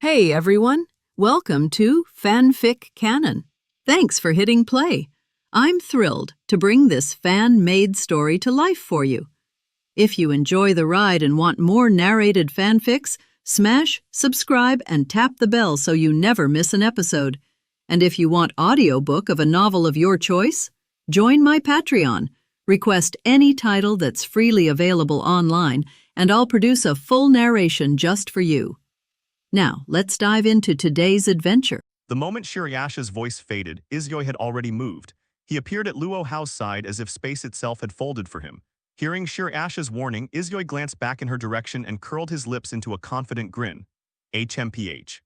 Hey everyone, welcome to FanFic Canon. Thanks for hitting play. I'm thrilled to bring this fan-made story to life for you. If you enjoy the ride and want more narrated fanfics, smash, subscribe, and tap the bell so you never miss an episode. And if you want audiobook of a novel of your choice, join my Patreon. Request any title that's freely available online, and I'll produce a full narration just for you. Now, let's dive into today's adventure. The moment Shirayasha's voice faded, Izyoi had already moved. He appeared at Luo Hao's side as if space itself had folded for him. Hearing Shirayasha's warning, Izyoi glanced back in her direction and curled his lips into a confident grin. HMPH.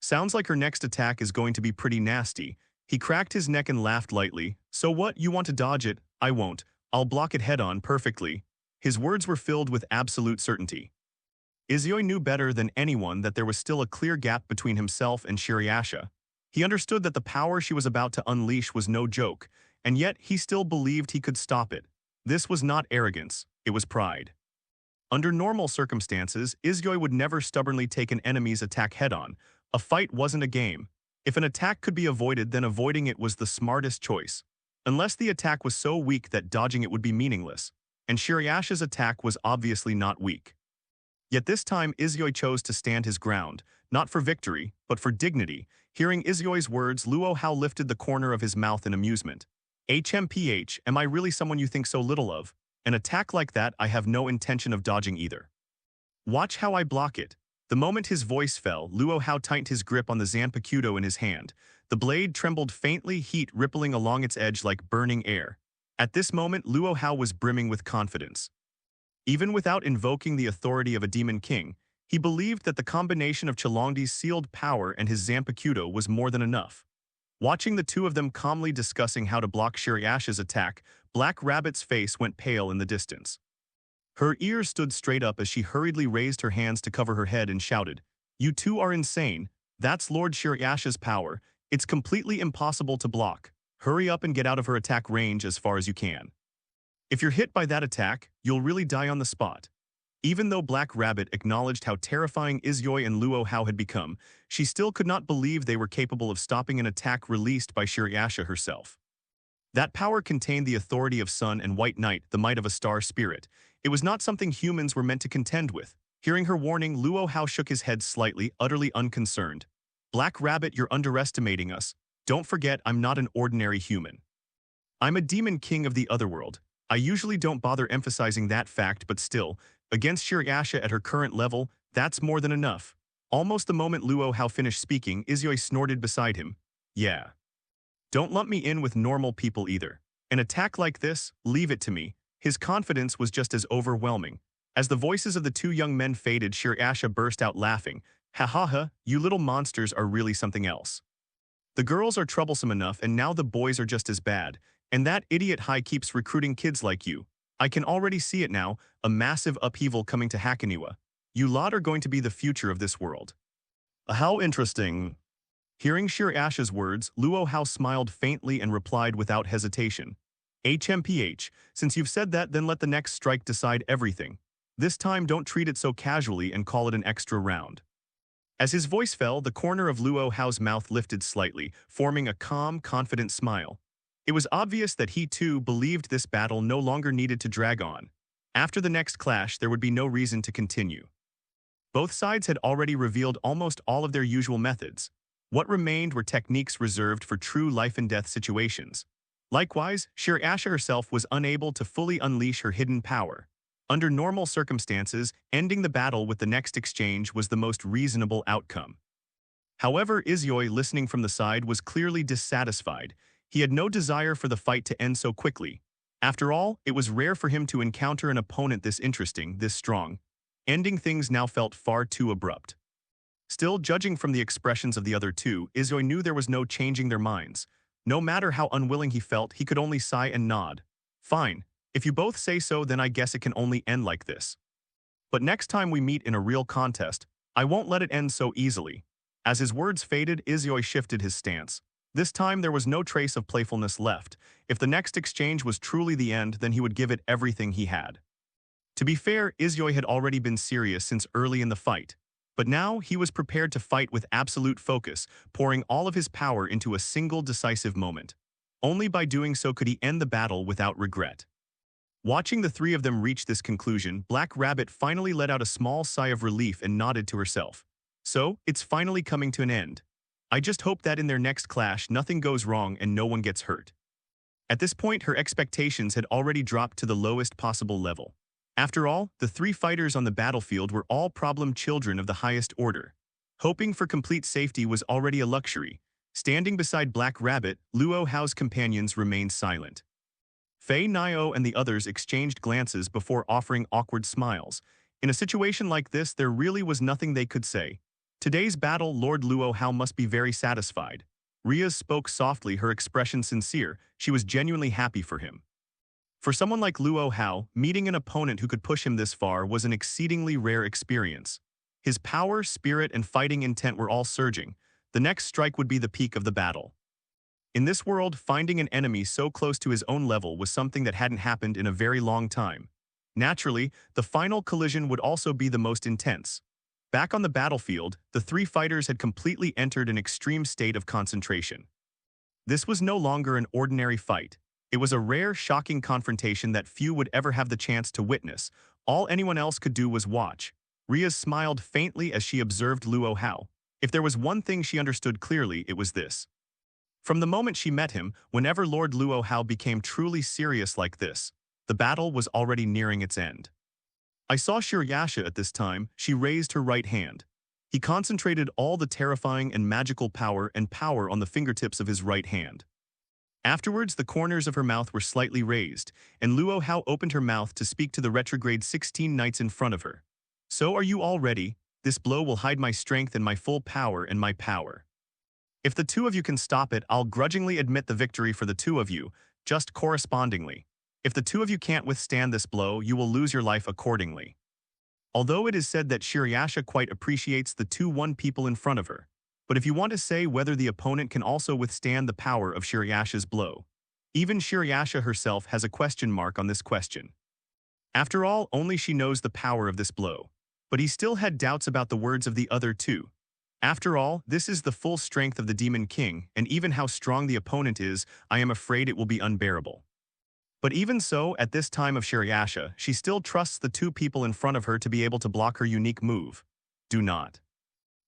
Sounds like her next attack is going to be pretty nasty. He cracked his neck and laughed lightly. So what, you want to dodge it? I won't. I'll block it head-on perfectly. His words were filled with absolute certainty. Izyoi knew better than anyone that there was still a clear gap between himself and Shirayasha. He understood that the power she was about to unleash was no joke, and yet he still believed he could stop it. This was not arrogance, it was pride. Under normal circumstances, Izyoi would never stubbornly take an enemy's attack head-on. A fight wasn't a game. If an attack could be avoided, then avoiding it was the smartest choice. Unless the attack was so weak that dodging it would be meaningless, and Shirayasha's attack was obviously not weak. Yet this time, Izyoi chose to stand his ground, not for victory, but for dignity. Hearing Izyoi's words, Luo Hao lifted the corner of his mouth in amusement. HMPH, am I really someone you think so little of? An attack like that, I have no intention of dodging either. Watch how I block it. The moment his voice fell, Luo Hao tightened his grip on the Zanpakuto in his hand. The blade trembled faintly, heat rippling along its edge like burning air. At this moment, Luo Hao was brimming with confidence. Even without invoking the authority of a demon king, he believed that the combination of Chalongdi's sealed power and his Zanpakuto was more than enough. Watching the two of them calmly discussing how to block Shirayasha's attack, Black Rabbit's face went pale in the distance. Her ears stood straight up as she hurriedly raised her hands to cover her head and shouted, "You two are insane. That's Lord Shirayasha's power. It's completely impossible to block. Hurry up and get out of her attack range as far as you can. If you're hit by that attack, you'll really die on the spot." Even though Black Rabbit acknowledged how terrifying Izyoi and Luo Hao had become, she still could not believe they were capable of stopping an attack released by Shirayasha herself. That power contained the authority of Sun and White Knight, the might of a star spirit. It was not something humans were meant to contend with. Hearing her warning, Luo Hao shook his head slightly, utterly unconcerned. "Black Rabbit, you're underestimating us. Don't forget, I'm not an ordinary human. I'm a demon king of the Underworld. I usually don't bother emphasizing that fact, but still, against Shirayasha at her current level, that's more than enough." Almost the moment Luo Hao finished speaking, Izyoi snorted beside him. "Yeah. Don't lump me in with normal people either. An attack like this, leave it to me." His confidence was just as overwhelming. As the voices of the two young men faded, Shirayasha burst out laughing. "Ha ha ha, you little monsters are really something else. The girls are troublesome enough, and now the boys are just as bad. And that idiot High keeps recruiting kids like you. I can already see it now, a massive upheaval coming to Hakoniwa. You lot are going to be the future of this world." "How interesting." Hearing Shirayasha's words, Luo Hao smiled faintly and replied without hesitation. "HMPH, since you've said that, then let the next strike decide everything. This time don't treat it so casually and call it an extra round." As his voice fell, the corner of Luo Hao's mouth lifted slightly, forming a calm, confident smile. It was obvious that he too believed this battle no longer needed to drag on. After the next clash, there would be no reason to continue. Both sides had already revealed almost all of their usual methods. What remained were techniques reserved for true life-and-death situations. Likewise, Shirayasha herself was unable to fully unleash her hidden power. Under normal circumstances, ending the battle with the next exchange was the most reasonable outcome. However, Izyoi, listening from the side, was clearly dissatisfied. He had no desire for the fight to end so quickly. After all, it was rare for him to encounter an opponent this interesting, this strong. Ending things now felt far too abrupt. Still, judging from the expressions of the other two, Izyoi knew there was no changing their minds. No matter how unwilling he felt, he could only sigh and nod. "Fine. If you both say so, then I guess it can only end like this. But next time we meet in a real contest, I won't let it end so easily." As his words faded, Izyoi shifted his stance. This time there was no trace of playfulness left. If the next exchange was truly the end, then he would give it everything he had. To be fair, Izyoi had already been serious since early in the fight. But now he was prepared to fight with absolute focus, pouring all of his power into a single decisive moment. Only by doing so could he end the battle without regret. Watching the three of them reach this conclusion, Black Rabbit finally let out a small sigh of relief and nodded to herself. So, it's finally coming to an end. I just hope that in their next clash nothing goes wrong and no one gets hurt. At this point, her expectations had already dropped to the lowest possible level. After all, the three fighters on the battlefield were all problem children of the highest order. Hoping for complete safety was already a luxury. Standing beside Black Rabbit, Luo Hao's companions remained silent. Fei Nio and the others exchanged glances before offering awkward smiles. In a situation like this, there really was nothing they could say. Today's battle, Lord Luo Hao must be very satisfied. Riaz spoke softly, her expression sincere. She was genuinely happy for him. For someone like Luo Hao, meeting an opponent who could push him this far was an exceedingly rare experience. His power, spirit, and fighting intent were all surging. The next strike would be the peak of the battle. In this world, finding an enemy so close to his own level was something that hadn't happened in a very long time. Naturally, the final collision would also be the most intense. Back on the battlefield, the three fighters had completely entered an extreme state of concentration. This was no longer an ordinary fight. It was a rare, shocking confrontation that few would ever have the chance to witness. All anyone else could do was watch. Riaz smiled faintly as she observed Luo Hao. If there was one thing she understood clearly, it was this. From the moment she met him, whenever Lord Luo Hao became truly serious like this, the battle was already nearing its end. I saw Shiryasha at this time. She raised her right hand. He concentrated all the terrifying and magical power on the fingertips of his right hand. Afterwards, the corners of her mouth were slightly raised, and Luo Hao opened her mouth to speak to the retrograde 16 knights in front of her. So are you all ready? This blow will hide my strength and my full power and my power. If the two of you can stop it, I'll grudgingly admit the victory for the two of you, just correspondingly. If the two of you can't withstand this blow, you will lose your life accordingly. Although it is said that Shiryasha quite appreciates the 2-1 people in front of her. But if you want to say whether the opponent can also withstand the power of Shiryasha's blow, even Shiryasha herself has a question mark on this question. After all, only she knows the power of this blow. But he still had doubts about the words of the other two. After all, this is the full strength of the Demon King, and even how strong the opponent is, I am afraid it will be unbearable. But even so, at this time of Shiryasha, she still trusts the two people in front of her to be able to block her unique move. Do not.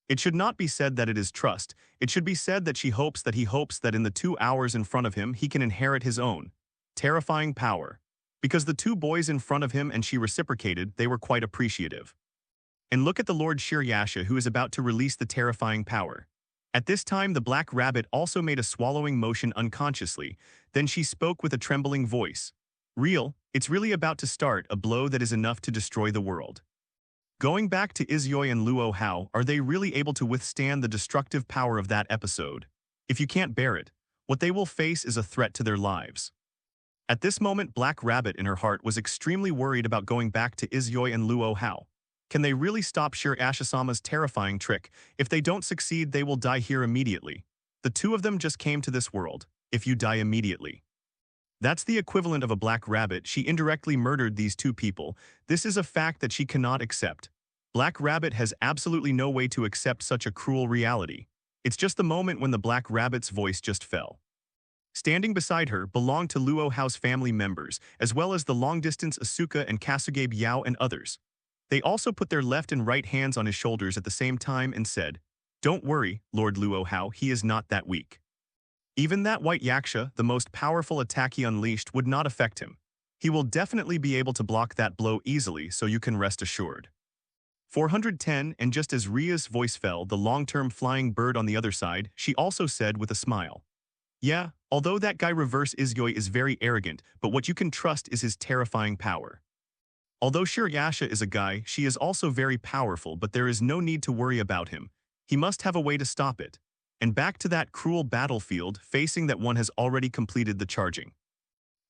It should not be said that it is trust. It should be said that he hopes that in the 2 hours in front of him he can inherit his own terrifying power. Because the two boys in front of him and she reciprocated, they were quite appreciative. And look at the Lord Shiryasha who is about to release the terrifying power. At this time, the Black Rabbit also made a swallowing motion unconsciously. Then she spoke with a trembling voice. It's really about to start, a blow that is enough to destroy the world. Going back to Izyoi and Luo Hao, are they really able to withstand the destructive power of that episode? If you can't bear it, what they will face is a threat to their lives. At this moment, Black Rabbit in her heart was extremely worried about going back to Izyoi and Luo Hao. Can they really stop Shiryasha-sama's terrifying trick? If they don't succeed, they will die here immediately. The two of them just came to this world. If you die immediately. That's the equivalent of a Black Rabbit. She indirectly murdered these two people. This is a fact that she cannot accept. Black Rabbit has absolutely no way to accept such a cruel reality. It's just the moment when the Black Rabbit's voice just fell. Standing beside her belonged to Luo Hao's family members, as well as the long-distance Asuka and Kasugabe Yao and others. They also put their left and right hands on his shoulders at the same time and said, "Don't worry, Lord Luo Hao, he is not that weak. Even that white yaksha, the most powerful attack he unleashed, would not affect him. He will definitely be able to block that blow easily, so you can rest assured." 410, and just as Ria's voice fell, the long-term flying bird on the other side, she also said with a smile, "Yeah, although that guy Reverse Izyoi is very arrogant, but what you can trust is his terrifying power. Although Shiryasha is a guy, she is also very powerful, but there is no need to worry about him. He must have a way to stop it." And back to that cruel battlefield, facing that one has already completed the charging.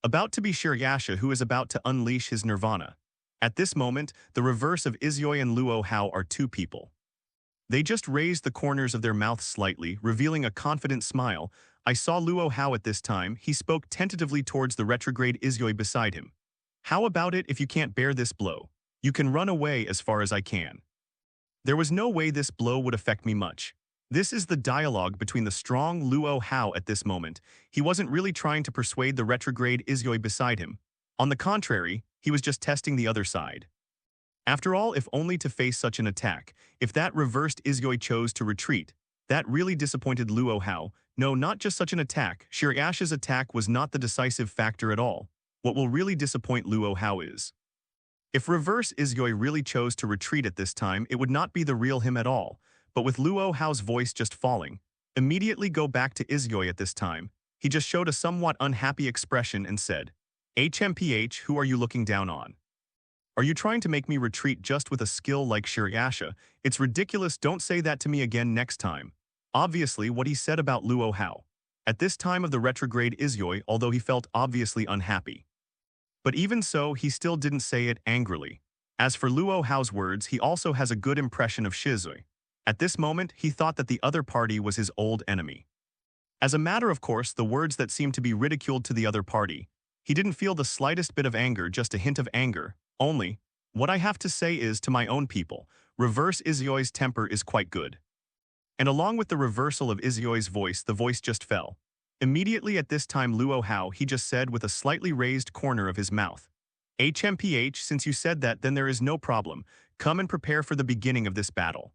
About to be Shiryasha who is about to unleash his nirvana. At this moment, the reverse of Izyoi and Luo Hao are two people. They just raised the corners of their mouths slightly, revealing a confident smile. I saw Luo Hao at this time. He spoke tentatively towards the retrograde Izyoi beside him. "How about it if you can't bear this blow? You can run away as far as I can." There was no way this blow would affect me much. This is the dialogue between the strong Luo Hao at this moment. He wasn't really trying to persuade the retrograde Isyoi beside him. On the contrary, he was just testing the other side. After all, if only to face such an attack, if that reversed Isyoi chose to retreat, that really disappointed Luo Hao. No, not just such an attack. Shirayasha's attack was not the decisive factor at all. What will really disappoint Luo Hao is, if reverse Isyoi really chose to retreat at this time, it would not be the real him at all. But with Luo Hao's voice just falling, immediately go back to Isyoi at this time, he just showed a somewhat unhappy expression and said, HMPH, who are you looking down on? Are you trying to make me retreat just with a skill like Shirayasha? It's ridiculous, don't say that to me again next time. Obviously, what he said about Luo Hao. At this time of the retrograde Isyoi, although he felt obviously unhappy. But even so, he still didn't say it angrily. As for Luo Hao's words, he also has a good impression of Shizui. At this moment, he thought that the other party was his old enemy. As a matter of course, the words that seemed to be ridiculed to the other party, he didn't feel the slightest bit of anger, just a hint of anger. Only, what I have to say is, to my own people, reverse Izyoi's temper is quite good. And along with the reversal of Izyoi's voice, the voice just fell. Immediately at this time Luo Hao, he just said with a slightly raised corner of his mouth, HMPH, since you said that, then there is no problem. Come and prepare for the beginning of this battle.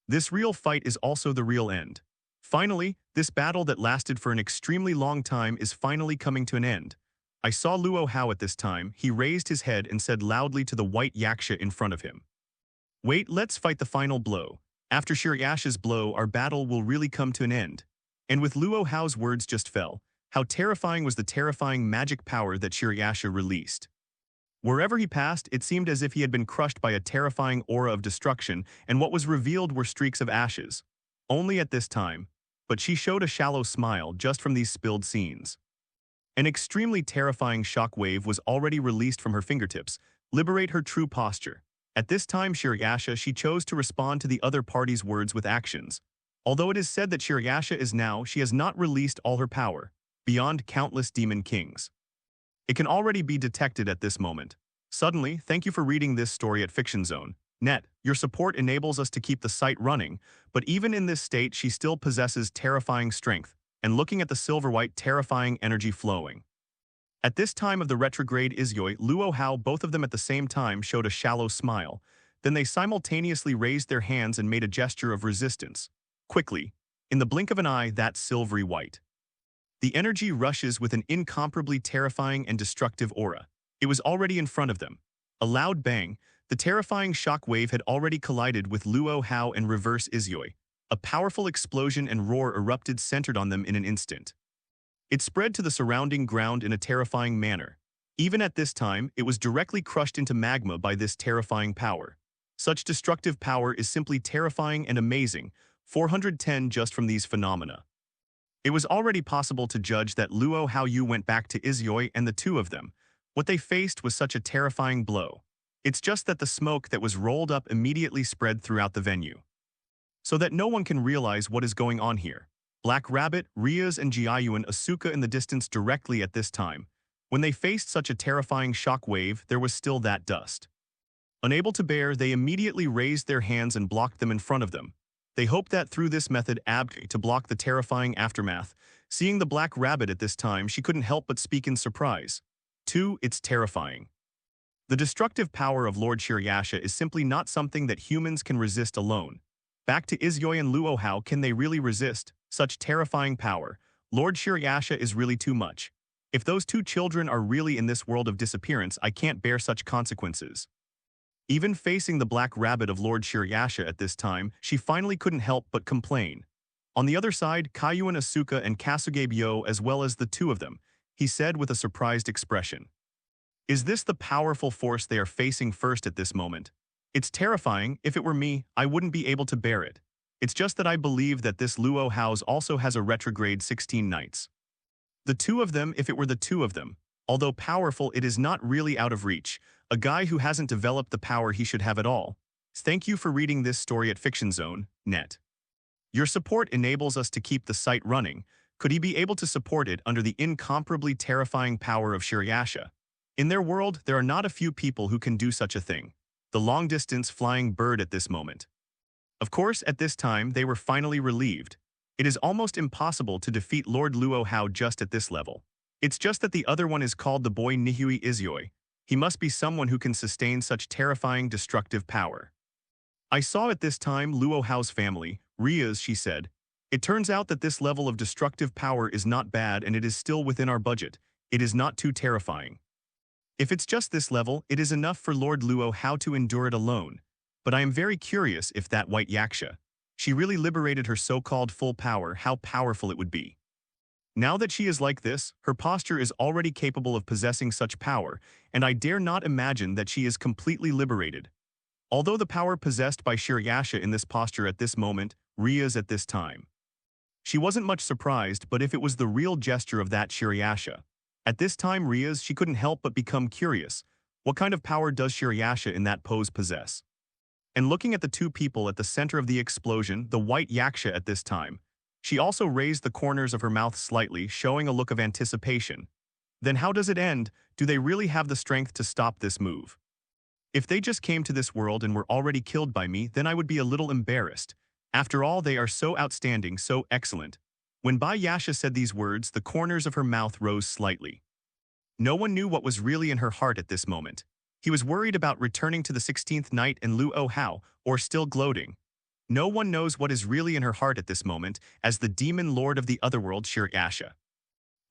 This real fight is also the real end. Finally, this battle that lasted for an extremely long time is finally coming to an end. I saw Luo Hao at this time. He raised his head and said loudly to the white yaksha in front of him, wait, let's fight the final blow. After Shirayasha's blow, our battle will really come to an end. And with Luo Hao's words just fell, how terrifying was the terrifying magic power that Shirayasha released. Wherever he passed, it seemed as if he had been crushed by a terrifying aura of destruction, and what was revealed were streaks of ashes. Only at this time, but she showed a shallow smile just from these spilled scenes. An extremely terrifying shockwave was already released from her fingertips. Liberate her true posture. At this time Shirayasha, she chose to respond to the other party's words with actions. Although it is said that Shirayasha is now, she has not released all her power, beyond countless demon kings. It can already be detected at this moment. Suddenly, thank you for reading this story at Fiction Zone. Net, your support enables us to keep the site running, but even in this state she still possesses terrifying strength, and looking at the silver-white terrifying energy flowing. At this time of the retrograde Isyoi, Luo Hao, both of them at the same time showed a shallow smile. Then they simultaneously raised their hands and made a gesture of resistance. Quickly, in the blink of an eye, that silvery white. The energy rushes with an incomparably terrifying and destructive aura. It was already in front of them. A loud bang, the terrifying shock wave had already collided with Luo Hao and reverse Isyoi. A powerful explosion and roar erupted centered on them in an instant. It spread to the surrounding ground in a terrifying manner. Even at this time, it was directly crushed into magma by this terrifying power. Such destructive power is simply terrifying and amazing. 410 just from these phenomena. It was already possible to judge that Luo Hao went back to Isyoi, and the two of them, what they faced was such a terrifying blow. It's just that the smoke that was rolled up immediately spread throughout the venue, so that no one can realize what is going on here. Black Rabbit, Riaz, and Jiayuan Asuka in the distance directly at this time. When they faced such a terrifying shock wave, there was still that dust. Unable to bear, they immediately raised their hands and blocked them in front of them. They hoped that through this method to block the terrifying aftermath. Seeing the Black Rabbit at this time, she couldn't help but speak in surprise. 2. It's terrifying. The destructive power of Lord Shirayasha is simply not something that humans can resist alone. Back to Isyoi and Luo Hao, can they really resist such terrifying power? Lord Shirayasha is really too much. If those two children are really in this world of disappearance, I can't bear such consequences. Even facing the Black Rabbit of Lord Shirayasha at this time, she finally couldn't help but complain. On the other side, Kaiyuan Asuka and Kasuge Byo, as well as the two of them, he said with a surprised expression. Is this the powerful force they are facing first at this moment? It's terrifying. If it were me, I wouldn't be able to bear it. It's just that I believe that this Luo Hao also has a retrograde 16 nights. The two of them, if it were the two of them, although powerful, it is not really out of reach. A guy who hasn't developed the power he should have at all. Thank you for reading this story at Fiction Zone, net. Your support enables us to keep the site running. Could he be able to support it under the incomparably terrifying power of Shirayasha? In their world, there are not a few people who can do such a thing. The long-distance flying bird at this moment. Of course, at this time, they were finally relieved. It is almost impossible to defeat Lord Luo Hao just at this level. It's just that the other one is called the boy Nihui Izyoi. He must be someone who can sustain such terrifying, destructive power. I saw at this time Luo Hao's family, Ria's, she said. It turns out that this level of destructive power is not bad and it is still within our budget. It is not too terrifying. If it's just this level, it is enough for Lord Luo Hao to endure it alone. But I am very curious if that white yaksha, she really liberated her so-called full power, how powerful it would be. Now that she is like this, her posture is already capable of possessing such power, and I dare not imagine that she is completely liberated. Although the power possessed by Shiryasha in this posture at this moment, Ria's at this time. She wasn't much surprised, but if it was the real gesture of that Shiryasha. At this time Ria's, she couldn't help but become curious. What kind of power does Shiryasha in that pose possess? And looking at the two people at the center of the explosion, the white yaksha at this time, she also raised the corners of her mouth slightly, showing a look of anticipation. Then how does it end? Do they really have the strength to stop this move? If they just came to this world and were already killed by me, then I would be a little embarrassed. After all, they are so outstanding, so excellent. When Bai Yasha said these words, the corners of her mouth rose slightly. No one knew what was really in her heart at this moment. He was worried about returning to the 16th night and Luo Hao, or still gloating. No one knows what is really in her heart at this moment, as the demon lord of the otherworld Shiryasha.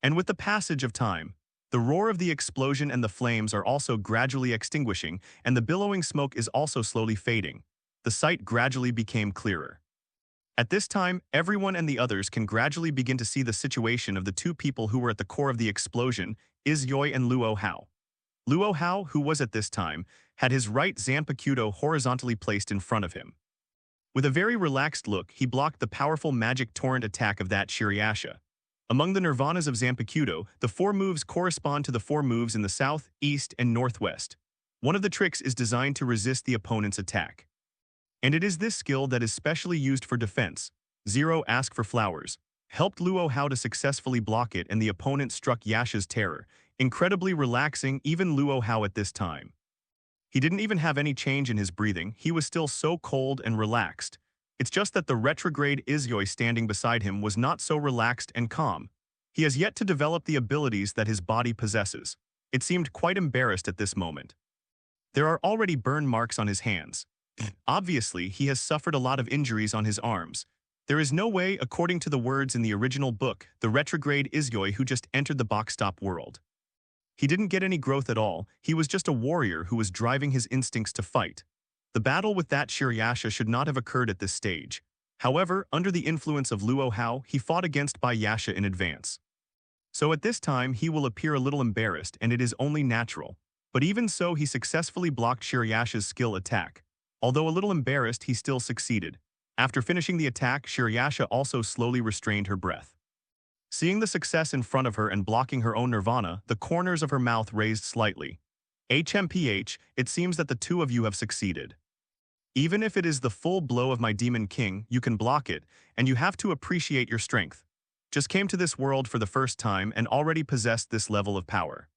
And with the passage of time, the roar of the explosion and the flames are also gradually extinguishing, and the billowing smoke is also slowly fading. The sight gradually became clearer. At this time, everyone and the others can gradually begin to see the situation of the two people who were at the core of the explosion, Izyoi and Luo Hao. Luo Hao, who was at this time, had his right Zanpakudo horizontally placed in front of him. With a very relaxed look, he blocked the powerful magic torrent attack of that Shiryasha. Among the nirvanas of Zanpakudo, the 4 moves correspond to the 4 moves in the south, east, and northwest. One of the tricks is designed to resist the opponent's attack. And it is this skill that is specially used for defense. 0 Ask for Flowers helped Luo Hao to successfully block it, and the opponent struck Yasha's terror, incredibly relaxing even Luo Hao at this time. He didn't even have any change in his breathing, he was still so cold and relaxed. It's just that the retrograde Izyoi standing beside him was not so relaxed and calm. He has yet to develop the abilities that his body possesses. It seemed quite embarrassed at this moment. There are already burn marks on his hands. Obviously, he has suffered a lot of injuries on his arms. There is no way, according to the words in the original book, the retrograde Izyoi who just entered the box stop world. He didn't get any growth at all, he was just a warrior who was driving his instincts to fight. The battle with that Shiryasha should not have occurred at this stage. However, under the influence of Luo Hao, he fought against Bai Yasha in advance. So at this time, he will appear a little embarrassed, and it is only natural. But even so, he successfully blocked Shiryasha's skill attack. Although a little embarrassed, he still succeeded. After finishing the attack, Shiryasha also slowly restrained her breath. Seeing the success in front of her and blocking her own nirvana, the corners of her mouth raised slightly. HMPH, it seems that the two of you have succeeded. Even if it is the full blow of my demon king, you can block it, and you have to appreciate your strength. Just came to this world for the first time and already possessed this level of power.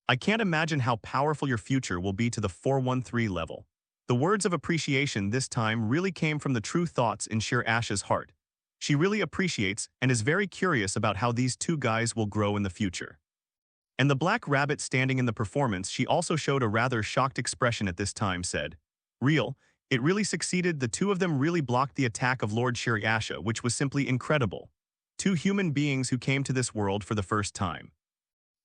I can't imagine how powerful your future will be to the 413 level. The words of appreciation this time really came from the true thoughts in Shiryasha's heart. She really appreciates and is very curious about how these two guys will grow in the future. And the black rabbit standing in the performance, she also showed a rather shocked expression at this time, said, "Real, it really succeeded, the two of them really blocked the attack of Lord Shiryasha, which was simply incredible. 2 human beings who came to this world for the first time.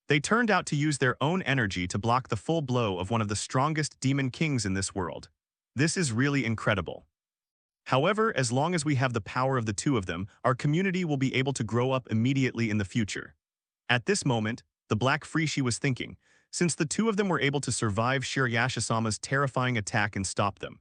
They turned out to use their own energy to block the full blow of one of the strongest demon kings in this world. This is really incredible. However, as long as we have the power of the two of them, our community will be able to grow up immediately in the future." At this moment, the Black Frishi was thinking, since the two of them were able to survive Shiryasha-sama's terrifying attack and stop them,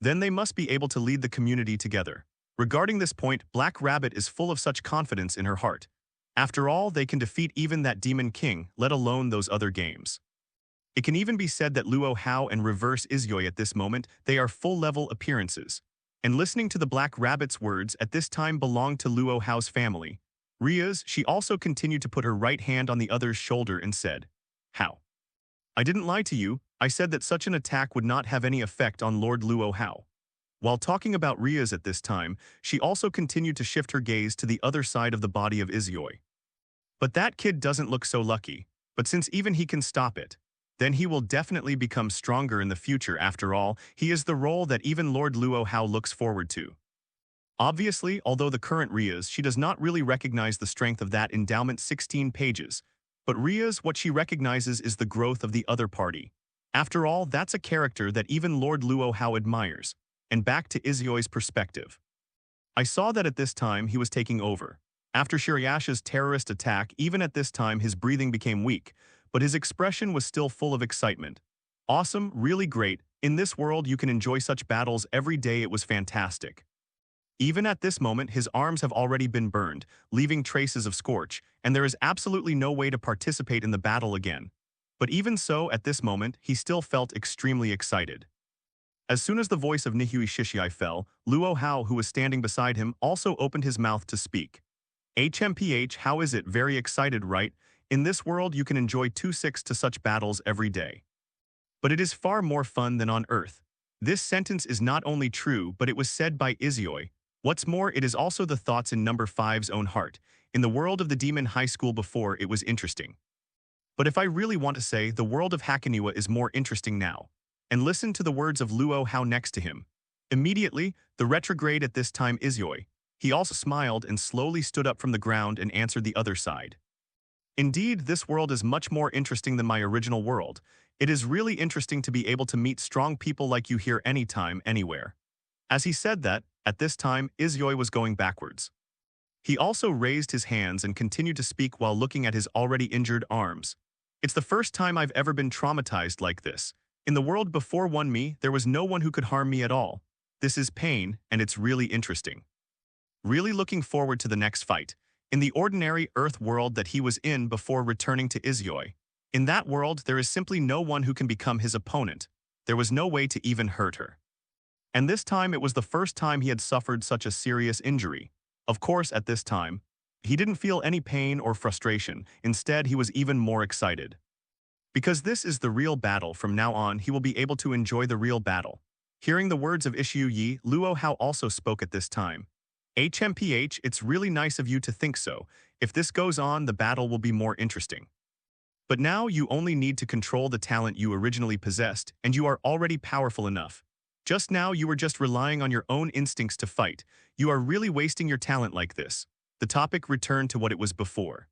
then they must be able to lead the community together. Regarding this point, Black Rabbit is full of such confidence in her heart. After all, they can defeat even that demon king, let alone those other games. It can even be said that Luo Hao and Reverse Izyoi at this moment, they are full-level appearances. And listening to the Black Rabbit's words at this time belonged to Luo Hao's family. Ria's, she also continued to put her right hand on the other's shoulder and said, "How? I didn't lie to you, I said that such an attack would not have any effect on Lord Luo Hao. While talking about Ria's at this time, she also continued to shift her gaze to the other side of the body of Izuyoi. But that kid doesn't look so lucky, but since even he can stop it, then he will definitely become stronger in the future. After all, he is the role that even Lord Luo Hao looks forward to. Obviously, although the current Ria's, she does not really recognize the strength of that endowment 16 pages, but Ria's what she recognizes is the growth of the other party. After all, that's a character that even Lord Luo Hao admires. And back to Izuyoi's perspective. I saw that at this time he was taking over. After Shirayasha's terrorist attack, even at this time his breathing became weak, but his expression was still full of excitement. Awesome, really great. In this world you can enjoy such battles every day. It was fantastic. Even at this moment his arms have already been burned, leaving traces of scorch, and there is absolutely no way to participate in the battle again. But even so, at this moment, he still felt extremely excited. As soon as the voice of Nihui Shishiai fell, Luo Hao, who was standing beside him, also opened his mouth to speak. HMPH, how is it? Very excited, right? In this world you can enjoy 2-6 to such battles every day. But it is far more fun than on Earth. This sentence is not only true, but it was said by Izuyoi. What's more, it is also the thoughts in number 5's own heart. In the world of the demon high school before, it was interesting. But if I really want to say, the world of Hakoniwa is more interesting now. And listen to the words of Luo Hao next to him. Immediately, the retrograde at this time Izuyoi. He also smiled and slowly stood up from the ground and answered the other side. Indeed, this world is much more interesting than my original world. It is really interesting to be able to meet strong people like you here anytime, anywhere. As he said that, at this time, Izuyoi was going backwards. He also raised his hands and continued to speak while looking at his already injured arms. It's the first time I've ever been traumatized like this. In the world before me, there was no one who could harm me at all. This is pain, and it's really interesting. Really looking forward to the next fight. In the ordinary Earth world that he was in before returning to Izuyoi. In that world, there is simply no one who can become his opponent. There was no way to even hurt her. And this time it was the first time he had suffered such a serious injury. Of course, at this time, he didn't feel any pain or frustration. Instead, he was even more excited. Because this is the real battle, from now on he will be able to enjoy the real battle. Hearing the words of Ishiyu Yi, Luo Hao also spoke at this time. HMPH, it's really nice of you to think so. If this goes on, the battle will be more interesting. But now you only need to control the talent you originally possessed, and you are already powerful enough. Just now you were just relying on your own instincts to fight. You are really wasting your talent like this. The topic returned to what it was before.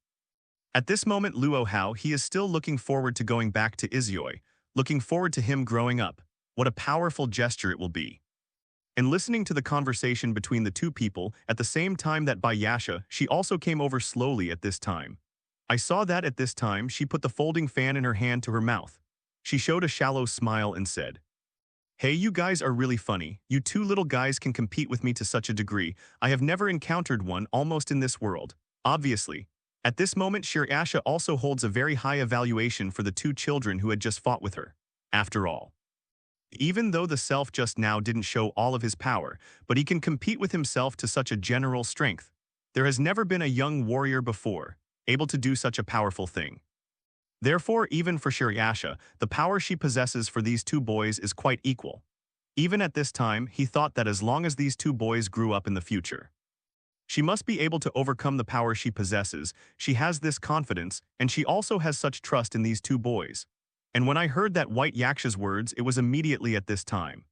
At this moment, Luo Hao, he is still looking forward to going back to Izuyoi, looking forward to him growing up. What a powerful gesture it will be. And listening to the conversation between the two people at the same time that by Yasha, she also came over slowly at this time. I saw that at this time she put the folding fan in her hand to her mouth. She showed a shallow smile and said, "Hey, you guys are really funny. You two little guys can compete with me to such a degree. I have never encountered one almost in this world. Obviously. At this moment, Shirayasha also holds a very high evaluation for the two children who had just fought with her. After all. Even though the self just now didn't show all of his power, but he can compete with himself to such a general strength. There has never been a young warrior before, able to do such a powerful thing. Therefore, even for Shirayasha, the power she possesses for these two boys is quite equal. Even at this time, he thought that as long as these two boys grew up in the future, she must be able to overcome the power she possesses. She has this confidence, and she also has such trust in these two boys. And when I heard that white Yaksha's words, it was immediately at this time.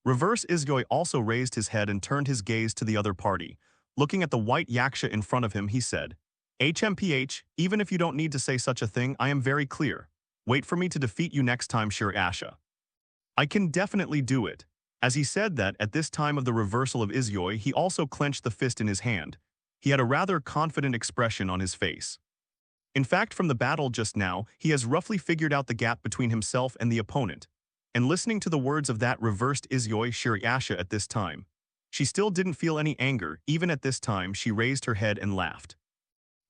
Reverse Izuyoi also raised his head and turned his gaze to the other party. Looking at the white Yaksha in front of him, he said, HMPH, even if you don't need to say such a thing, I am very clear. Wait for me to defeat you next time, Shirayasha. I can definitely do it. As he said that, at this time of the reversal of Izuyoi, he also clenched the fist in his hand. He had a rather confident expression on his face. In fact, from the battle just now, he has roughly figured out the gap between himself and the opponent. And listening to the words of that reversed Izuyoi, Shirayasha at this time, she still didn't feel any anger. Even at this time, she raised her head and laughed.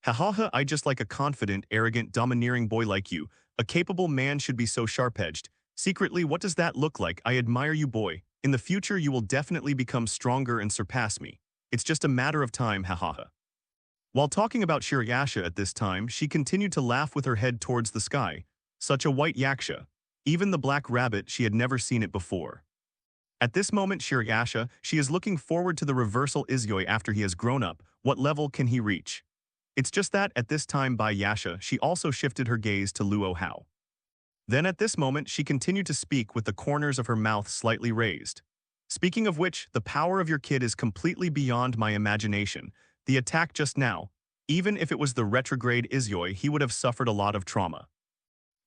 Ha, I just like a confident, arrogant, domineering boy like you. A capable man should be so sharp-edged. Secretly, what does that look like? I admire you, boy. In the future, you will definitely become stronger and surpass me. It's just a matter of time, ha. While talking about Shirayasha at this time, she continued to laugh with her head towards the sky. Such a white Yaksha. Even the black rabbit, she had never seen it before. At this moment, Shirayasha, she is looking forward to the reversal Izyoi after he has grown up. What level can he reach? It's just that, at this time by Yasha, she also shifted her gaze to Luo Hao. Then at this moment, she continued to speak with the corners of her mouth slightly raised. Speaking of which, the power of your kid is completely beyond my imagination. The attack just now, even if it was the retrograde Izyoi, he would have suffered a lot of trauma.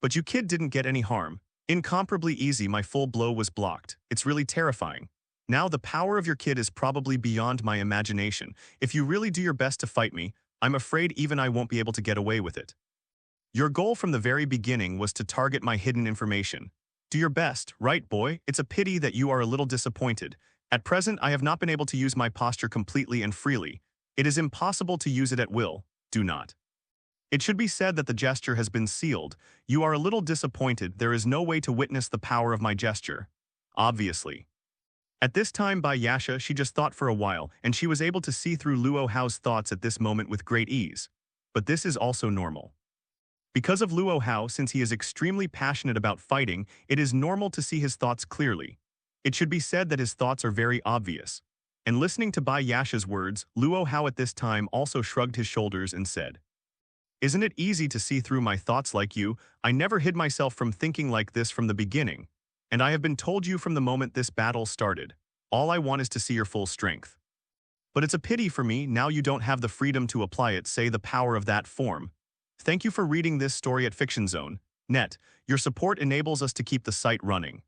But you kid didn't get any harm. Incomparably easy, my full blow was blocked. It's really terrifying. Now the power of your kid is probably beyond my imagination. If you really do your best to fight me, I'm afraid even I won't be able to get away with it. Your goal from the very beginning was to target my hidden information. Do your best, right, boy? It's a pity that you are a little disappointed. At present, I have not been able to use my posture completely and freely. It is impossible to use it at will. Do not. It should be said that the gesture has been sealed. You are a little disappointed. There is no way to witness the power of my gesture. Obviously. At this time by Yasha, she just thought for a while, and she was able to see through Luo Hao's thoughts at this moment with great ease. But this is also normal. Because of Luo Hao, since he is extremely passionate about fighting, it is normal to see his thoughts clearly. It should be said that his thoughts are very obvious. And listening to Bai Yasha's words, Luo Hao at this time also shrugged his shoulders and said, "Isn't it easy to see through my thoughts like you? I never hid myself from thinking like this from the beginning. And I have been told you from the moment this battle started. All I want is to see your full strength. But it's a pity for me, now you don't have the freedom to apply it, say the power of that form. Thank you for reading this story at Fiction Zone. Net. Your support enables us to keep the site running.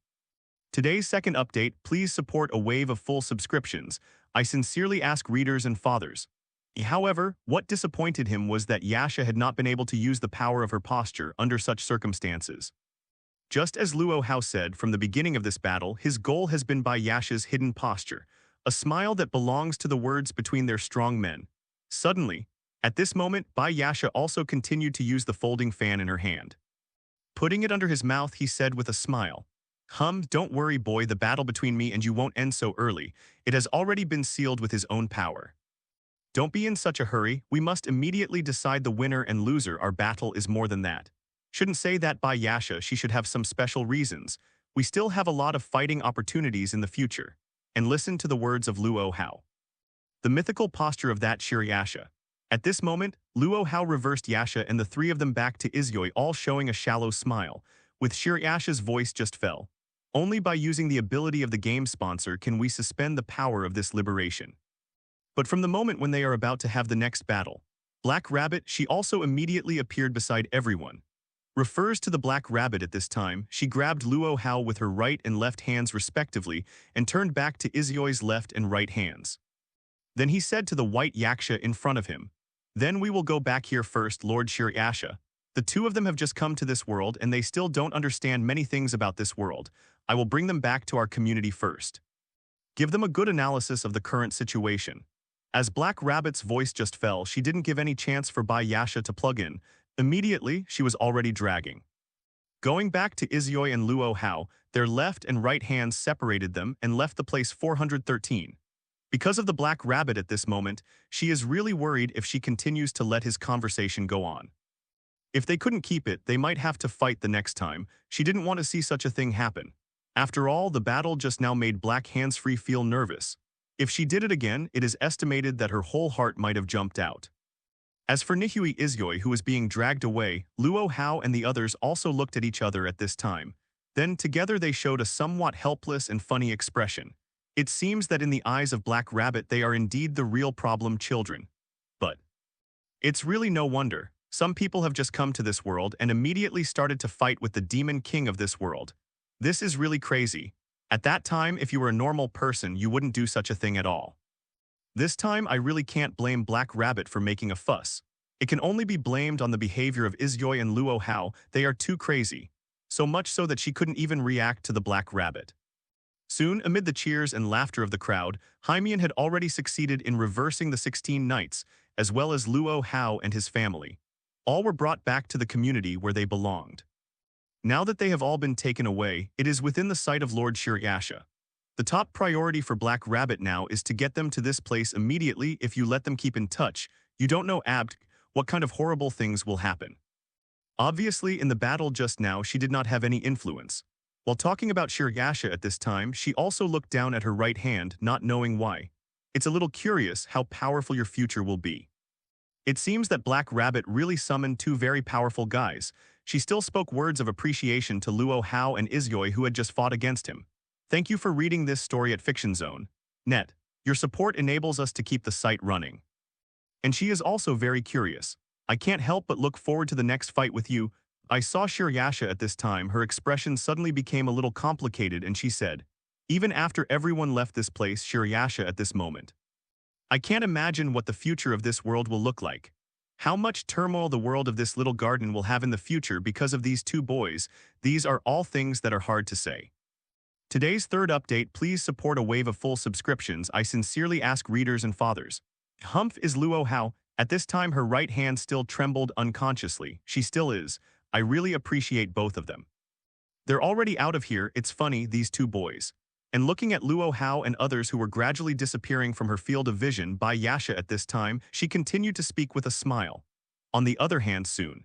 Today's second update, please support a wave of full subscriptions. I sincerely ask readers and fathers. However, what disappointed him was that Yasha had not been able to use the power of her posture under such circumstances. Just as Luo Hao said from the beginning of this battle, his goal has been by Yasha's hidden posture, a smile that belongs to the words between their strong men. Suddenly, at this moment, Bai Yasha also continued to use the folding fan in her hand. Putting it under his mouth, he said with a smile, Don't worry, boy, the battle between me and you won't end so early. It has already been sealed with his own power. Don't be in such a hurry, we must immediately decide the winner and loser. Our battle is more than that. Shouldn't say that by Yasha, she should have some special reasons. We still have a lot of fighting opportunities in the future. And listen to the words of Luo Hao. The mythical posture of that Shirayasha. At this moment, Luo Hao reversed Yasha and the three of them back to Izyoi, all showing a shallow smile. With Shirayasha's voice just fell. Only by using the ability of the game sponsor can we suspend the power of this liberation. But from the moment when they are about to have the next battle, Black Rabbit, she also immediately appeared beside everyone. Refers to the Black Rabbit at this time, she grabbed Luo Hao with her right and left hands respectively and turned back to Izyoi's left and right hands. Then he said to the white Yaksha in front of him, "Then we will go back here first, Lord Shirayasha. The two of them have just come to this world and they still don't understand many things about this world. I will bring them back to our community first. Give them a good analysis of the current situation." As Black Rabbit's voice just fell, she didn't give any chance for Bai Yasha to plug in. Immediately, she was already dragging. Going back to Izyoi and Luo Hao, their left and right hands separated them and left the place 413. Because of the Black Rabbit at this moment, she is really worried if she continues to let his conversation go on. If they couldn't keep it, they might have to fight the next time. She didn't want to see such a thing happen. After all, the battle just now made Black Hands-Free feel nervous. If she did it again, it is estimated that her whole heart might have jumped out. As for Nihui Izyoi, who was being dragged away, Luo Hao and the others also looked at each other at this time. Then together they showed a somewhat helpless and funny expression. It seems that in the eyes of Black Rabbit they are indeed the real problem children. But it's really no wonder. Some people have just come to this world and immediately started to fight with the demon king of this world. This is really crazy. At that time, if you were a normal person, you wouldn't do such a thing at all. This time, I really can't blame Black Rabbit for making a fuss. It can only be blamed on the behavior of Izyoi and Luo Hao. They are too crazy. So much so that she couldn't even react to the Black Rabbit. Soon, amid the cheers and laughter of the crowd, Hymian had already succeeded in reversing the 16 knights, as well as Luo Hao and his family. All were brought back to the community where they belonged. Now that they have all been taken away, it is within the sight of Lord Shirayasha. The top priority for Black Rabbit now is to get them to this place immediately. If you let them keep in touch, you don't know what kind of horrible things will happen. Obviously, in the battle just now, she did not have any influence. While talking about Shirayasha at this time, she also looked down at her right hand, not knowing why. It's a little curious how powerful your future will be. It seems that Black Rabbit really summoned two very powerful guys. She still spoke words of appreciation to Luo Hao and Isyoi who had just fought against him. Thank you for reading this story at Fiction Zone. Net. Your support enables us to keep the site running. And she is also very curious. I can't help but look forward to the next fight with you. I saw Shirayasha at this time. Her expression suddenly became a little complicated and she said, even after everyone left this place, Shirayasha at this moment. I can't imagine what the future of this world will look like. How much turmoil the world of this little garden will have in the future because of these two boys. These are all things that are hard to say. Today's third update, please support a wave of full subscriptions. I sincerely ask readers and fathers. Humph is Luo Hao. At this time her right hand still trembled unconsciously. She still is. I really appreciate both of them. They're already out of here. It's funny, these two boys. And looking at Luo Hao and others who were gradually disappearing from her field of vision by Yasha at this time, she continued to speak with a smile. On the other hand, soon.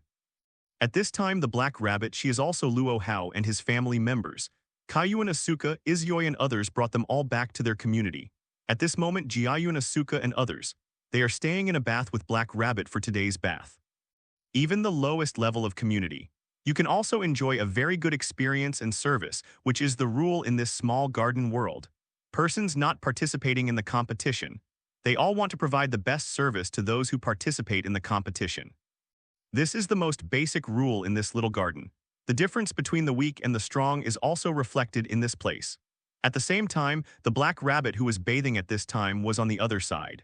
At this time, the Black Rabbit, she is also Luo Hao and his family members. Caillou and Asuka, Isyoi and others brought them all back to their community. At this moment, Jiayu and Asuka and others. They are staying in a bath with Black Rabbit for today's bath. Even the lowest level of community. You can also enjoy a very good experience and service, which is the rule in this small garden world. Persons not participating in the competition. They all want to provide the best service to those who participate in the competition. This is the most basic rule in this little garden. The difference between the weak and the strong is also reflected in this place. At the same time, the Black Rabbit who was bathing at this time was on the other side.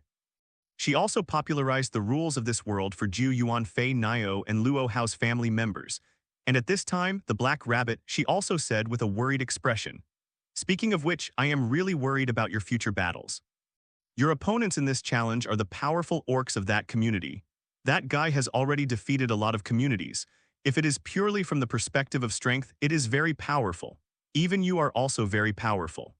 She also popularized the rules of this world for Ju Yuan Fei Nio and Luo Hao's family members. And at this time, the Black Rabbit, she also said with a worried expression. Speaking of which, I am really worried about your future battles. Your opponents in this challenge are the powerful orcs of that community. That guy has already defeated a lot of communities. If it is purely from the perspective of strength, it is very powerful. Even you are also very powerful.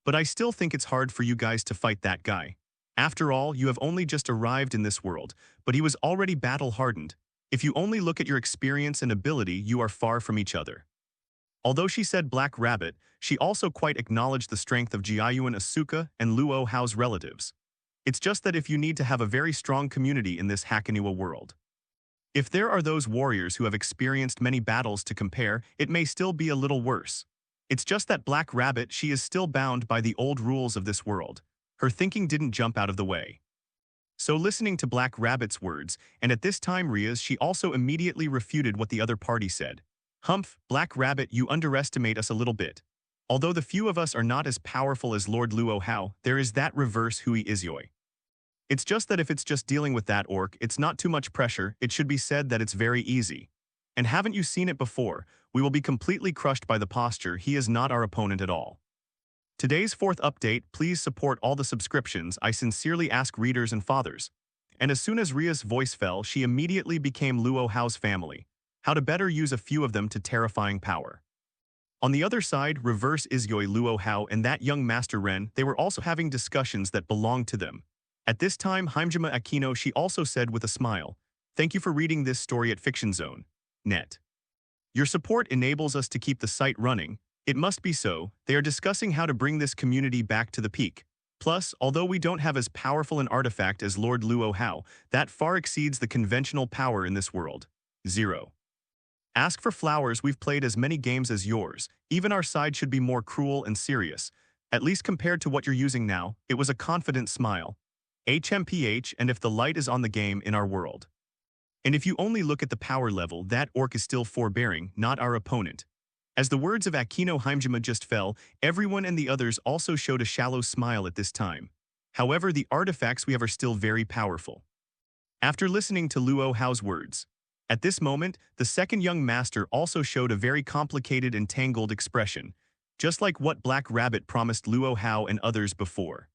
But I still think it's hard for you guys to fight that guy. After all, you have only just arrived in this world, but he was already battle-hardened. If you only look at your experience and ability, you are far from each other. Although she said Black Rabbit, she also quite acknowledged the strength of Jiayu and Asuka and Luo Hao's relatives. It's just that if you need to have a very strong community in this Hakanua world. If there are those warriors who have experienced many battles to compare, it may still be a little worse. It's just that Black Rabbit, she is still bound by the old rules of this world. Her thinking didn't jump out of the way. So listening to Black Rabbit's words, and at this time Ria's, she also immediately refuted what the other party said. Humph, Black Rabbit, you underestimate us a little bit. Although the few of us are not as powerful as Lord Luo Hao, there is that reverse Hui Isyoi. It's just that if it's just dealing with that orc, it's not too much pressure, it should be said that it's very easy. And haven't you seen it before? We will be completely crushed by the posture, he is not our opponent at all. Today's fourth update, please support all the subscriptions, I sincerely ask readers and fathers. And as soon as Ria's voice fell, she immediately became Luo Hao's family. How to better use a few of them to terrifying power. On the other side, reverse Isyoi Luo Hao and that young Master Ren, they were also having discussions that belonged to them. At this time, Himejima Aquino, she also said with a smile, thank you for reading this story at Fiction Zone. Net. Your support enables us to keep the site running. It must be so. They are discussing how to bring this community back to the peak. Plus, although we don't have as powerful an artifact as Lord Luo Hao, that far exceeds the conventional power in this world. 0. Ask for flowers, we've played as many games as yours. Even our side should be more cruel and serious. At least compared to what you're using now, it was a confident smile. HMPH, and if the light is on the game in our world. And if you only look at the power level, that orc is still forbearing, not our opponent. As the words of Aquino Himejima just fell, everyone and the others also showed a shallow smile at this time. However, the artifacts we have are still very powerful. After listening to Luo Hao's words, at this moment, the second young master also showed a very complicated and tangled expression, just like what Black Rabbit promised Luo Hao and others before.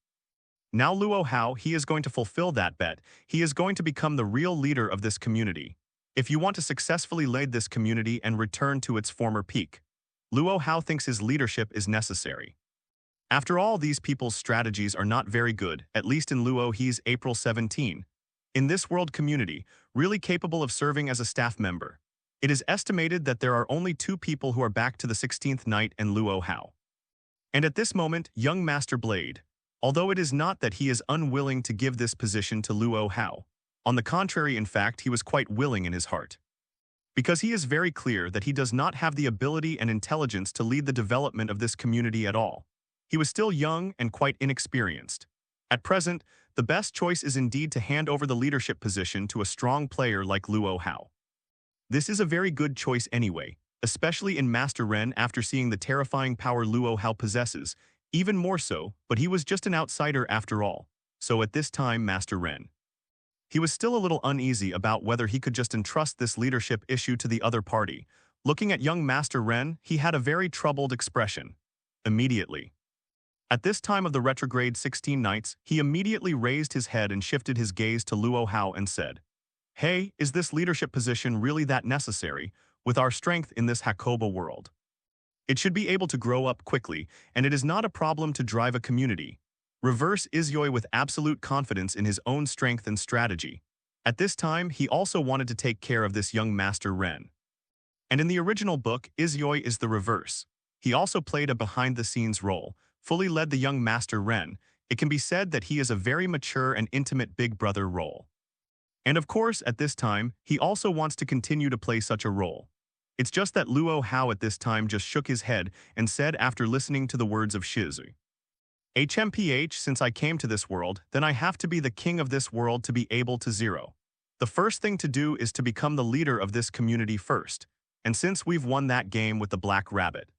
Now Luo Hao, he is going to fulfill that bet. He is going to become the real leader of this community. If you want to successfully lead this community and return to its former peak, Luo Hao thinks his leadership is necessary. After all, these people's strategies are not very good, at least in Luo He's April 17. In this world community, really capable of serving as a staff member. It is estimated that there are only 2 people who are back to the 16th night and Luo Hao. And at this moment, young Master Blade, although it is not that he is unwilling to give this position to Luo Hao. On the contrary, in fact, he was quite willing in his heart. Because he is very clear that he does not have the ability and intelligence to lead the development of this community at all. He was still young and quite inexperienced. At present, the best choice is indeed to hand over the leadership position to a strong player like Luo Hao. This is a very good choice anyway, especially in Master Ren after seeing the terrifying power Luo Hao possesses, even more so, but he was just an outsider after all. So at this time, Master Ren. He was still a little uneasy about whether he could just entrust this leadership issue to the other party. Looking at young Master Ren, he had a very troubled expression. Immediately. At this time of the retrograde 16 nights, he immediately raised his head and shifted his gaze to Luo Hao and said, "Hey, is this leadership position really that necessary, with our strength in this Hakoba world? It should be able to grow up quickly, and it is not a problem to drive a community." Reverse Izyoi with absolute confidence in his own strength and strategy. At this time, he also wanted to take care of this young Master Ren. And in the original book, Izyoi is the reverse. He also played a behind-the-scenes role, fully led the young Master Ren. It can be said that he is a very mature and intimate big brother role. And of course, at this time, he also wants to continue to play such a role. It's just that Luo Hao at this time just shook his head and said after listening to the words of Shizu, "HMPH, since I came to this world, then I have to be the king of this world to be able to zero. The first thing to do is to become the leader of this community first, and since we've won that game with the Black Rabbit.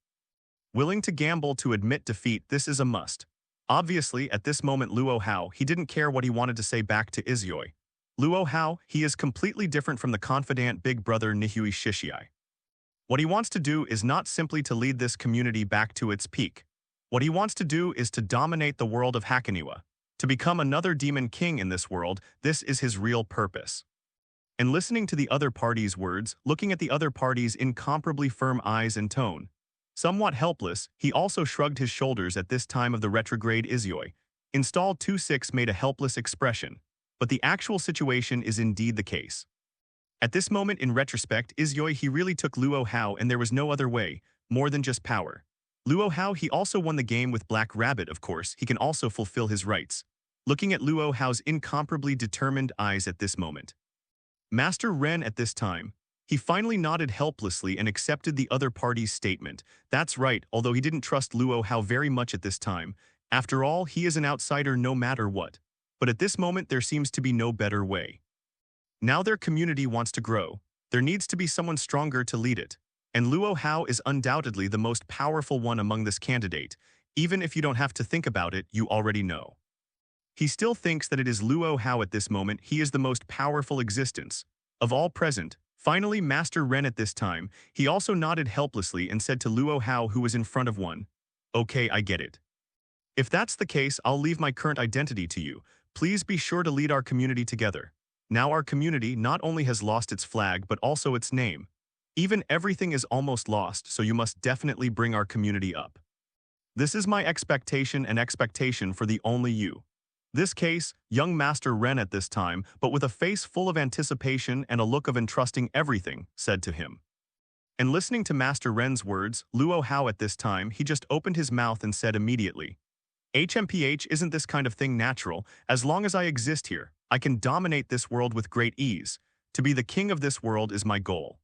Willing to gamble to admit defeat, this is a must." Obviously, at this moment Luo Hao, he didn't care what he wanted to say back to Izyoi. Luo Hao, he is completely different from the confident big brother Nihui Shishiai. What he wants to do is not simply to lead this community back to its peak. What he wants to do is to dominate the world of Hakoniwa, to become another demon king in this world. This is his real purpose. And listening to the other party's words, looking at the other party's incomparably firm eyes and tone, somewhat helpless, he also shrugged his shoulders at this time of the retrograde Izyoi. Installed 2-6 made a helpless expression, but the actual situation is indeed the case. At this moment in retrospect, Izyoi he really took Luo Hao and there was no other way, more than just power. Luo Hao he also won the game with Black Rabbit, of course, he can also fulfill his rights. Looking at Luo Hao's incomparably determined eyes at this moment. Master Ren at this time, he finally nodded helplessly and accepted the other party's statement. That's right, although he didn't trust Luo Hao very much at this time. After all, he is an outsider no matter what. But at this moment there seems to be no better way. Now their community wants to grow. There needs to be someone stronger to lead it. And Luo Hao is undoubtedly the most powerful one among this candidate. Even if you don't have to think about it, you already know. He still thinks that it is Luo Hao at this moment. He is the most powerful existence of all present. Finally, Master Ren at this time, he also nodded helplessly and said to Luo Hao who was in front of one, "Okay, I get it. If that's the case, I'll leave my current identity to you. Please be sure to lead our community together. Now our community not only has lost its flag but also its name. Even everything is almost lost, so you must definitely bring our community up. This is my expectation and expectation for the only you." This case, young Master Ren at this time, but with a face full of anticipation and a look of entrusting everything, said to him. And listening to Master Ren's words, Luo Hao at this time, he just opened his mouth and said immediately, "HMPH, isn't this kind of thing natural? As long as I exist here, I can dominate this world with great ease. To be the king of this world is my goal.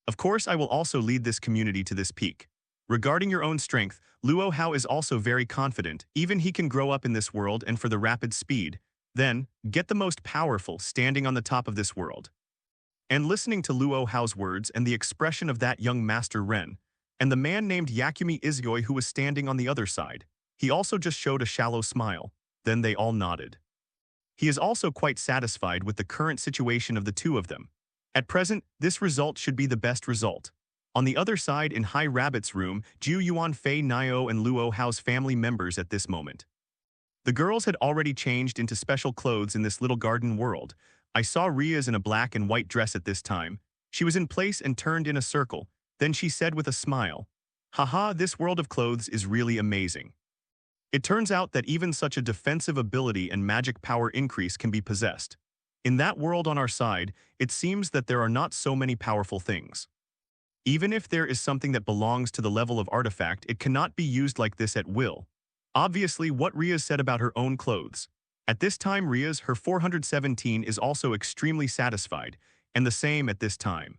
Of course, I will also lead this community to this peak. Regarding your own strength, Luo Hao is also very confident. Even he can grow up in this world and for the rapid speed. Then, get the most powerful standing on the top of this world." And listening to Luo Hao's words and the expression of that young Master Ren, and the man named Yakumi Izyoi who was standing on the other side, he also just showed a shallow smile. Then they all nodded. He is also quite satisfied with the current situation of the two of them. At present, this result should be the best result. On the other side in High Rabbit's room, Jiu Yuan Fei Nio and Luo Hao's family members at this moment. The girls had already changed into special clothes in this little garden world. I saw Ria's in a black and white dress at this time. She was in place and turned in a circle. Then she said with a smile, "Haha, this world of clothes is really amazing. It turns out that even such a defensive ability and magic power increase can be possessed. In that world on our side, it seems that there are not so many powerful things. Even if there is something that belongs to the level of artifact, it cannot be used like this at will. Obviously, what Riaz said about her own clothes. At this time, Riaz, her 417, is also extremely satisfied, and the same at this time.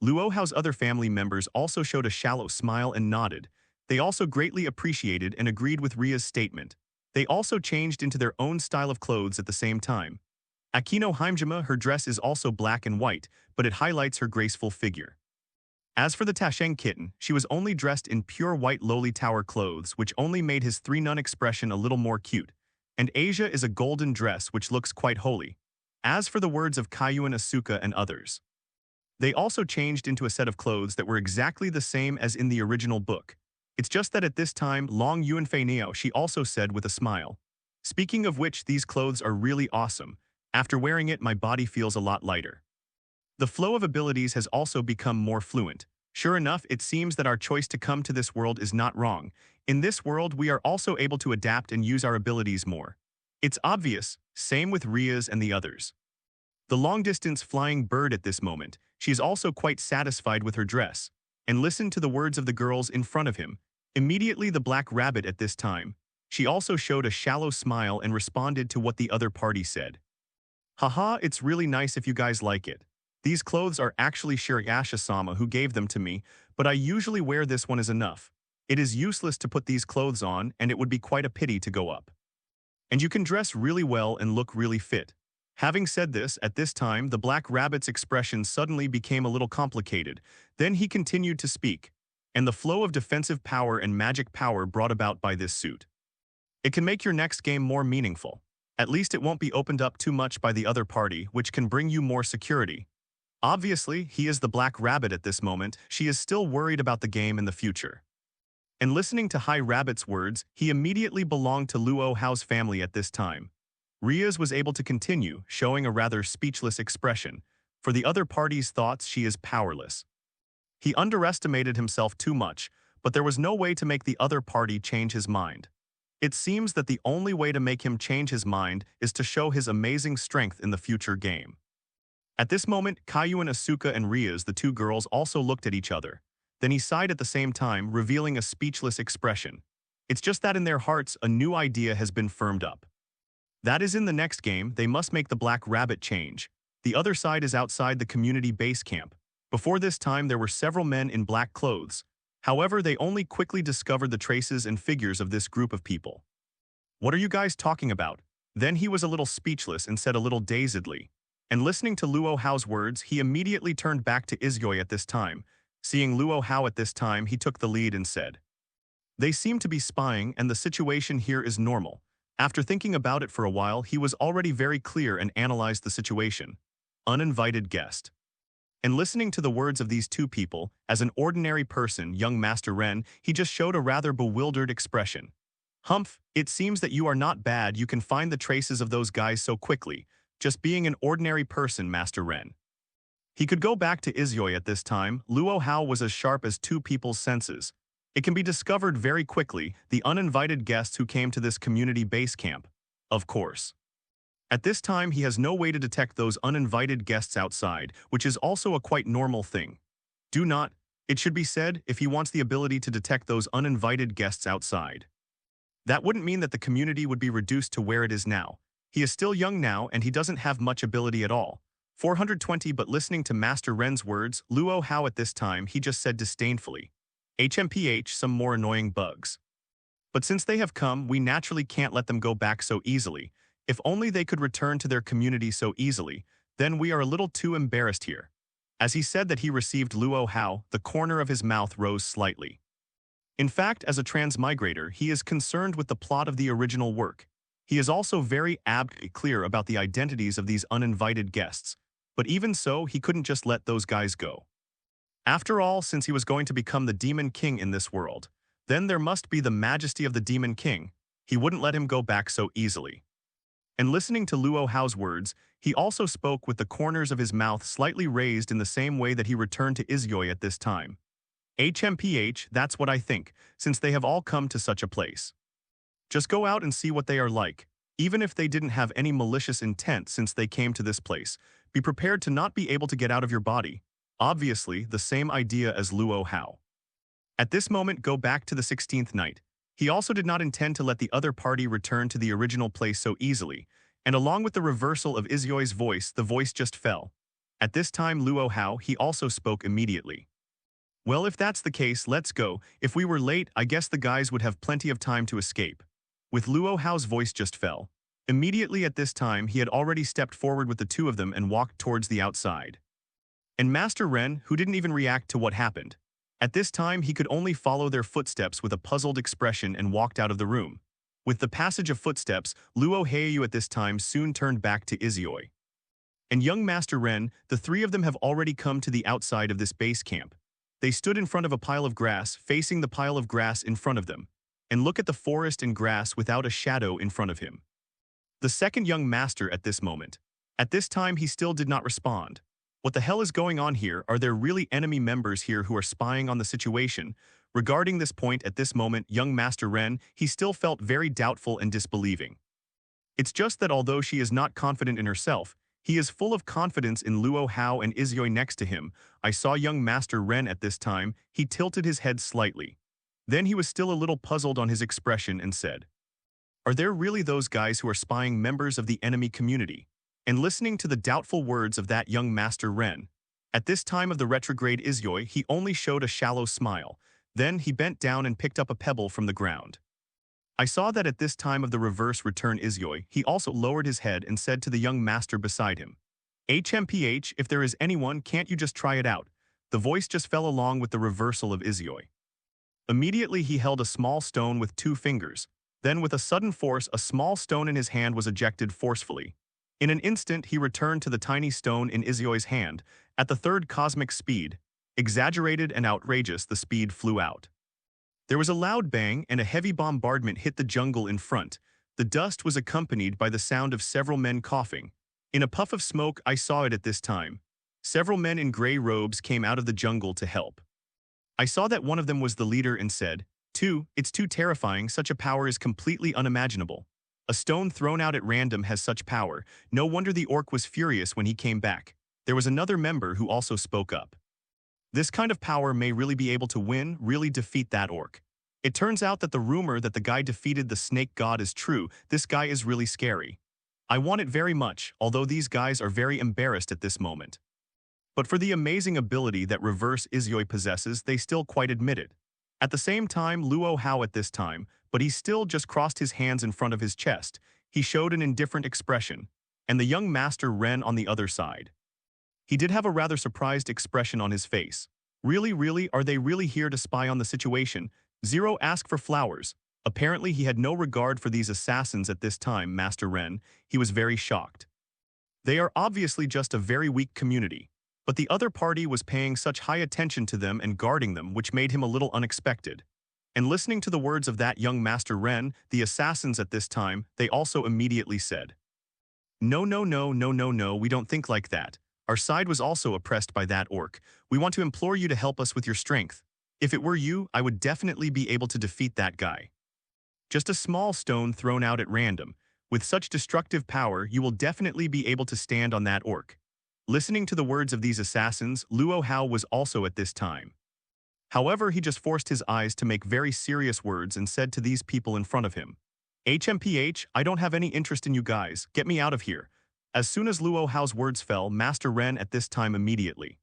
Luo Hao's other family members also showed a shallow smile and nodded. They also greatly appreciated and agreed with Riaz's statement. They also changed into their own style of clothes at the same time. Akino Haimjima, her dress is also black and white, but it highlights her graceful figure. As for the Tasheng kitten, she was only dressed in pure white lowly tower clothes, which only made his three-nun expression a little more cute. And Asia is a golden dress which looks quite holy. As for the words of Kayuan Asuka and others, they also changed into a set of clothes that were exactly the same as in the original book. It's just that at this time, Long Yuanfei Neo, she also said with a smile. Speaking of which, these clothes are really awesome. After wearing it, my body feels a lot lighter. The flow of abilities has also become more fluent. Sure enough, it seems that our choice to come to this world is not wrong. In this world, we are also able to adapt and use our abilities more. It's obvious, same with Riaz and the others. The long-distance flying bird at this moment, she is also quite satisfied with her dress, and listened to the words of the girls in front of him. Immediately the black rabbit at this time, she also showed a shallow smile and responded to what the other party said. Haha, it's really nice if you guys like it. These clothes are actually Shirayasha-sama who gave them to me, but I usually wear this one as enough. It is useless to put these clothes on, and it would be quite a pity to go up. And you can dress really well and look really fit. Having said this, at this time, the black rabbit's expression suddenly became a little complicated. Then he continued to speak, and the flow of defensive power and magic power brought about by this suit. It can make your next game more meaningful. At least it won't be opened up too much by the other party, which can bring you more security. Obviously, he is the black rabbit at this moment. She is still worried about the game in the future. And listening to High Rabbit's words, he immediately belonged to Luo Hao's family at this time. Riaz was able to continue, showing a rather speechless expression. For the other party's thoughts, she is powerless. He underestimated himself too much, but there was no way to make the other party change his mind. It seems that the only way to make him change his mind is to show his amazing strength in the future game. At this moment, Kayuan Asuka and Riaz, the two girls, also looked at each other. Then he sighed at the same time, revealing a speechless expression. It's just that in their hearts, a new idea has been firmed up. That is, in the next game, they must make the black rabbit change. The other side is outside the community base camp. Before this time, there were several men in black clothes. However, they only quickly discovered the traces and figures of this group of people. What are you guys talking about? Then he was a little speechless and said a little dazedly. And listening to Luo Hao's words, he immediately turned back to Izgyoi at this time. Seeing Luo Hao at this time, he took the lead and said, "They seem to be spying, and the situation here is normal." After thinking about it for a while, he was already very clear and analyzed the situation. Uninvited guest. And listening to the words of these two people, as an ordinary person, young Master Ren, he just showed a rather bewildered expression. "Humph, it seems that you are not bad. You can find the traces of those guys so quickly. Just being an ordinary person, Master Ren." He could go back to Izgyoi at this time. Luo Hao was as sharp as two people's senses. It can be discovered very quickly, the uninvited guests who came to this community base camp. Of course. At this time, he has no way to detect those uninvited guests outside, which is also a quite normal thing. Do not, it should be said, if he wants the ability to detect those uninvited guests outside. That wouldn't mean that the community would be reduced to where it is now. He is still young now, and he doesn't have much ability at all. 420. But listening to Master Ren's words, Luo Hao at this time, he just said disdainfully, "HMPH, some more annoying bugs. But since they have come, we naturally can't let them go back so easily. If only they could return to their community so easily, then we are a little too embarrassed here." As he said that he received Luo Hao, the corner of his mouth rose slightly. In fact, as a transmigrator, he is concerned with the plot of the original work. He is also very aptly clear about the identities of these uninvited guests. But even so, he couldn't just let those guys go. After all, since he was going to become the Demon King in this world, then there must be the majesty of the Demon King. He wouldn't let him go back so easily. And listening to Luo Hao's words, he also spoke with the corners of his mouth slightly raised in the same way that he returned to Izgyoi at this time. "HMPH, that's what I think, since they have all come to such a place. Just go out and see what they are like. Even if they didn't have any malicious intent since they came to this place, be prepared to not be able to get out of your body. Obviously, the same idea as Luo Hao. At this moment, go back to the 16th night. He also did not intend to let the other party return to the original place so easily, and along with the reversal of Izyoi's voice, the voice just fell. At this time, Luo Hao, he also spoke immediately. Well, if that's the case, let's go. If we were late, I guess the guys would have plenty of time to escape. With Luo Hao's voice just fell. Immediately at this time, he had already stepped forward with the two of them and walked towards the outside. And Master Ren, who didn't even react to what happened. At this time, he could only follow their footsteps with a puzzled expression and walked out of the room. With the passage of footsteps, Luo Hao at this time soon turned back to Izioi. And young Master Ren, the three of them have already come to the outside of this base camp. They stood in front of a pile of grass, facing the pile of grass in front of them, and look at the forest and grass without a shadow in front of him. The second young master at this moment. At this time, he still did not respond. What the hell is going on here? Are there really enemy members here who are spying on the situation? Regarding this point at this moment, young Master Ren, he still felt very doubtful and disbelieving. It's just that although she is not confident in herself, he is full of confidence in Luo Hao and Izioi next to him. I saw young Master Ren at this time, he tilted his head slightly. Then he was still a little puzzled on his expression and said, "Are there really those guys who are spying members of the enemy community?" And listening to the doubtful words of that young Master Ren, at this time of the retrograde Izioi, he only showed a shallow smile. Then he bent down and picked up a pebble from the ground. I saw that at this time of the reverse return Izioi, he also lowered his head and said to the young master beside him, "HMPH, if there is anyone, can't you just try it out?" The voice just fell along with the reversal of Izioi. Immediately he held a small stone with 2 fingers. Then with a sudden force, a small stone in his hand was ejected forcefully. In an instant, he returned to the tiny stone in Izioi's hand. At the third cosmic speed, exaggerated and outrageous, the speed flew out. There was a loud bang and a heavy bombardment hit the jungle in front. The dust was accompanied by the sound of several men coughing. In a puff of smoke, I saw it at this time. Several men in gray robes came out of the jungle to help. I saw that one of them was the leader and said, It's too terrifying, such a power is completely unimaginable. A stone thrown out at random has such power. No wonder the orc was furious when he came back. There was another member who also spoke up. This kind of power may really be able to win, really defeat that orc. It turns out that the rumor that the guy defeated the snake god is true. This guy is really scary. I want it very much, although these guys are very embarrassed at this moment. But for the amazing ability that Reverse Izioi possesses, they still quite admit it. At the same time, Luo Hao at this time, but he still just crossed his hands in front of his chest. He showed an indifferent expression, and the young Master Ren on the other side. He did have a rather surprised expression on his face. Really, are they really here to spy on the situation? Zero asked for flowers. Apparently he had no regard for these assassins at this time, Master Ren. He was very shocked. They are obviously just a very weak community, but the other party was paying such high attention to them and guarding them, which made him a little unexpected. And listening to the words of that young Master Ren, the assassins at this time, they also immediately said, No, we don't think like that. Our side was also oppressed by that orc. We want to implore you to help us with your strength. If it were you, I would definitely be able to defeat that guy. Just a small stone thrown out at random. With such destructive power, you will definitely be able to stand on that orc. Listening to the words of these assassins, Luo Hao was also at this time. However, he just forced his eyes to make very serious words and said to these people in front of him, HMPH, I don't have any interest in you guys. Get me out of here. As soon as Luo Hao's words fell, Master Ren at this time immediately.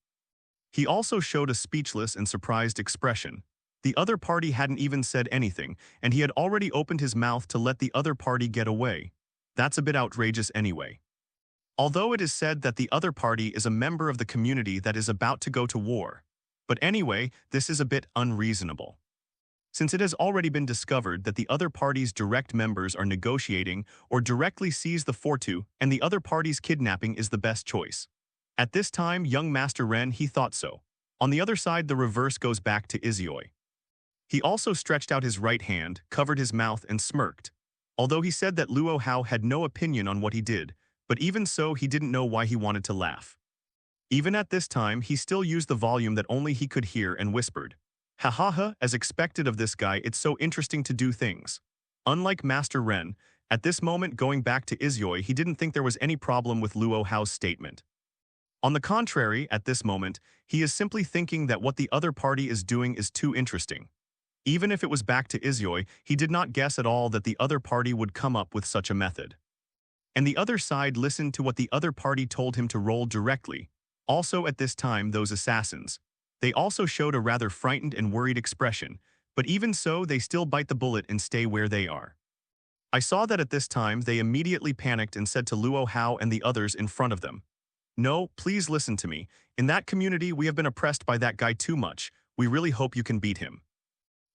He also showed a speechless and surprised expression. The other party hadn't even said anything, and he had already opened his mouth to let the other party get away. That's a bit outrageous anyway. Although it is said that the other party is a member of the community that is about to go to war. But anyway, this is a bit unreasonable. Since it has already been discovered that the other party's direct members are negotiating or directly seize the fortu, and the other party's kidnapping is the best choice. At this time, young Master Ren, he thought so. On the other side, the reverse goes back to Izioi. He also stretched out his right hand, covered his mouth, and smirked. Although he said that Luo Hao had no opinion on what he did, but even so, he didn't know why he wanted to laugh. Even at this time, he still used the volume that only he could hear and whispered, "Ha ha ha, as expected of this guy, it's so interesting to do things." Unlike Master Ren, At this moment, going back to Isyoi, he didn't think there was any problem with Luo Hao's statement. On the contrary, at this moment, he is simply thinking that what the other party is doing is too interesting. Even if it was back to Isyoi, he did not guess at all that the other party would come up with such a method. And the other side listened to what the other party told him to roll directly. Also at this time, those assassins. They also showed a rather frightened and worried expression, but even so, they still bite the bullet and stay where they are. I saw that at this time, they immediately panicked and said to Luo Hao and the others in front of them, "No, please listen to me. In that community, we have been oppressed by that guy too much. We really hope you can beat him."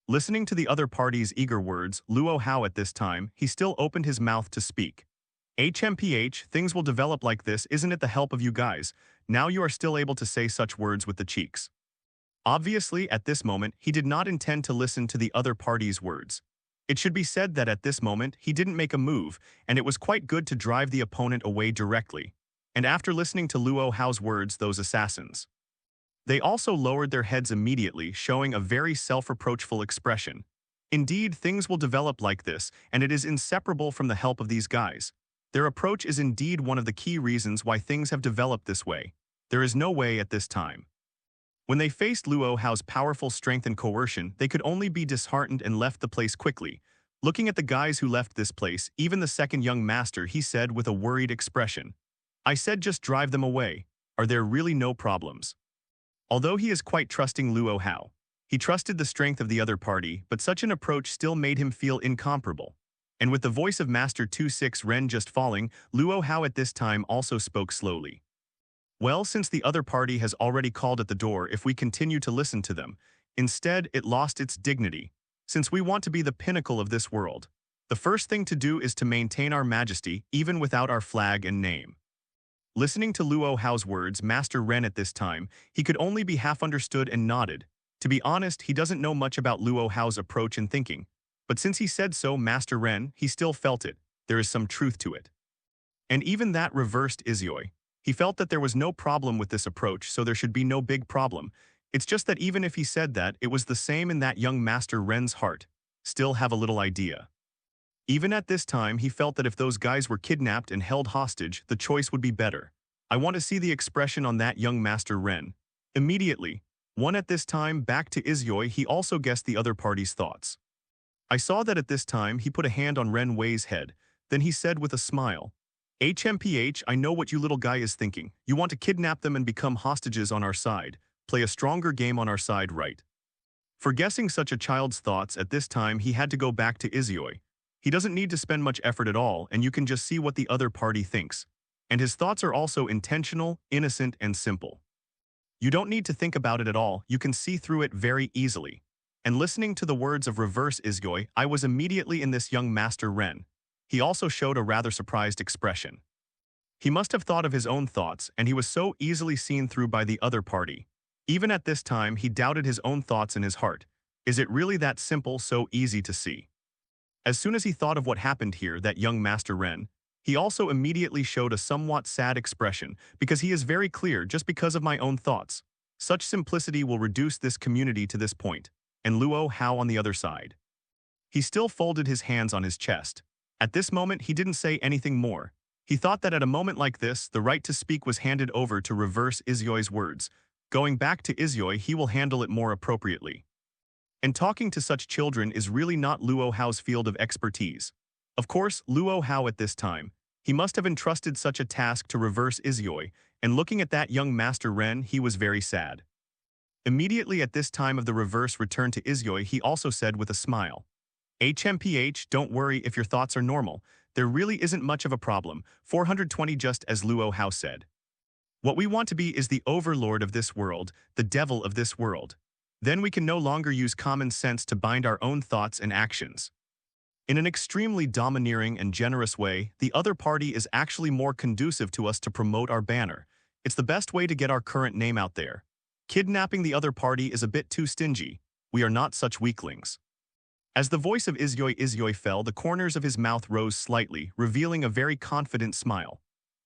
Listening to the other party's eager words, Luo Hao at this time, he still opened his mouth to speak. HMPH, things will develop like this, isn't it the help of you guys? Now you are still able to say such words with the cheeks. Obviously, at this moment, he did not intend to listen to the other party's words. It should be said that at this moment, he didn't make a move, and it was quite good to drive the opponent away directly. And after listening to Luo Hao's words, those assassins, they also lowered their heads immediately, showing a very self-reproachful expression. Indeed, things will develop like this, and it is inseparable from the help of these guys. Their approach is indeed one of the key reasons why things have developed this way. There is no way at this time. When they faced Luo Hao's powerful strength and coercion, they could only be disheartened and left the place quickly. Looking at the guys who left this place, even the second young master, he said with a worried expression, "I said just drive them away. Are there really no problems?" Although he is quite trusting Luo Hao, he trusted the strength of the other party, but such an approach still made him feel incomparable. And with the voice of Master 26 Ren just falling, Luo Hao at this time also spoke slowly. "Well, since the other party has already called at the door, if we continue to listen to them, instead it lost its dignity. Since we want to be the pinnacle of this world, the first thing to do is to maintain our majesty, even without our flag and name." Listening to Luo Hao's words, Master Ren at this time, he could only be half understood and nodded. To be honest, he doesn't know much about Luo Hao's approach and thinking. But since he said so, Master Ren, he still felt it. There is some truth to it. And even that reversed Isyoi. He felt that there was no problem with this approach, so there should be no big problem. It's just that even if he said that, it was the same in that young Master Ren's heart. Still have a little idea. Even at this time, he felt that if those guys were kidnapped and held hostage, the choice would be better. I want to see the expression on that young Master Ren. Immediately, one at this time, back to Isyoi, he also guessed the other party's thoughts. I saw that at this time, he put a hand on Ren Wei's head. Then he said with a smile, "HMPH, I know what you little guy is thinking. You want to kidnap them and become hostages on our side. Play a stronger game on our side, right?" For guessing such a child's thoughts at this time, he had to go back to Isyoi. He doesn't need to spend much effort at all, and you can just see what the other party thinks. And his thoughts are also intentional, innocent, and simple. You don't need to think about it at all, you can see through it very easily. And listening to the words of reverse Isyoi, I was immediately in this young Master Ren. He also showed a rather surprised expression. He must have thought of his own thoughts, and he was so easily seen through by the other party. Even at this time, he doubted his own thoughts in his heart. Is it really that simple, so easy to see? As soon as he thought of what happened here, that young Master Ren, he also immediately showed a somewhat sad expression, because he is very clear just because of my own thoughts. Such simplicity will reduce this community to this point. And Luo Hao on the other side. He still folded his hands on his chest. At this moment, he didn't say anything more. He thought that at a moment like this, the right to speak was handed over to reverse Isyoi's words. Going back to Isyoi, he will handle it more appropriately. And talking to such children is really not Luo Hao's field of expertise. Of course, Luo Hao at this time, he must have entrusted such a task to reverse Isyoi, and looking at that young Master Ren, he was very sad. Immediately at this time of the reverse return to Isyoi, he also said with a smile, "HMPH, don't worry if your thoughts are normal. There really isn't much of a problem. 420 just as Luo Hao said. What we want to be is the overlord of this world, the devil of this world. Then we can no longer use common sense to bind our own thoughts and actions." In an extremely domineering and generous way, the other party is actually more conducive to us to promote our banner. It's the best way to get our current name out there. Kidnapping the other party is a bit too stingy. We are not such weaklings. As the voice of Isyoi fell, the corners of his mouth rose slightly, revealing a very confident smile.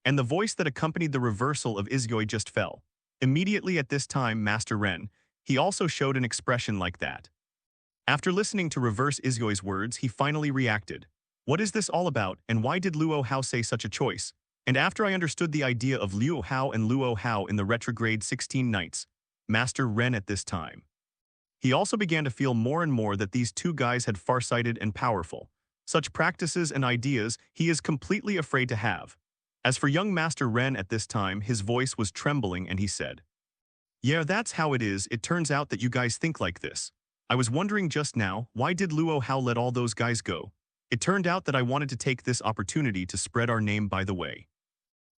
And the voice that accompanied the reversal of Isyoi just fell. Immediately at this time, Master Ren, he also showed an expression like that. After listening to reverse Isyoi's words, he finally reacted. What is this all about, and why did Luo Hao say such a choice? And after I understood the idea of Luo Hao and Luo Hao in the retrograde 16 nights, Master Ren at this time, he also began to feel more and more that these two guys had farsighted and powerful. Such practices and ideas he is completely afraid to have. As for young Master Ren at this time, his voice was trembling and he said, "Yeah, that's how it is. It turns out that you guys think like this. I was wondering just now, why did Luo Hao let all those guys go? It turned out that I wanted to take this opportunity to spread our name by the way."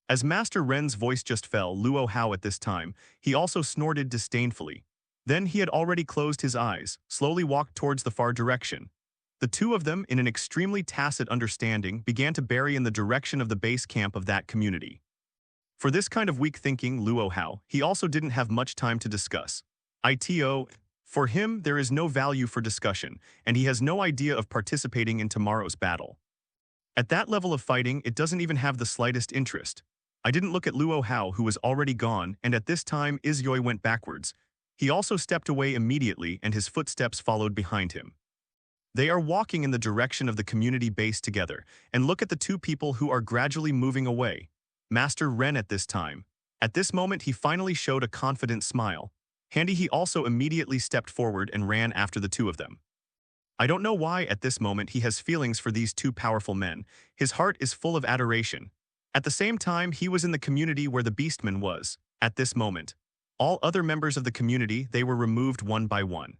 As Master Ren's voice just fell, Luo Hao at this time, he also snorted disdainfully. Then he had already closed his eyes, slowly walked towards the far direction. The two of them, in an extremely tacit understanding, began to bury in the direction of the base camp of that community. For this kind of weak thinking, Luo Hao, he also didn't have much time to discuss. For him, there is no value for discussion, and he has no idea of participating in tomorrow's battle. At that level of fighting, it doesn't even have the slightest interest. I didn't look at Luo Hao, who was already gone, and at this time Isyoi went backwards. He also stepped away immediately, and his footsteps followed behind him. They are walking in the direction of the community base together, and look at the two people who are gradually moving away. Master Ren at this time. At this moment he finally showed a confident smile. He also immediately stepped forward and ran after the two of them. I don't know why at this moment he has feelings for these two powerful men. His heart is full of adoration. At the same time, he was in the community where the Beastman was. At this moment, all other members of the community, they were removed one by one.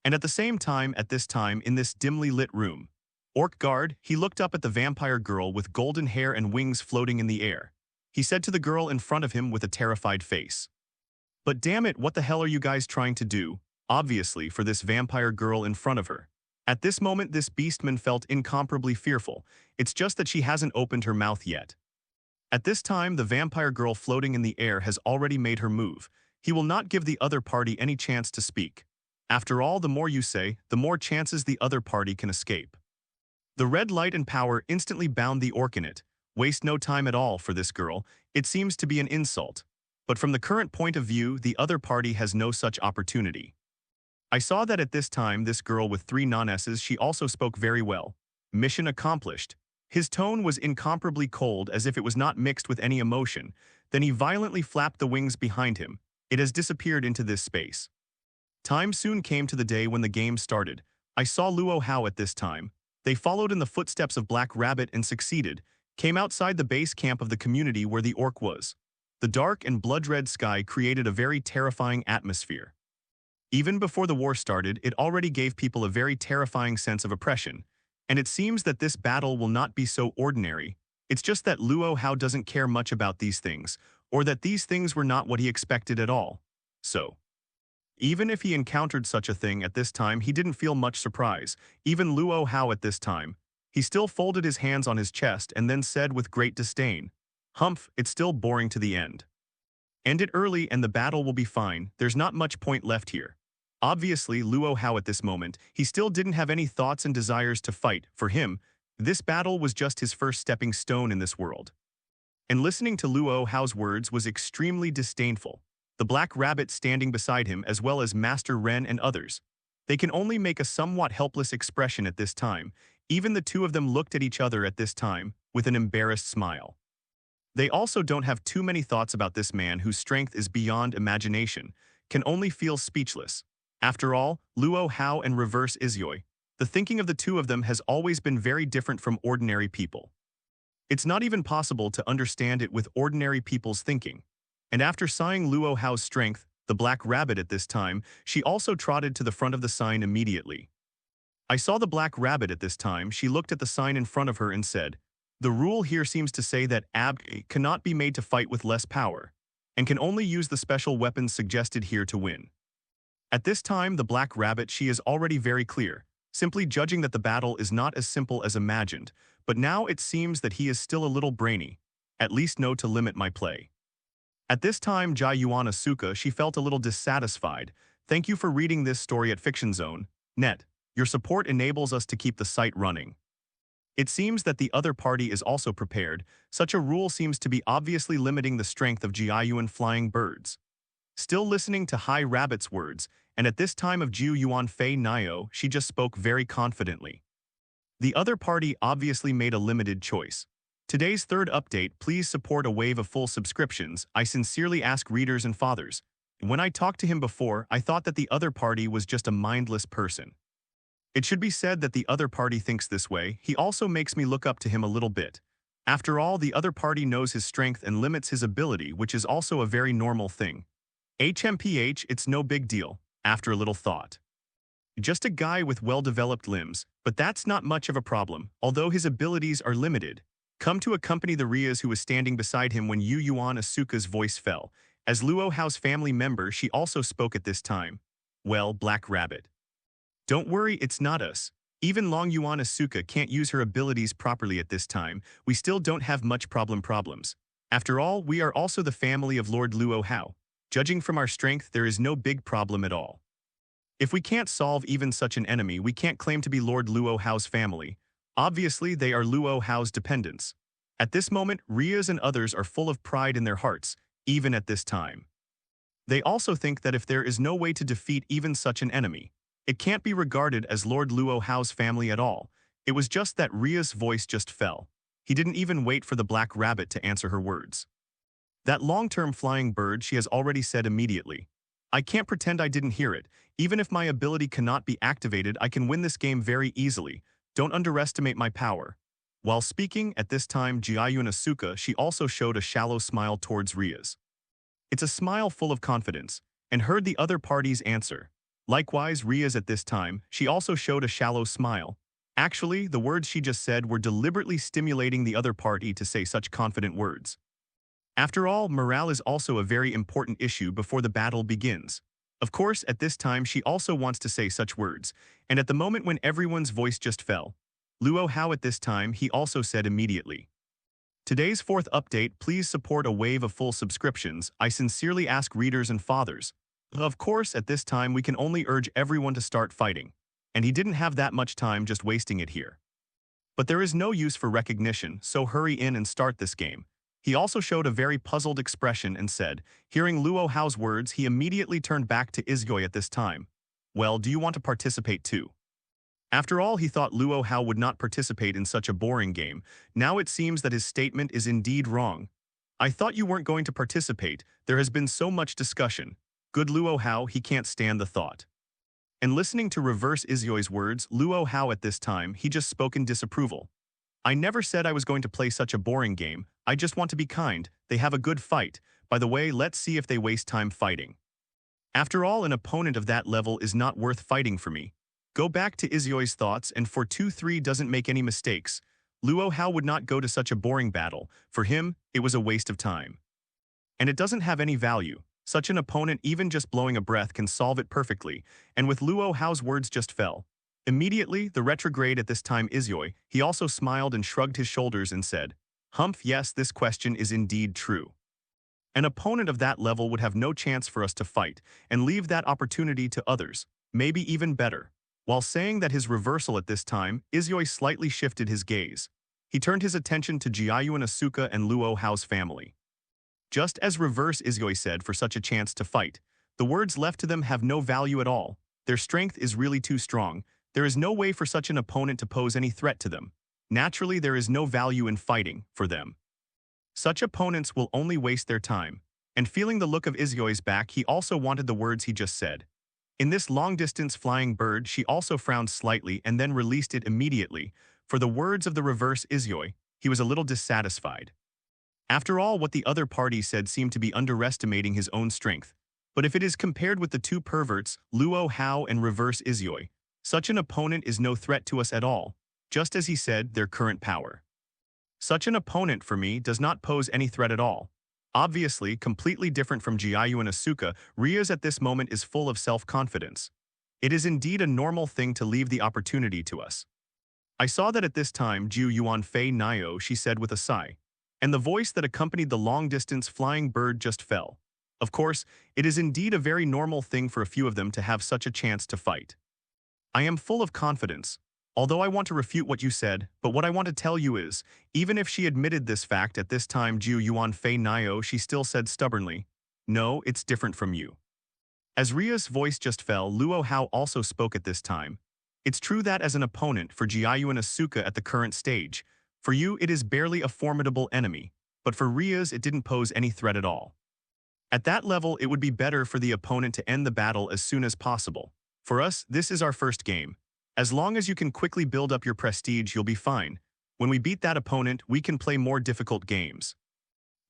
And at the same time, at this time, in this dimly lit room, Orc Guard, he looked up at the vampire girl with golden hair and wings floating in the air. He said to the girl in front of him with a terrified face, "But damn it, what the hell are you guys trying to do?" Obviously, for this vampire girl in front of her. At this moment, this Beastman felt incomparably fearful. It's just that she hasn't opened her mouth yet. At this time, the vampire girl floating in the air has already made her move. He will not give the other party any chance to speak. After all, the more you say, the more chances the other party can escape. The red light and power instantly bound the orc in it. Waste no time at all for this girl. It seems to be an insult. But from the current point of view, the other party has no such opportunity. I saw that at this time, this girl with 3 non-S's, she also spoke very well. Mission accomplished. His tone was incomparably cold, as if it was not mixed with any emotion. Then he violently flapped the wings behind him. It has disappeared into this space. Time soon came to the day when the game started. I saw Luo Hao at this time. They followed in the footsteps of Black Rabbit and succeeded, came outside the base camp of the community where the orc was. The dark and blood-red sky created a very terrifying atmosphere. Even before the war started, it already gave people a very terrifying sense of oppression. And it seems that this battle will not be so ordinary. It's just that Luo Hao doesn't care much about these things, or that these things were not what he expected at all. So, even if he encountered such a thing at this time, he didn't feel much surprise. Even Luo Hao at this time, he still folded his hands on his chest and then said with great disdain, "Humph, it's still boring to the end. End it early and the battle will be fine. There's not much point left here." Obviously, Luo Hao at this moment, he still didn't have any thoughts and desires to fight. For him, this battle was just his first stepping stone in this world. And listening to Luo Hao's words was extremely disdainful. The Black Rabbit standing beside him, as well as Master Ren and others. They can only make a somewhat helpless expression at this time. Even the two of them looked at each other at this time, with an embarrassed smile. They also don't have too many thoughts about this man whose strength is beyond imagination, can only feel speechless. After all, Luo Hao and Reverse Isyoi, the thinking of the two of them has always been very different from ordinary people. It's not even possible to understand it with ordinary people's thinking. And after sighing Luo Hao's strength, the Black Rabbit at this time, she also trotted to the front of the sign immediately. I saw the Black Rabbit at this time. She looked at the sign in front of her and said, "The rule here seems to say that AB cannot be made to fight with less power, and can only use the special weapons suggested here to win." At this time, the Black Rabbit, she is already very clear, simply judging that the battle is not as simple as imagined, but now it seems that he is still a little brainy. At least know to limit my play. At this time, Jai Yuan Asuka, she felt a little dissatisfied. Thank you for reading this story at Fiction Zone. Net. Your support enables us to keep the site running. It seems that the other party is also prepared. Such a rule seems to be obviously limiting the strength of Jiayuan flying birds. Still listening to High Rabbit's words, and at this time of Jiu Yuan Fei Nio, she just spoke very confidently. The other party obviously made a limited choice. Today's third update, please support a wave of full subscriptions. I sincerely ask readers and fathers. When I talked to him before, I thought that the other party was just a mindless person. It should be said that the other party thinks this way. He also makes me look up to him a little bit. After all, the other party knows his strength and limits his ability, which is also a very normal thing. HMPH, it's no big deal, after a little thought. Just a guy with well-developed limbs, but that's not much of a problem, although his abilities are limited. Come to accompany the Rias who was standing beside him when Yuan Asuka's voice fell. As Luo Hao's family member, she also spoke at this time. Well, Black Rabbit. Don't worry, it's not us. Even Long Yuan Asuka can't use her abilities properly at this time. We still don't have much problems. After all, we are also the family of Lord Luo Hao. Judging from our strength, there is no big problem at all. If we can't solve even such an enemy, we can't claim to be Lord Luo Hao's family. Obviously, they are Luo Hao's dependents. At this moment, Rias and others are full of pride in their hearts, even at this time. They also think that if there is no way to defeat even such an enemy, it can't be regarded as Lord Luo Hao's family at all. It was just that Ria's voice just fell. He didn't even wait for the Black Rabbit to answer her words. That long-term flying bird, she has already said immediately. I can't pretend I didn't hear it. Even if my ability cannot be activated, I can win this game very easily. Don't underestimate my power. While speaking, at this time, Jiayun Asuka, she also showed a shallow smile towards Rias. It's a smile full of confidence, and heard the other party's answer. Likewise, Rias at this time, she also showed a shallow smile. Actually, the words she just said were deliberately stimulating the other party to say such confident words. After all, morale is also a very important issue before the battle begins. Of course, at this time she also wants to say such words, and at the moment when everyone's voice just fell, Luo Hao at this time, he also said immediately. Today's fourth update, please support a wave of full subscriptions. I sincerely ask readers and fathers. Of course, at this time we can only urge everyone to start fighting, and he didn't have that much time just wasting it here. But there is no use for recognition, so hurry in and start this game. He also showed a very puzzled expression and said, hearing Luo Hao's words, he immediately turned back to Izgoi at this time. Well, do you want to participate too? After all, he thought Luo Hao would not participate in such a boring game. Now it seems that his statement is indeed wrong. I thought you weren't going to participate. There has been so much discussion. Good Luo Hao, he can't stand the thought. And listening to reverse Izgoi's words, Luo Hao at this time, he just spoke in disapproval. I never said I was going to play such a boring game. I just want to be kind. They have a good fight. By the way, let's see if they waste time fighting. After all, an opponent of that level is not worth fighting for me. Go back to Izgoi's thoughts, and for 2-3 doesn't make any mistakes. Luo Hao would not go to such a boring battle. For him, it was a waste of time. And it doesn't have any value. Such an opponent, even just blowing a breath, can solve it perfectly, and with Luo Hao's words just fell. Immediately, the retrograde at this time Izgoi, he also smiled and shrugged his shoulders and said, Humph, yes, this question is indeed true. An opponent of that level would have no chance for us to fight, and leave that opportunity to others, maybe even better. While saying that his reversal at this time, Izgoi slightly shifted his gaze. He turned his attention to Jiayun Asuka and Luo Hao's family. Just as reverse Izgoi said for such a chance to fight, the words left to them have no value at all. Their strength is really too strong. There is no way for such an opponent to pose any threat to them. Naturally, there is no value in fighting for them. Such opponents will only waste their time. And feeling the look of Izgoi's back, he also wanted the words he just said. In this long-distance flying bird, she also frowned slightly and then released it immediately. For the words of the reverse Izgoi, he was a little dissatisfied. After all, what the other party said seemed to be underestimating his own strength. But if it is compared with the two perverts, Luo Hao and reverse Izgoi, such an opponent is no threat to us at all, just as he said, their current power. Such an opponent, for me, does not pose any threat at all. Obviously, completely different from Jiayu and Asuka, Rias at this moment is full of self-confidence. It is indeed a normal thing to leave the opportunity to us. I saw that at this time, Jiu Yuan Fei Nio, she said with a sigh. And the voice that accompanied the long-distance flying bird just fell. Of course, it is indeed a very normal thing for a few of them to have such a chance to fight. I am full of confidence. Although I want to refute what you said, but what I want to tell you is, even if she admitted this fact at this time Jiu Yuan Fei Nio, she still said stubbornly, no, it's different from you. As Ria's voice just fell, Luo Hao also spoke at this time. It's true that as an opponent for Jiayu and Asuka at the current stage, for you it is barely a formidable enemy, but for Rias it didn't pose any threat at all. At that level, it would be better for the opponent to end the battle as soon as possible. For us, this is our first game. As long as you can quickly build up your prestige, you'll be fine. When we beat that opponent, we can play more difficult games.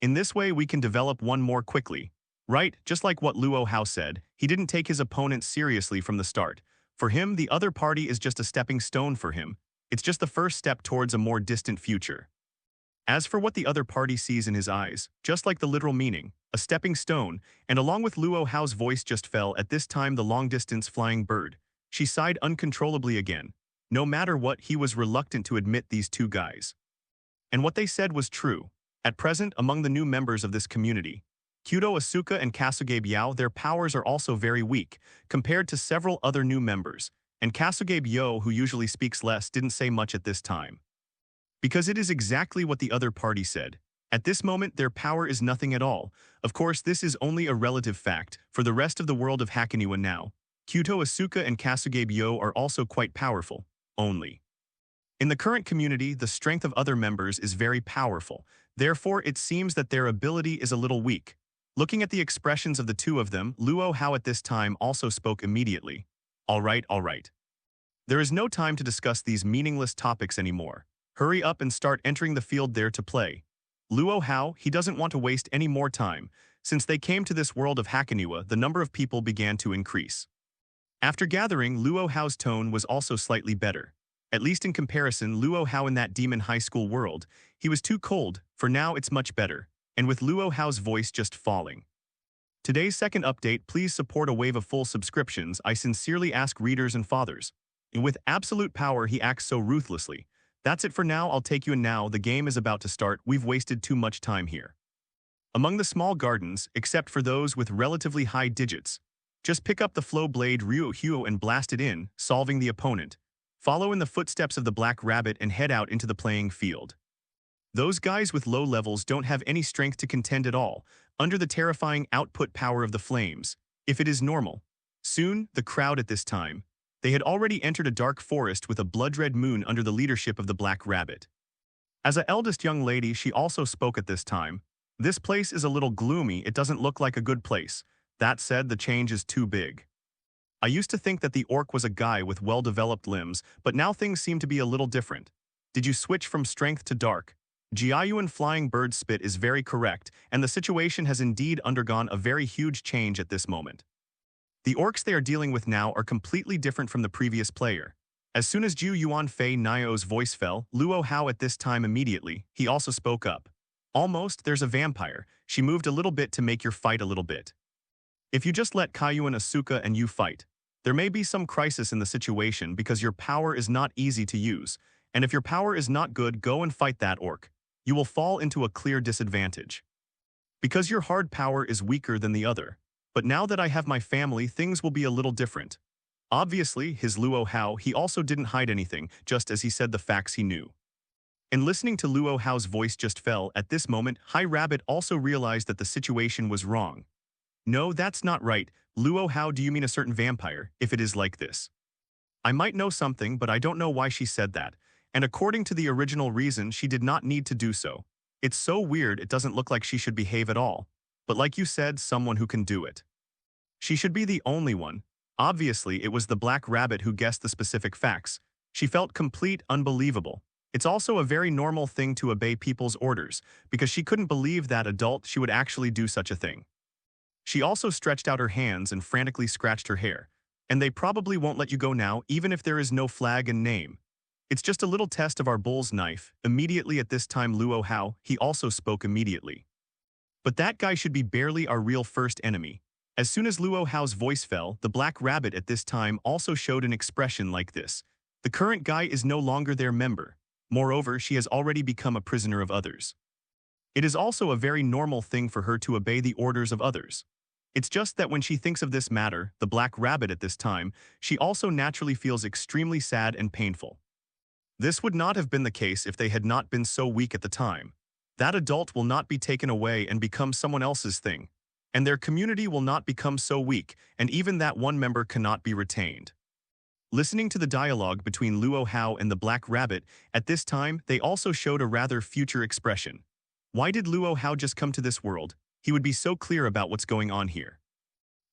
In this way, we can develop one more quickly. Right, just like what Luo Hao said, he didn't take his opponent seriously from the start. For him, the other party is just a stepping stone for him. It's just the first step towards a more distant future. As for what the other party sees in his eyes, just like the literal meaning, a stepping stone, and along with Luo Hao's voice just fell at this time the long-distance flying bird. She sighed uncontrollably again. No matter what, he was reluctant to admit these two guys. And what they said was true. At present, among the new members of this community, Kuoh, Asuka, and Kasuge Biao, their powers are also very weak, compared to several other new members, and Kasuge Biao, who usually speaks less, didn't say much at this time. Because it is exactly what the other party said. At this moment, their power is nothing at all. Of course, this is only a relative fact. For the rest of the world of Hakoniwa now, Kuoh, Asuka, and Kasuge Biao are also quite powerful. Only. In the current community, the strength of other members is very powerful. Therefore, it seems that their ability is a little weak. Looking at the expressions of the two of them, Luo Hao at this time also spoke immediately. All right. There is no time to discuss these meaningless topics anymore. Hurry up and start entering the field there to play. Luo Hao, he doesn't want to waste any more time. Since they came to this world of Hakoniwa, the number of people began to increase. After gathering, Luo Hao's tone was also slightly better. At least in comparison, Luo Hao in that demon high school world, he was too cold. For now it's much better, and with Luo Hao's voice just falling. Today's second update, please support a wave of full subscriptions. I sincerely ask readers and fathers. And with absolute power, he acts so ruthlessly. That's it for now. I'll take you in now. The game is about to start. We've wasted too much time here. Among the small gardens, except for those with relatively high digits, just pick up the flow blade Luo Hao and blast it in, solving the opponent. Follow in the footsteps of the black rabbit and head out into the playing field. Those guys with low levels don't have any strength to contend at all, under the terrifying output power of the flames, if it is normal. Soon, the crowd at this time, they had already entered a dark forest with a blood-red moon under the leadership of the black rabbit. As an eldest young lady, she also spoke at this time. This place is a little gloomy. It doesn't look like a good place. That said, the change is too big. I used to think that the orc was a guy with well-developed limbs, but now things seem to be a little different. Did you switch from strength to dark? Jiayu and Flying Bird spit is very correct, and the situation has indeed undergone a very huge change at this moment. The orcs they are dealing with now are completely different from the previous player. As soon as Ju Yuan Fei Nio's voice fell, Luo Hao at this time immediately, he also spoke up. Almost, there's a vampire. She moved a little bit to make your fight a little bit. If you just let Kayuan, Asuka, and you fight, there may be some crisis in the situation because your power is not easy to use, and if your power is not good, go and fight that orc. You will fall into a clear disadvantage. Because your hard power is weaker than the other. But now that I have my family, things will be a little different. Obviously, his Luo Hao, he also didn't hide anything, just as he said the facts he knew. And listening to Luo Hao's voice just fell, at this moment, High Rabbit also realized that the situation was wrong. No, that's not right. Luo Hao, do you mean a certain vampire, if it is like this? I might know something, but I don't know why she said that. And according to the original reason, she did not need to do so. It's so weird, it doesn't look like she should behave at all. But like you said, someone who can do it. She should be the only one. Obviously, it was the black rabbit who guessed the specific facts. She felt complete unbelievable. It's also a very normal thing to obey people's orders, because she couldn't believe that adult she would actually do such a thing. She also stretched out her hands and frantically scratched her hair. And they probably won't let you go now, even if there is no flag and name. It's just a little test of our bull's knife. Immediately at this time Luo Hao, he also spoke immediately. But that guy should be barely our real first enemy. As soon as Luo Hao's voice fell, the black rabbit at this time also showed an expression like this. The current guy is no longer their member. Moreover, she has already become a prisoner of others. It is also a very normal thing for her to obey the orders of others. It's just that when she thinks of this matter, the black rabbit at this time, she also naturally feels extremely sad and painful. This would not have been the case if they had not been so weak at the time. That adult will not be taken away and become someone else's thing. And their community will not become so weak, and even that one member cannot be retained. Listening to the dialogue between Luo Hao and the Black Rabbit, at this time, they also showed a rather future expression. Why did Luo Hao just come to this world? He would be so clear about what's going on here.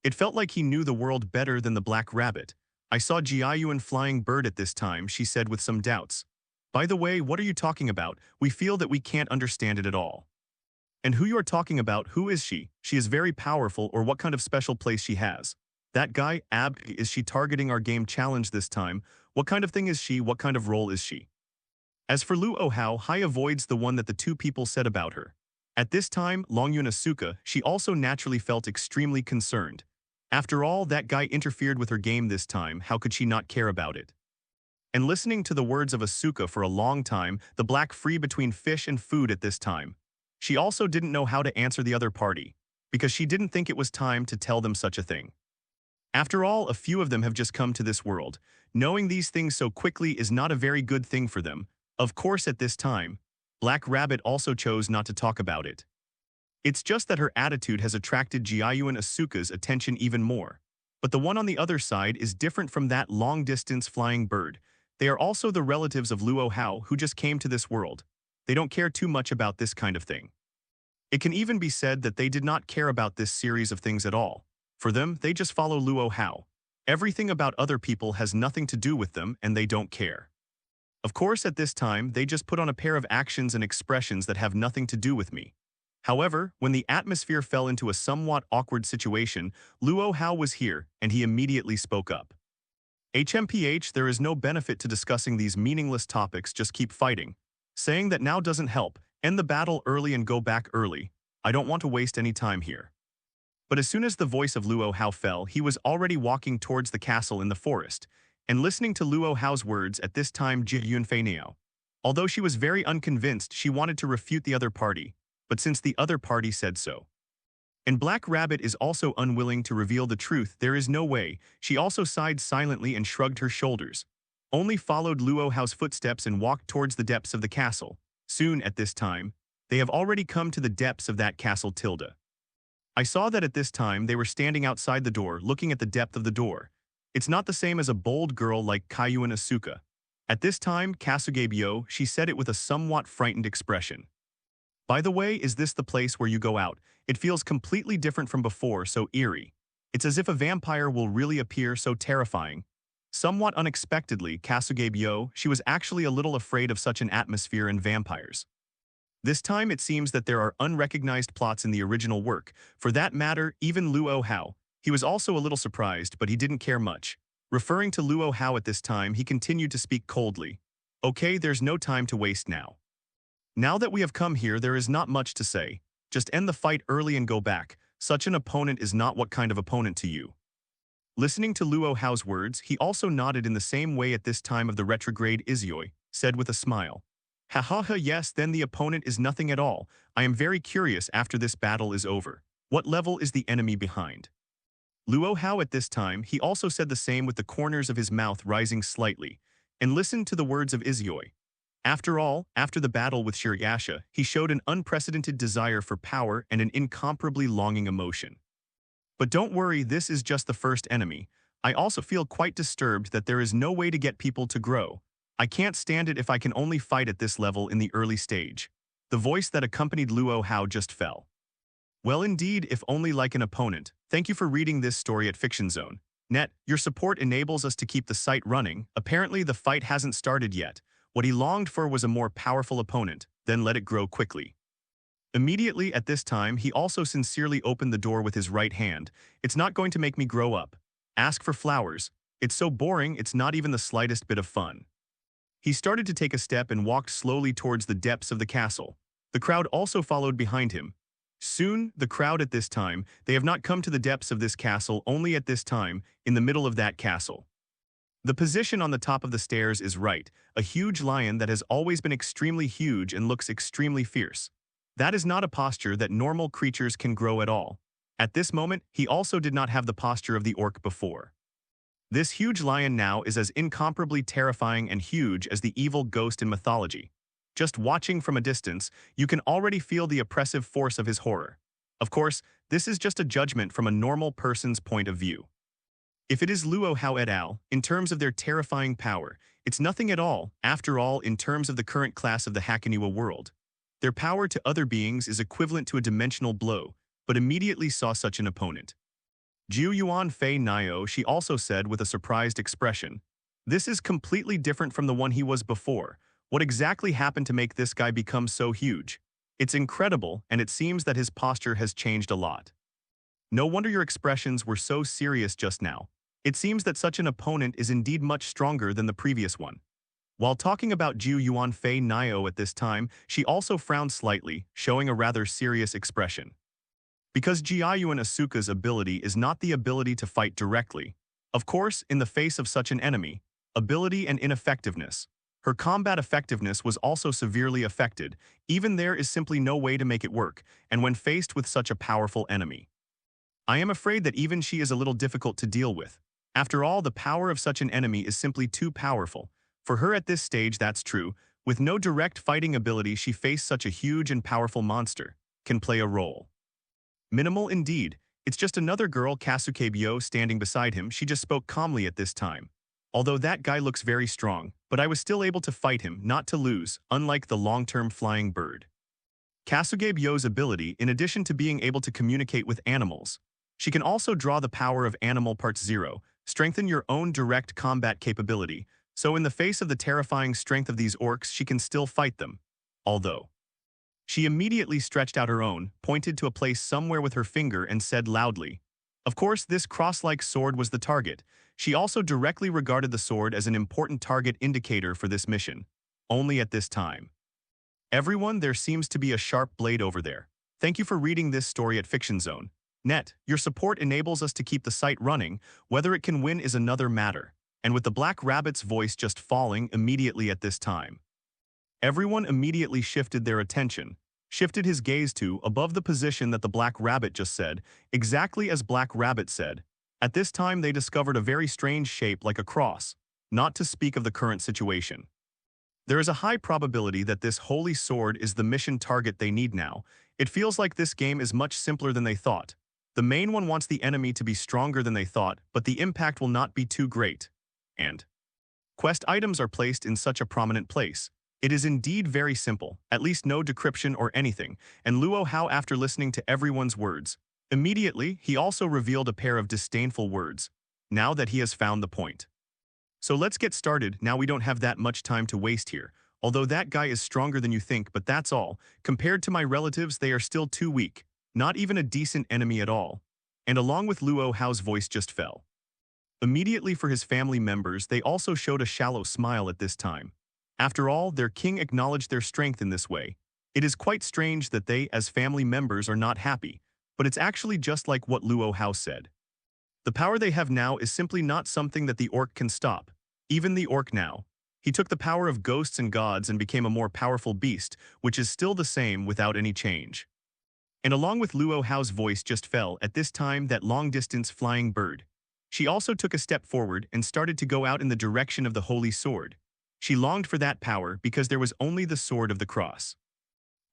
It felt like he knew the world better than the Black Rabbit. I saw Jiayuan flying bird at this time, she said with some doubts. By the way, what are you talking about? We feel that we can't understand it at all. And who you are talking about, who is she? She is very powerful, or what kind of special place she has? That guy, is she targeting our game challenge this time? What kind of thing is she? What kind of role is she? As for Luo Hao, Hai avoids the one that the two people said about her. At this time, Longyun Asuka, she also naturally felt extremely concerned. After all, that guy interfered with her game this time, how could she not care about it? And listening to the words of Asuka for a long time, the black free between fish and food at this time. She also didn't know how to answer the other party, because she didn't think it was time to tell them such a thing. After all, a few of them have just come to this world. Knowing these things so quickly is not a very good thing for them. Of course, at this time, Black Rabbit also chose not to talk about it. It's just that her attitude has attracted Jiayuan Asuka's attention even more. But the one on the other side is different from that long-distance flying bird. They are also the relatives of Luo Hao who just came to this world. They don't care too much about this kind of thing. It can even be said that they did not care about this series of things at all. For them, they just follow Luo Hao. Everything about other people has nothing to do with them, and they don't care. Of course, at this time, they just put on a pair of actions and expressions that have nothing to do with me. However, when the atmosphere fell into a somewhat awkward situation, Luo Hao was here, and he immediately spoke up. HMPH, there is no benefit to discussing these meaningless topics, just keep fighting. Saying that now doesn't help. End the battle early and go back early. I don't want to waste any time here. But as soon as the voice of Luo Hao fell, he was already walking towards the castle in the forest. And listening to Luo Hao's words at this time, Ji Yunfei Niao. Although she was very unconvinced, she wanted to refute the other party, but since the other party said so. And Black Rabbit is also unwilling to reveal the truth, there is no way, she also sighed silently and shrugged her shoulders. Only followed Luo Hao's footsteps and walked towards the depths of the castle. Soon, at this time, they have already come to the depths of that castle tilde. I saw that at this time they were standing outside the door, looking at the depth of the door. It's not the same as a bold girl like Kaiyuan Asuka. At this time, Kasugebyo, she said it with a somewhat frightened expression. By the way, is this the place where you go out? It feels completely different from before, so eerie. It's as if a vampire will really appear, so terrifying. Somewhat unexpectedly, Kasugebyo, she was actually a little afraid of such an atmosphere and vampires. This time it seems that there are unrecognized plots in the original work. For that matter, even Luo Hao. He was also a little surprised, but he didn't care much. Referring to Luo Hao at this time, he continued to speak coldly. Okay, there's no time to waste now. Now that we have come here, there is not much to say. Just end the fight early and go back. Such an opponent is not what kind of opponent to you. Listening to Luo Hao's words, he also nodded in the same way at this time of the retrograde Izioi, said with a smile. Ha ha ha, yes, then the opponent is nothing at all. I am very curious after this battle is over. What level is the enemy behind? Luo Hao at this time, he also said the same with the corners of his mouth rising slightly, and listened to the words of Izioi. After all, after the battle with Shirayasha, he showed an unprecedented desire for power and an incomparably longing emotion. But don't worry, this is just the first enemy. I also feel quite disturbed that there is no way to get people to grow. I can't stand it if I can only fight at this level in the early stage. The voice that accompanied Luo Hao just fell. Well indeed, if only like an opponent. Thank you for reading this story at Fiction Zone. Net, your support enables us to keep the site running. Apparently the fight hasn't started yet. What he longed for was a more powerful opponent, then let it grow quickly. Immediately at this time, he also sincerely opened the door with his right hand. It's not going to make me grow up. Ask for flowers. It's so boring, it's not even the slightest bit of fun. He started to take a step and walked slowly towards the depths of the castle. The crowd also followed behind him. Soon, the crowd at this time, they have not come to the depths of this castle, only at this time, in the middle of that castle. The position on the top of the stairs is right, a huge lion that has always been extremely huge and looks extremely fierce. That is not a posture that normal creatures can grow at all. At this moment, he also did not have the posture of the orc before. This huge lion now is as incomparably terrifying and huge as the evil ghost in mythology. Just watching from a distance, you can already feel the oppressive force of his horror. Of course, this is just a judgment from a normal person's point of view. If it is Luo Hao et al., in terms of their terrifying power, it's nothing at all, after all, in terms of the current class of the Hackaniwa world. Their power to other beings is equivalent to a dimensional blow, but immediately saw such an opponent. Jiu Yuan Fei Nio, she also said with a surprised expression. This is completely different from the one he was before. What exactly happened to make this guy become so huge? It's incredible, and it seems that his posture has changed a lot. No wonder your expressions were so serious just now. It seems that such an opponent is indeed much stronger than the previous one. While talking about Jiu Yuan Fei Nio at this time, she also frowned slightly, showing a rather serious expression. Because Jiayuan Asuka's ability is not the ability to fight directly. Of course, in the face of such an enemy, ability and ineffectiveness. Her combat effectiveness was also severely affected, even there is simply no way to make it work, and when faced with such a powerful enemy. I am afraid that even she is a little difficult to deal with. After all, the power of such an enemy is simply too powerful. For her at this stage, that's true. With no direct fighting ability, she faced such a huge and powerful monster. Can play a role. Minimal indeed. It's just another girl, Kasuke Byo, standing beside him. She just spoke calmly at this time. Although that guy looks very strong, but I was still able to fight him, not to lose, unlike the long-term flying bird. Kasuge Byo's ability, in addition to being able to communicate with animals, she can also draw the power of Animal Part 0, strengthen your own direct combat capability, so in the face of the terrifying strength of these orcs, she can still fight them. Although, she immediately stretched out her own, pointed to a place somewhere with her finger and said loudly. Of course, this cross-like sword was the target. She also directly regarded the sword as an important target indicator for this mission. Only at this time. Everyone, there seems to be a sharp blade over there. Thank you for reading this story at Fiction Zone. Net, your support enables us to keep the site running. Whether it can win is another matter. And with the Black Rabbit's voice just falling immediately at this time. Everyone immediately shifted their attention, shifted his gaze to above the position that the Black Rabbit just said, exactly as Black Rabbit said. At this time they discovered a very strange shape like a cross, not to speak of the current situation. There is a high probability that this holy sword is the mission target they need now. It feels like this game is much simpler than they thought. The main one wants the enemy to be stronger than they thought, but the impact will not be too great. And quest items are placed in such a prominent place. It is indeed very simple, at least no decryption or anything, and Luo Hao, after listening to everyone's words, immediately he also revealed a pair of disdainful words, now that he has found the point. So let's get started. Now we don't have that much time to waste here, although that guy is stronger than you think, but that's all. Compared to my relatives, they are still too weak, not even a decent enemy at all. And along with Luo Hao's voice just fell. Immediately for his family members, they also showed a shallow smile at this time. After all, their king acknowledged their strength in this way. It is quite strange that they, as family members, are not happy, but it's actually just like what Luo Hao said. The power they have now is simply not something that the orc can stop. Even the orc now. He took the power of ghosts and gods and became a more powerful beast, which is still the same without any change. And along with Luo Hao's voice just fell at this time that long-distance flying bird. She also took a step forward and started to go out in the direction of the holy sword. She longed for that power because there was only the sword of the cross.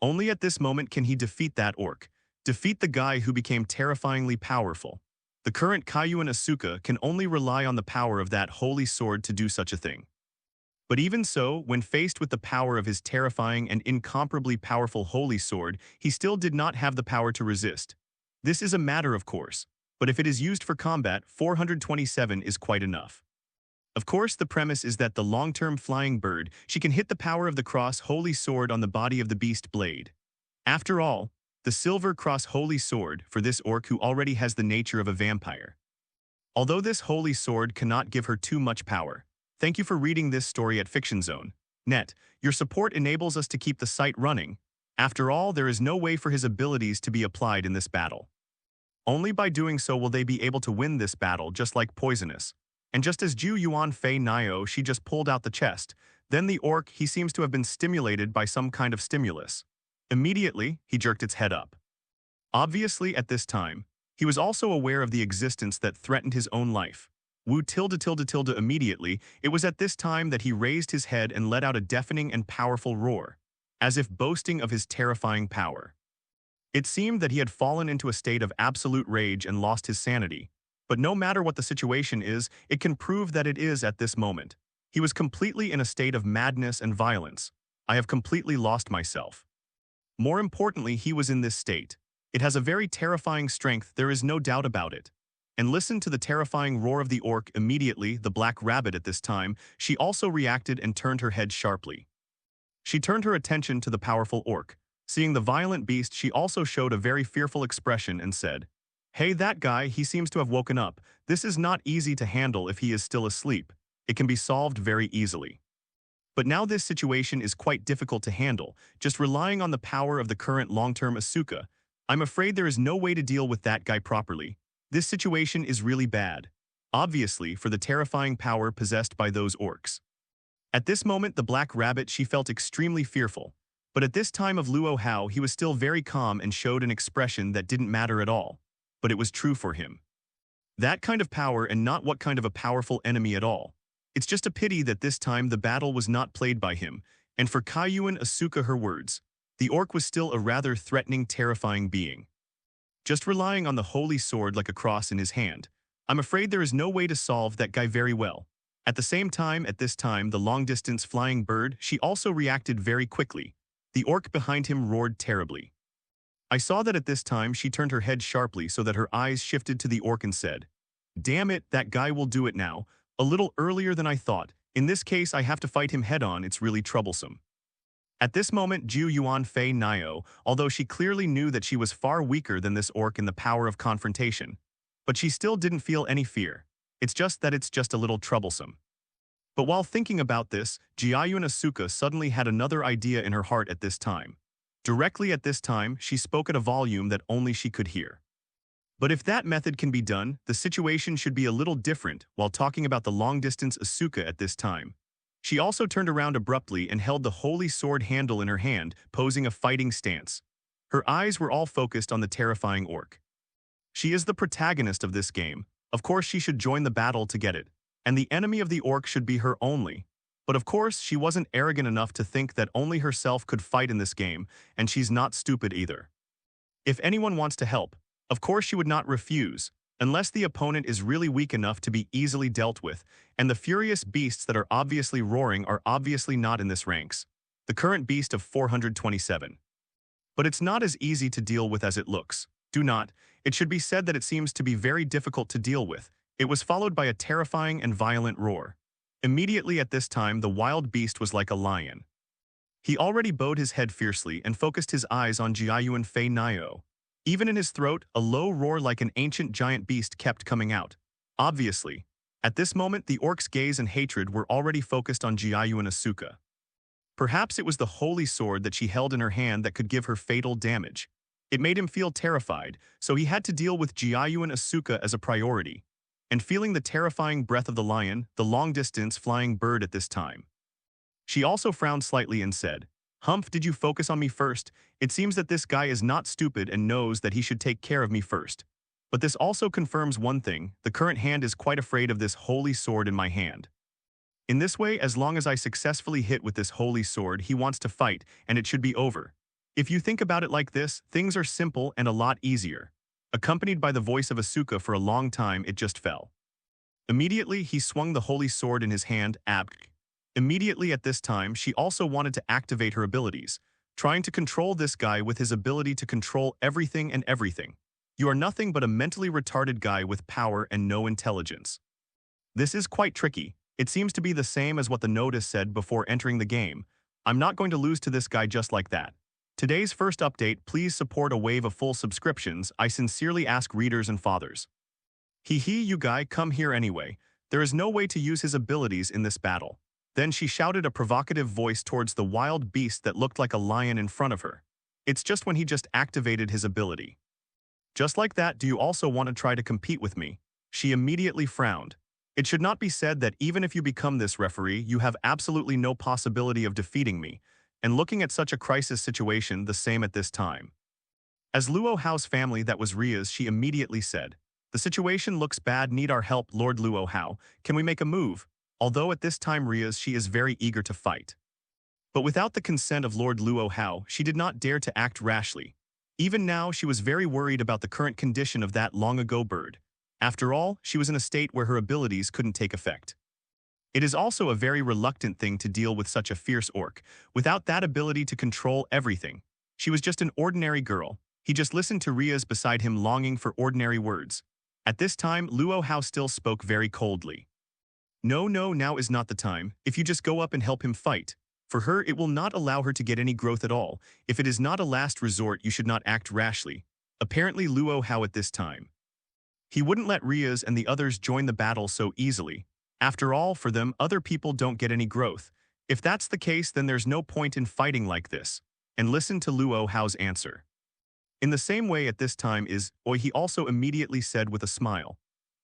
Only at this moment can he defeat that orc, defeat the guy who became terrifyingly powerful. The current Kayuan Asuka can only rely on the power of that holy sword to do such a thing. But even so, when faced with the power of his terrifying and incomparably powerful holy sword, he still did not have the power to resist. This is a matter of course, but if it is used for combat, 427 is quite enough. Of course, the premise is that the long-term flying bird, she can hit the power of the cross holy sword on the body of the beast blade. After all, the silver cross holy sword for this orc who already has the nature of a vampire. Although this holy sword cannot give her too much power. Thank you for reading this story at Fiction Zone. Net, your support enables us to keep the site running. After all, there is no way for his abilities to be applied in this battle. Only by doing so will they be able to win this battle, just like Poisonous. And just as Jiu Yuan Fei Nio, she just pulled out the chest. Then the orc, he seems to have been stimulated by some kind of stimulus. Immediately, he jerked its head up. Obviously, at this time, he was also aware of the existence that threatened his own life. Wu tilde tilde tilde immediately, it was at this time that he raised his head and let out a deafening and powerful roar, as if boasting of his terrifying power. It seemed that he had fallen into a state of absolute rage and lost his sanity. But no matter what the situation is, it can prove that it is at this moment. He was completely in a state of madness and violence. I have completely lost myself. More importantly, he was in this state. It has a very terrifying strength, there is no doubt about it. And listen to the terrifying roar of the orc immediately, the black rabbit at this time, she also reacted and turned her head sharply. She turned her attention to the powerful orc. Seeing the violent beast, she also showed a very fearful expression and said, "Hey, that guy, he seems to have woken up. This is not easy to handle if he is still asleep. It can be solved very easily. But now this situation is quite difficult to handle, just relying on the power of the current long-term Asuka. I'm afraid there is no way to deal with that guy properly. This situation is really bad. Obviously, for the terrifying power possessed by those orcs." At this moment, the black rabbit, she felt extremely fearful. But at this time of Luo Hao, he was still very calm and showed an expression that didn't matter at all. But it was true for him. That kind of power and not what kind of a powerful enemy at all. It's just a pity that this time the battle was not played by him, and for Kaiyuan Asuka her words, the orc was still a rather threatening, terrifying being. Just relying on the holy sword like a cross in his hand, I'm afraid there is no way to solve that guy very well. At the same time, at this time, the long-distance flying bird, she also reacted very quickly. The orc behind him roared terribly. I saw that at this time she turned her head sharply so that her eyes shifted to the orc and said, "Damn it, that guy will do it now. A little earlier than I thought. In this case, I have to fight him head-on, it's really troublesome." At this moment, Ju Yuan Fei Nio, although she clearly knew that she was far weaker than this orc in the power of confrontation, but she still didn't feel any fear. It's just that it's just a little troublesome. But while thinking about this, Jiayuan Asuka suddenly had another idea in her heart at this time. Directly at this time, she spoke at a volume that only she could hear. But if that method can be done, the situation should be a little different while talking about the long-distance Asuka at this time. She also turned around abruptly and held the holy sword handle in her hand, posing a fighting stance. Her eyes were all focused on the terrifying orc. She is the protagonist of this game. Of course, she should join the battle to get it. And the enemy of the orc should be her only. But of course, she wasn't arrogant enough to think that only herself could fight in this game, and she's not stupid either. If anyone wants to help, of course she would not refuse, unless the opponent is really weak enough to be easily dealt with, and the furious beasts that are obviously roaring are obviously not in this ranks. The current beast of 427. But it's not as easy to deal with as it looks. It should be said that it seems to be very difficult to deal with. It was followed by a terrifying and violent roar. Immediately at this time, the wild beast was like a lion. He already bowed his head fiercely and focused his eyes on Jiayuan Fei Nio. Even in his throat, a low roar like an ancient giant beast kept coming out. Obviously, at this moment, the orc's gaze and hatred were already focused on Jiayuan Asuka. Perhaps it was the holy sword that she held in her hand that could give her fatal damage. It made him feel terrified, so he had to deal with Jiayuan Asuka as a priority. And feeling the terrifying breath of the lion, the long-distance flying bird at this time. She also frowned slightly and said, "Humph, did you focus on me first? It seems that this guy is not stupid and knows that he should take care of me first. But this also confirms one thing, the current hand is quite afraid of this holy sword in my hand. In this way, as long as I successfully hit with this holy sword, he wants to fight, and it should be over. If you think about it like this, things are simple and a lot easier." Accompanied by the voice of Asuka for a long time, it just fell. Immediately, he swung the holy sword in his hand, Immediately at this time, she also wanted to activate her abilities, trying to control this guy with his ability to control everything and everything. You are nothing but a mentally retarded guy with power and no intelligence. This is quite tricky. It seems to be the same as what the notice said before entering the game. I'm not going to lose to this guy just like that. Today's first update, please support a wave of full subscriptions. I sincerely ask readers and fathers. You guy, come here anyway. There is no way to use his abilities in this battle. Then she shouted a provocative voice towards the wild beast that looked like a lion in front of her. It's just when he just activated his ability. Just like that, do you also want to try to compete with me? She immediately frowned. It should not be said that even if you become this referee, you have absolutely no possibility of defeating me. And looking at such a crisis situation, the same at this time. As Luo Hao's family that was Ria's, she immediately said, "The situation looks bad, need our help, Lord Luo Hao. Can we make a move?" Although at this time Ria's, she is very eager to fight. But without the consent of Lord Luo Hao, she did not dare to act rashly. Even now, she was very worried about the current condition of that long-ago bird. After all, she was in a state where her abilities couldn't take effect. It is also a very reluctant thing to deal with such a fierce orc, without that ability to control everything. She was just an ordinary girl. He just listened to Ria's beside him longing for ordinary words. At this time, Luo Hao still spoke very coldly. No, now is not the time. If you just go up and help him fight. For her, it will not allow her to get any growth at all. If it is not a last resort, you should not act rashly. Apparently Luo Hao at this time. He wouldn't let Ria's and the others join the battle so easily. After all, for them, other people don't get any growth. If that's the case, then there's no point in fighting like this. And listen to Luo Hao's answer. In the same way at this time is, Oi, he also immediately said with a smile.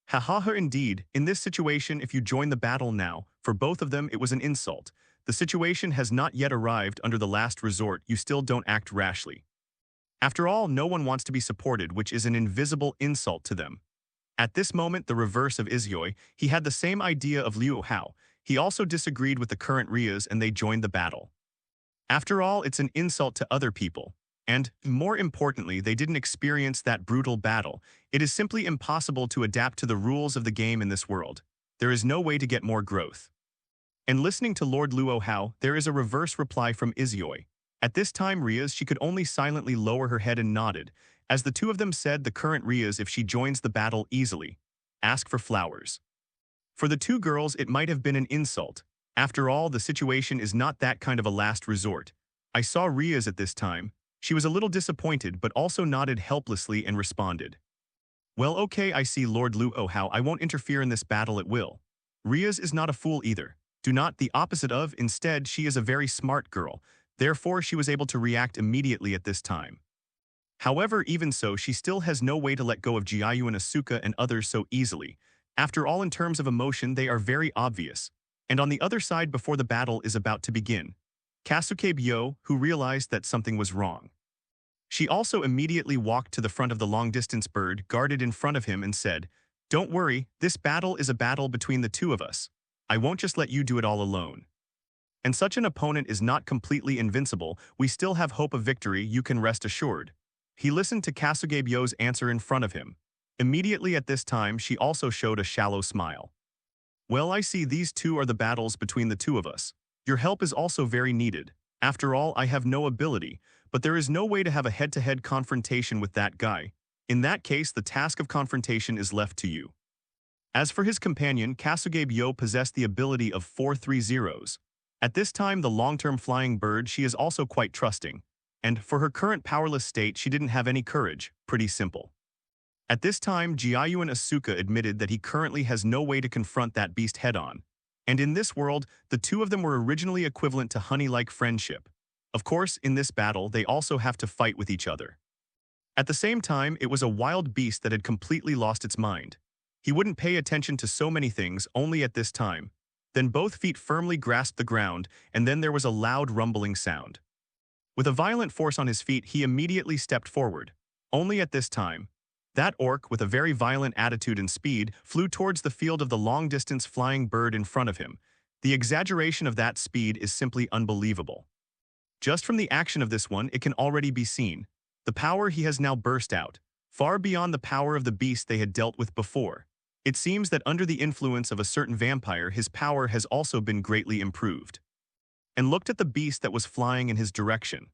Ha ha ha, indeed, in this situation if you join the battle now, for both of them it was an insult. The situation has not yet arrived under the last resort, you still don't act rashly. After all, no one wants to be supported, which is an invisible insult to them. At this moment, the reverse of Isyoi, he had the same idea of Luo Hao. He also disagreed with the current Rias and they joined the battle. After all, it's an insult to other people. And, more importantly, they didn't experience that brutal battle. It is simply impossible to adapt to the rules of the game in this world. There is no way to get more growth. And listening to Lord Luo Hao, there is a reverse reply from Isyoi. At this time, Rias, she could only silently lower her head and nodded. As the two of them said, the current Rias, if she joins the battle easily, ask for flowers. For the two girls, it might have been an insult. After all, the situation is not that kind of a last resort. I saw Rias at this time. She was a little disappointed but also nodded helplessly and responded. Well, okay, I see Lord Luo Hao. I won't interfere in this battle at will. Rias is not a fool either. Do not the opposite of, instead, she is a very smart girl. Therefore, she was able to react immediately at this time. However, even so, she still has no way to let go of Jiayu and Asuka and others so easily. After all, in terms of emotion, they are very obvious. And on the other side, before the battle is about to begin, Kasuke Byo, who realized that something was wrong. She also immediately walked to the front of the long-distance bird guarded in front of him and said, "Don't worry, this battle is a battle between the two of us. I won't just let you do it all alone. And such an opponent is not completely invincible. We still have hope of victory, you can rest assured." He listened to Kasuge Byo's answer in front of him. Immediately at this time, she also showed a shallow smile. Well, I see these two are the battles between the two of us. Your help is also very needed. After all, I have no ability, but there is no way to have a head-to-head confrontation with that guy. In that case, the task of confrontation is left to you. As for his companion, Kasuge Byo possessed the ability of 430s. At this time, the long-term flying bird, she is also quite trusting. And for her current powerless state, she didn't have any courage. Pretty simple. At this time, Jiayu and Asuka admitted that he currently has no way to confront that beast head-on. And in this world, the two of them were originally equivalent to honey-like friendship. Of course, in this battle, they also have to fight with each other. At the same time, it was a wild beast that had completely lost its mind. He wouldn't pay attention to so many things only at this time. Then both feet firmly grasped the ground, and then there was a loud rumbling sound. With a violent force on his feet, he immediately stepped forward. Only at this time, that orc, with a very violent attitude and speed, flew towards the field of the long-distance flying bird in front of him. The exaggeration of that speed is simply unbelievable. Just from the action of this one, it can already be seen. The power he has now burst out, far beyond the power of the beast they had dealt with before. It seems that under the influence of a certain vampire, his power has also been greatly improved. And looked at the beast that was flying in his direction.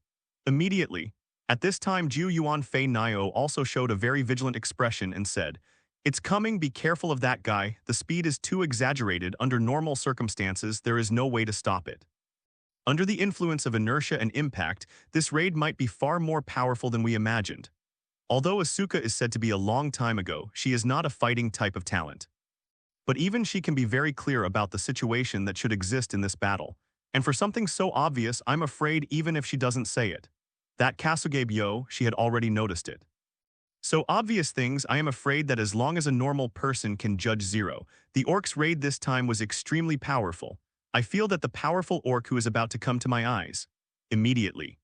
Immediately, at this time, Ju Yuan Fei Nio also showed a very vigilant expression and said, "It's coming, be careful of that guy. The speed is too exaggerated. Under normal circumstances, there is no way to stop it." Under the influence of inertia and impact, this raid might be far more powerful than we imagined. Although Asuka is said to be a long time ago, she is not a fighting type of talent. But even she can be very clear about the situation that should exist in this battle. And for something so obvious, I'm afraid even if she doesn't say it. That Kasuge Byo, she had already noticed it. So obvious things, I am afraid that as long as a normal person can judge zero, the orc's raid this time was extremely powerful. I feel that the powerful orc who is about to come to my eyes. Immediately.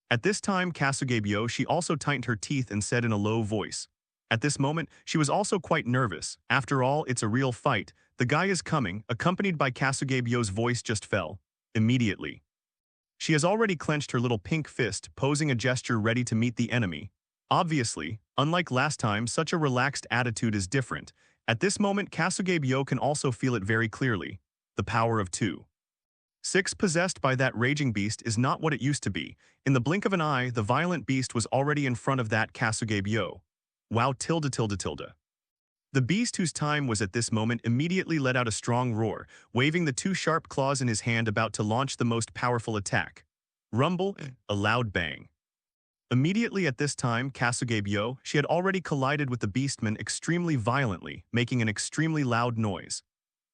At this time, Kasuge Byo, she also tightened her teeth and said in a low voice. At this moment, she was also quite nervous. After all, it's a real fight. The guy is coming, accompanied by Kasuge Byo's voice just fell. Immediately. She has already clenched her little pink fist, posing a gesture ready to meet the enemy. Obviously, unlike last time, such a relaxed attitude is different. At this moment, Kasuge can also feel it very clearly. The power of 2. 6 possessed by that raging beast is not what it used to be. In the blink of an eye, the violent beast was already in front of that Kasuge. Wow tilde tilde tilde. The beast, whose time was at this moment, immediately let out a strong roar, waving the 2 sharp claws in his hand about to launch the most powerful attack. Rumble, a loud bang. Immediately at this time, Kasuge, she had already collided with the beastman extremely violently, making an extremely loud noise.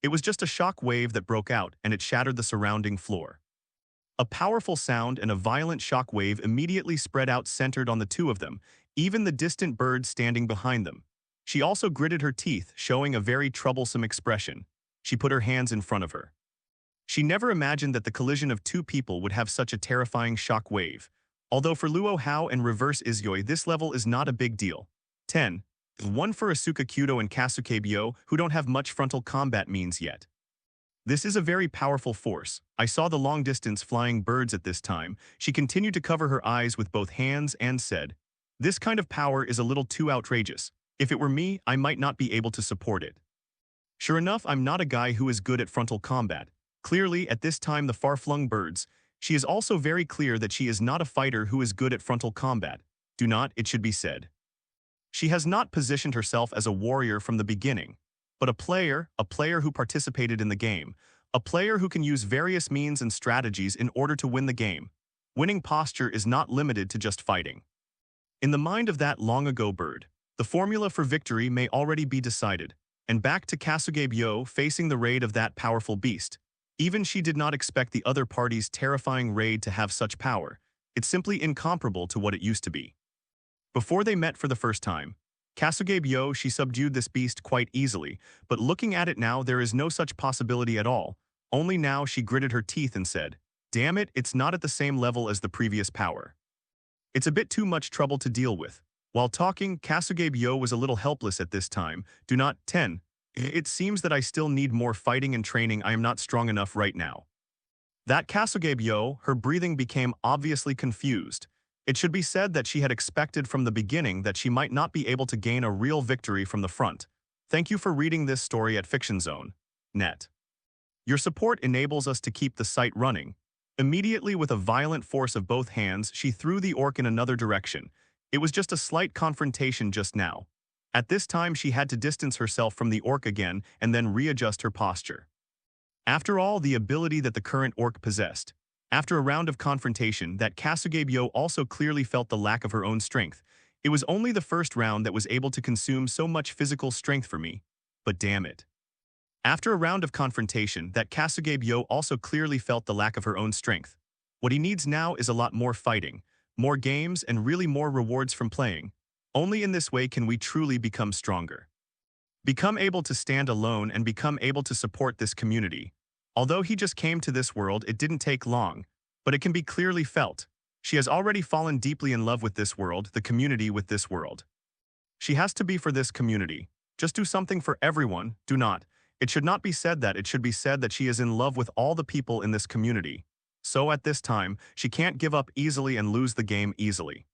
It was just a shock wave that broke out, and it shattered the surrounding floor. A powerful sound and a violent shock wave immediately spread out, centered on the 2 of them, even the distant bird standing behind them. She also gritted her teeth, showing a very troublesome expression. She put her hands in front of her. She never imagined that the collision of 2 people would have such a terrifying shock wave. Although for Luo Hao and Reverse Izyoi, this level is not a big deal. 10. 1 for Asuka Kudo and Kasuke, who don't have much frontal combat means yet. This is a very powerful force. I saw the long-distance flying birds at this time. She continued to cover her eyes with both hands and said, "This kind of power is a little too outrageous. If it were me, I might not be able to support it." Sure enough, I'm not a guy who is good at frontal combat. Clearly, at this time, the far-flung birds, she is also very clear that she is not a fighter who is good at frontal combat. Do not, it should be said. She has not positioned herself as a warrior from the beginning, but a player who participated in the game, a player who can use various means and strategies in order to win the game. Winning posture is not limited to just fighting. In the mind of that long-ago bird, the formula for victory may already be decided, and back to Kasuge facing the raid of that powerful beast. Even she did not expect the other party's terrifying raid to have such power. It's simply incomparable to what it used to be. Before they met for the first time, Kasuge, she subdued this beast quite easily, but looking at it now, there is no such possibility at all. Only now she gritted her teeth and said, "Damn it, it's not at the same level as the previous power. It's a bit too much trouble to deal with." While talking, Kasuge was a little helpless at this time. Do not 10. It seems that I still need more fighting and training. I am not strong enough right now. That Kasuge, her breathing became obviously confused. It should be said that she had expected from the beginning that she might not be able to gain a real victory from the front. Thank you for reading this story at FictionZone.net. Your support enables us to keep the site running. Immediately, with a violent force of both hands, she threw the orc in another direction. It was just a slight confrontation just now. At this time, she had to distance herself from the orc again and then readjust her posture. After all, the ability that the current orc possessed. After a round of confrontation, that Kasuge also clearly felt the lack of her own strength. It was only the first round that was able to consume so much physical strength for me. But damn it. After a round of confrontation, that Kasuge also clearly felt the lack of her own strength. What he needs now is a lot more fighting, more games, and really more rewards from playing. Only in this way can we truly become stronger. Become able to stand alone and become able to support this community. Although he just came to this world, it didn't take long, but it can be clearly felt. She has already fallen deeply in love with this world, the community with this world. She has to be for this community. Just do something for everyone, do not. It should not be said that, it should be said that she is in love with all the people in this community. So at this time, she can't give up easily and lose the game easily.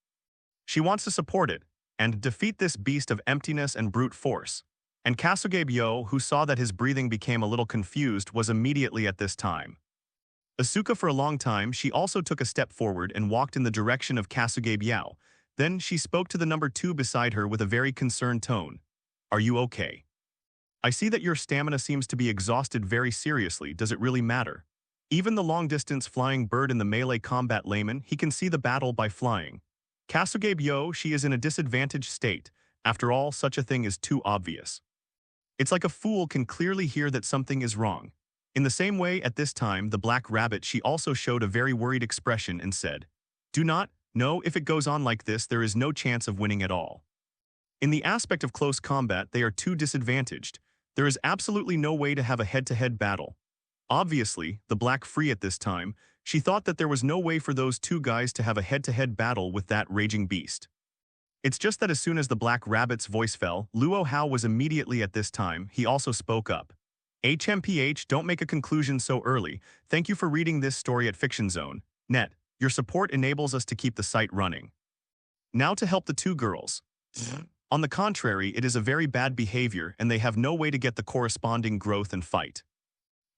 She wants to support it and defeat this beast of emptiness and brute force. And Kasuge, who saw that his breathing became a little confused, was immediately at this time. Asuka, for a long time, she also took a step forward and walked in the direction of Kasuge. Then she spoke to the number 2 beside her with a very concerned tone. "Are you okay? I see that your stamina seems to be exhausted very seriously. Does it really matter?" Even the long-distance flying bird in the melee combat layman, he can see the battle by flying. Kasuge, she is in a disadvantaged state. After all, such a thing is too obvious. It's like a fool can clearly hear that something is wrong. In the same way, at this time, the black rabbit, she also showed a very worried expression and said, "Do not, no, if it goes on like this, there is no chance of winning at all. In the aspect of close combat, they are too disadvantaged. There is absolutely no way to have a head-to-head battle." Obviously, the black free at this time, she thought that there was no way for those 2 guys to have a head-to-head battle with that raging beast. It's just that as soon as the black rabbit's voice fell, Luo Hao was immediately at this time, he also spoke up. "HMPH, don't make a conclusion so early. Thank you for reading this story at FictionZone.net. Your support enables us to keep the site running. Now to help the two girls. On the contrary, it is a very bad behavior and they have no way to get the corresponding growth and fight.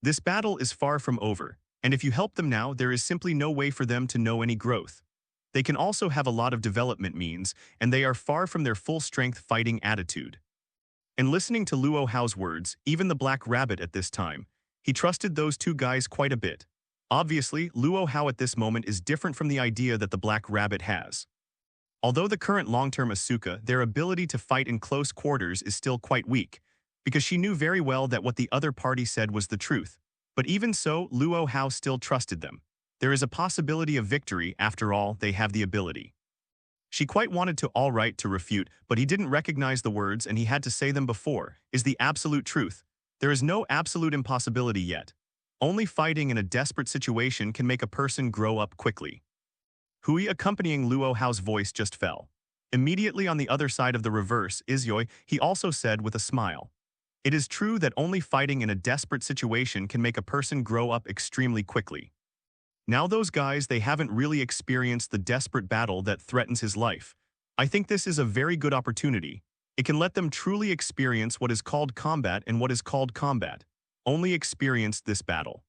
This battle is far from over, and if you help them now, there is simply no way for them to know any growth. They can also have a lot of development means, and they are far from their full-strength fighting attitude. And listening to Luo Hao's words, even the Black Rabbit at this time, he trusted those two guys quite a bit. Obviously, Luo Hao at this moment is different from the idea that the Black Rabbit has. Although the current long-term Asuka, their ability to fight in close quarters is still quite weak, because she knew very well that what the other party said was the truth. But even so, Luo Hao still trusted them. There is a possibility of victory, after all, they have the ability. She quite wanted to alright to refute, but he didn't recognize the words and he had to say them before, is the absolute truth. There is no absolute impossibility yet. Only fighting in a desperate situation can make a person grow up quickly. Hui accompanying Luo Hao's voice just fell. Immediately on the other side of the reverse, Isyoi, he also said with a smile. It is true that only fighting in a desperate situation can make a person grow up extremely quickly. Now those guys, they haven't really experienced the desperate battle that threatens his life. I think this is a very good opportunity. It can let them truly experience what is called combat and what is called combat. Only experience this battle.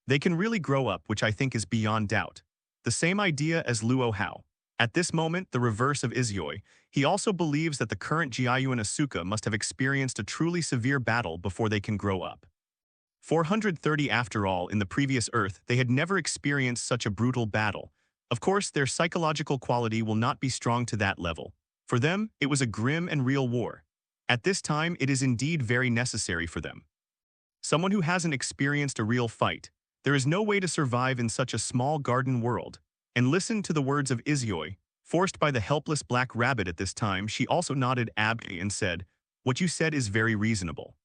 They can really grow up, which I think is beyond doubt. The same idea as Luo Hao. At this moment, the reverse of Isyoi, he also believes that the current Jiayu and Asuka must have experienced a truly severe battle before they can grow up. 430 after all, in the previous Earth, they had never experienced such a brutal battle. Of course, their psychological quality will not be strong to that level. For them, it was a grim and real war. At this time, it is indeed very necessary for them. Someone who hasn't experienced a real fight, there is no way to survive in such a small garden world. And listen to the words of Isyoi, forced by the helpless Black Rabbit at this time. She also nodded ably and said, "What you said is very reasonable.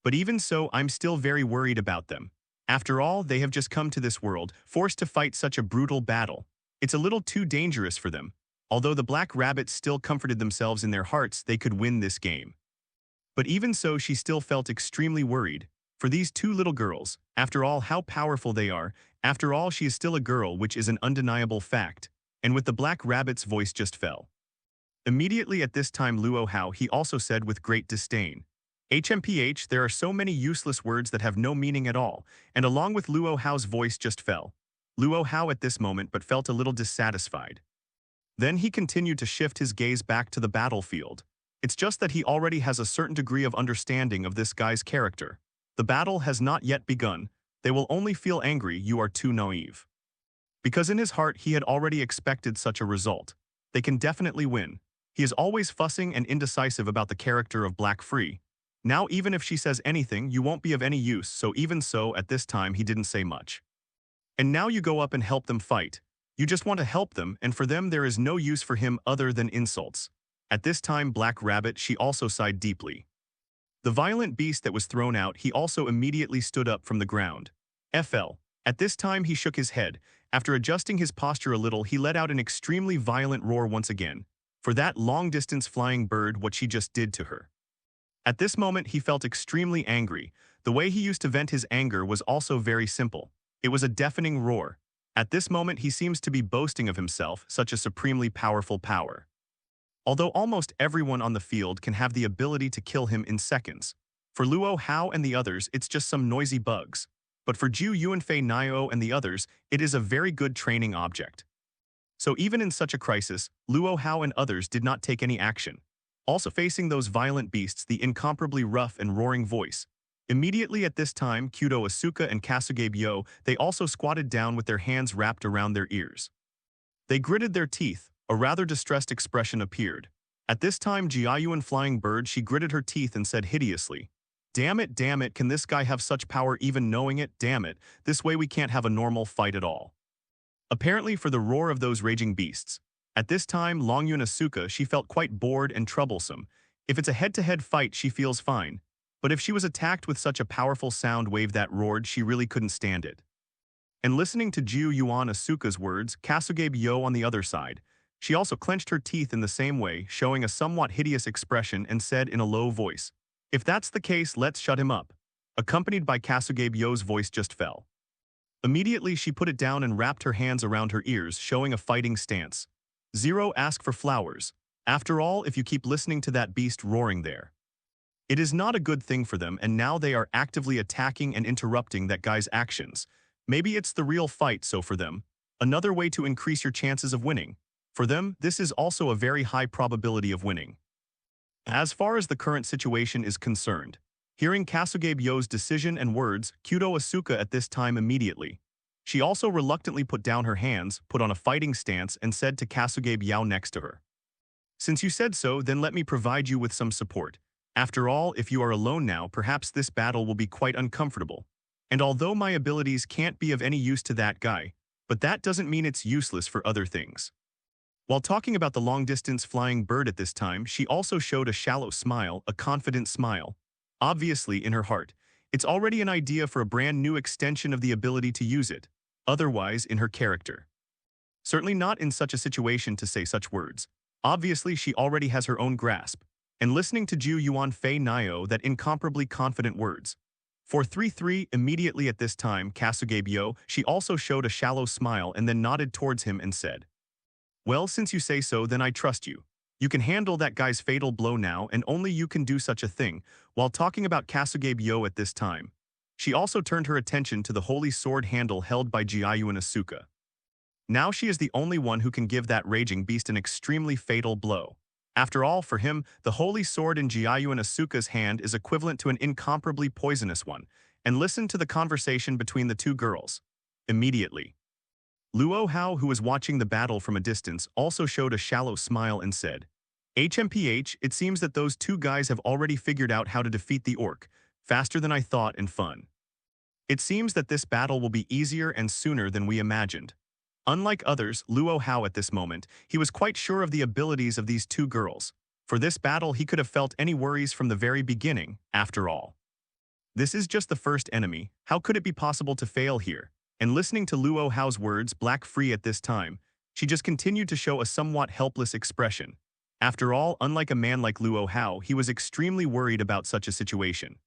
But even so, I'm still very worried about them. After all, they have just come to this world, forced to fight such a brutal battle. It's a little too dangerous for them." Although the Black Rabbits still comforted themselves in their hearts they could win this game. But even so, she still felt extremely worried. For these two little girls, after all how powerful they are, after all she is still a girl, which is an undeniable fact. And with the Black Rabbit's voice just fell. Immediately at this time Luo Hao, he also said with great disdain, "HMPH, there are so many useless words that have no meaning at all," and along with Luo Hao's voice just fell. Luo Hao at this moment but felt a little dissatisfied. Then he continued to shift his gaze back to the battlefield. It's just that he already has a certain degree of understanding of this guy's character. The battle has not yet begun. They will only feel angry. You are too naive. Because in his heart he had already expected such a result. They can definitely win. He is always fussing and indecisive about the character of Black Free. Now even if she says anything, you won't be of any use, so even so at this time he didn't say much. And now you go up and help them fight. You just want to help them, and for them there is no use for him other than insults. At this time Black Rabbit, she also sighed deeply. The violent beast that was thrown out, he also immediately stood up from the ground. FL. At this time he shook his head. After adjusting his posture a little, he let out an extremely violent roar once again. For that long-distance flying bird, what she just did to her. At this moment he felt extremely angry. The way he used to vent his anger was also very simple. It was a deafening roar. At this moment he seems to be boasting of himself, such a supremely powerful power. Although almost everyone on the field can have the ability to kill him in seconds. For Luo Hao and the others, it's just some noisy bugs. But for Ju Yuanfei Nio and the others, it is a very good training object. So even in such a crisis, Luo Hao and others did not take any action. Also facing those violent beasts, the incomparably rough and roaring voice. Immediately at this time, Kuoh Asuka and Kasuge Byo, they also squatted down with their hands wrapped around their ears. They gritted their teeth. A rather distressed expression appeared. At this time Jiayuan Flying Bird, she gritted her teeth and said hideously, damn it, can this guy have such power even knowing it? Damn it, this way we can't have a normal fight at all." Apparently for the roar of those raging beasts. At this time Longyun Asuka, she felt quite bored and troublesome. If it's a head-to-head fight she feels fine. But if she was attacked with such a powerful sound wave that roared, she really couldn't stand it. And listening to Ju Yuan Asuka's words, Kasuge Byo on the other side, she also clenched her teeth in the same way, showing a somewhat hideous expression, and said in a low voice, "If that's the case, let's shut him up." Accompanied by Kasuge Byo's voice just fell. Immediately she put it down and wrapped her hands around her ears, showing a fighting stance. 0. Ask for flowers. After all, if you keep listening to that beast roaring there, it is not a good thing for them, and now they are actively attacking and interrupting that guy's actions. Maybe it's the real fight, so for them, another way to increase your chances of winning. For them, this is also a very high probability of winning. As far as the current situation is concerned, hearing Kasuge-byo's decision and words, Kuoh Asuka at this time immediately. She also reluctantly put down her hands, put on a fighting stance, and said to Kasuge-byo next to her, "Since you said so, then let me provide you with some support. After all, if you are alone now, perhaps this battle will be quite uncomfortable. And although my abilities can't be of any use to that guy, but that doesn't mean it's useless for other things." While talking about the long-distance flying bird at this time, she also showed a shallow smile, a confident smile. Obviously, in her heart, it's already an idea for a brand new extension of the ability to use it. Otherwise, in her character, certainly not in such a situation to say such words. Obviously, she already has her own grasp. And listening to Ju Yuan Fei Nio that incomparably confident words. For 3-3, immediately at this time, Kasuge-byo, she also showed a shallow smile and then nodded towards him and said, "Well, since you say so, then I trust you. You can handle that guy's fatal blow now, and only you can do such a thing." While talking about Kasuge-byo at this time, she also turned her attention to the holy sword handle held by Jiayuan Asuka. Now she is the only one who can give that raging beast an extremely fatal blow. After all, for him, the holy sword in Jiayuan Asuka's hand is equivalent to an incomparably poisonous one. And listen to the conversation between the two girls. Immediately, Luo Hao, who was watching the battle from a distance, also showed a shallow smile and said, "HMPH, it seems that those two guys have already figured out how to defeat the orc, faster than I thought and fun. It seems that this battle will be easier and sooner than we imagined." Unlike others, Luo Hao at this moment, he was quite sure of the abilities of these two girls. For this battle, he could have felt any worries from the very beginning, after all. This is just the first enemy, how could it be possible to fail here? And listening to Luo Hao's words, black free at this time, she just continued to show a somewhat helpless expression. After all, unlike a man like Luo Hao, he was extremely worried about such a situation.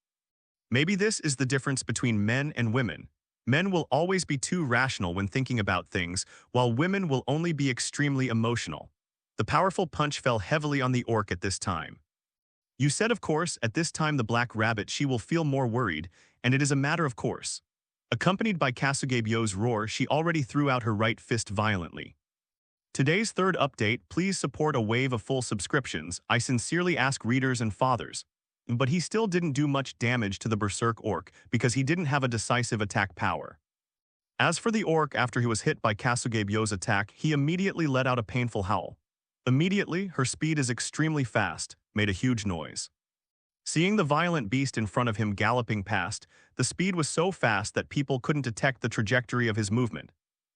Maybe this is the difference between men and women. Men will always be too rational when thinking about things, while women will only be extremely emotional. The powerful punch fell heavily on the orc at this time. You said, of course, at this time the black rabbit, she will feel more worried, and it is a matter of course. Accompanied by Kasuge-byo's roar, she already threw out her right fist violently. Today's third update, please support a wave of full subscriptions. I sincerely ask readers and fathers. But he still didn't do much damage to the berserk orc because he didn't have a decisive attack power. As for the orc, after he was hit by Kasuge-byo's attack, he immediately let out a painful howl. Immediately, her speed is extremely fast, made a huge noise. Seeing the violent beast in front of him galloping past, the speed was so fast that people couldn't detect the trajectory of his movement.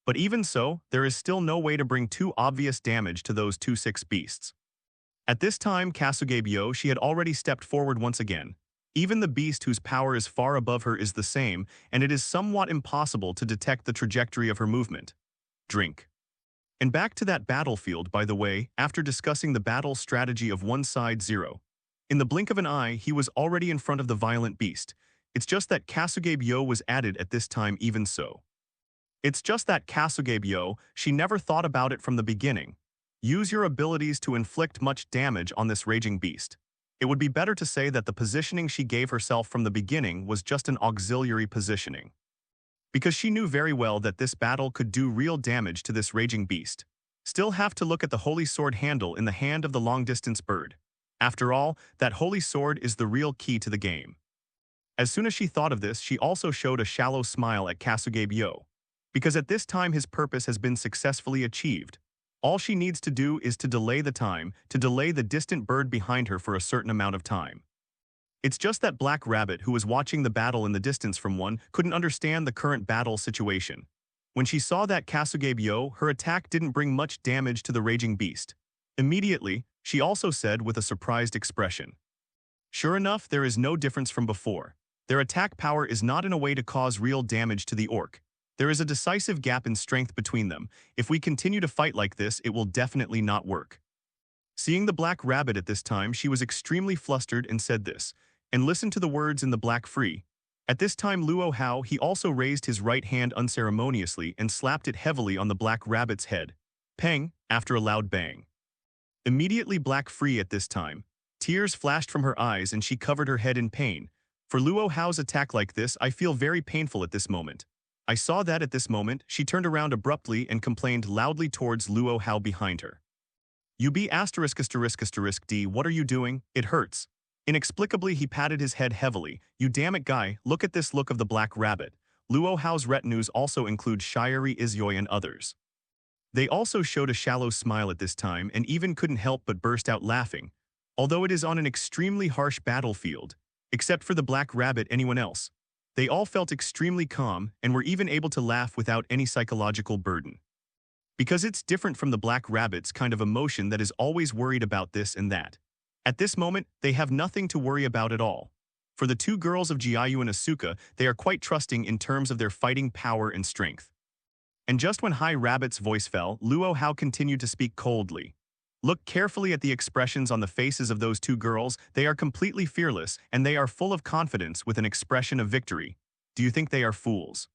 But even so, there is still no way to bring too obvious damage to those 2-6 beasts. At this time, Kasuge-byo, she had already stepped forward once again. Even the beast whose power is far above her is the same, and it is somewhat impossible to detect the trajectory of her movement. Drink. And back to that battlefield, by the way, after discussing the battle strategy of one side 0. In the blink of an eye, he was already in front of the violent beast. It's just that Kasuge-byo was added at this time even so. It's just that Kasuge-byo, she never thought about it from the beginning. Use your abilities to inflict much damage on this raging beast. It would be better to say that the positioning she gave herself from the beginning was just an auxiliary positioning. Because she knew very well that this battle could do real damage to this raging beast. Still have to look at the holy sword handle in the hand of the long-distance bird. After all, that holy sword is the real key to the game. As soon as she thought of this, she also showed a shallow smile at Kasuge-byo. Because at this time his purpose has been successfully achieved. All she needs to do is to delay the time, to delay the distant bird behind her for a certain amount of time. It's just that Black Rabbit, who was watching the battle in the distance from one, couldn't understand the current battle situation. When she saw that Kasuge-byo, her attack didn't bring much damage to the raging beast. Immediately, she also said with a surprised expression, "Sure enough, there is no difference from before. Their attack power is not in a way to cause real damage to the orc. There is a decisive gap in strength between them. If we continue to fight like this, it will definitely not work." Seeing the Black Rabbit at this time, she was extremely flustered and said this, and listened to the words in the Black Free. At this time, Luo Hao, he also raised his right hand unceremoniously and slapped it heavily on the Black Rabbit's head. Peng, after a loud bang. Immediately black free at this time. Tears flashed from her eyes and she covered her head in pain. For Luo Hao's attack like this, I feel very painful at this moment. I saw that at this moment, she turned around abruptly and complained loudly towards Luo Hao behind her. "You be *****D, what are you doing? It hurts." Inexplicably, he patted his head heavily. "You damn it, guy, look at this look of the black rabbit." Luo Hao's retinues also include Shiri, Izyoi and others. They also showed a shallow smile at this time and even couldn't help but burst out laughing. Although it is on an extremely harsh battlefield, except for the black rabbit, anyone else, they all felt extremely calm and were even able to laugh without any psychological burden. Because it's different from the black rabbit's kind of emotion that is always worried about this and that. At this moment, they have nothing to worry about at all. For the two girls of Jiayu and Asuka, they are quite trusting in terms of their fighting power and strength. And just when High Rabbit's voice fell, Luo Hao continued to speak coldly. "Look carefully at the expressions on the faces of those two girls. They are completely fearless, and they are full of confidence with an expression of victory. Do you think they are fools?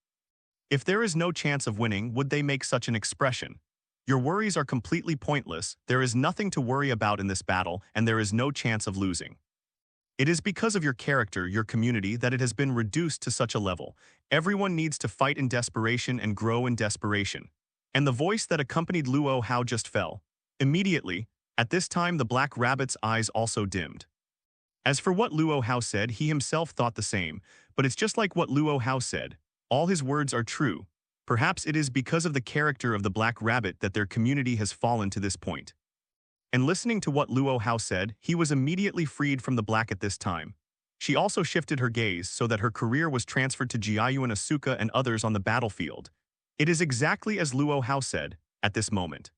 If there is no chance of winning, would they make such an expression? Your worries are completely pointless. There is nothing to worry about in this battle, and there is no chance of losing. It is because of your character, your community, that it has been reduced to such a level. Everyone needs to fight in desperation and grow in desperation." And the voice that accompanied Luo Hao just fell. Immediately, at this time the black rabbit's eyes also dimmed. As for what Luo Hao said, he himself thought the same, but it's just like what Luo Hao said. All his words are true. Perhaps it is because of the character of the black rabbit that their community has fallen to this point. And listening to what Luo Hao said, he was immediately freed from the black at this time. She also shifted her gaze so that her career was transferred to Jiayu and Asuka and others on the battlefield. It is exactly as Luo Hao said, at this moment.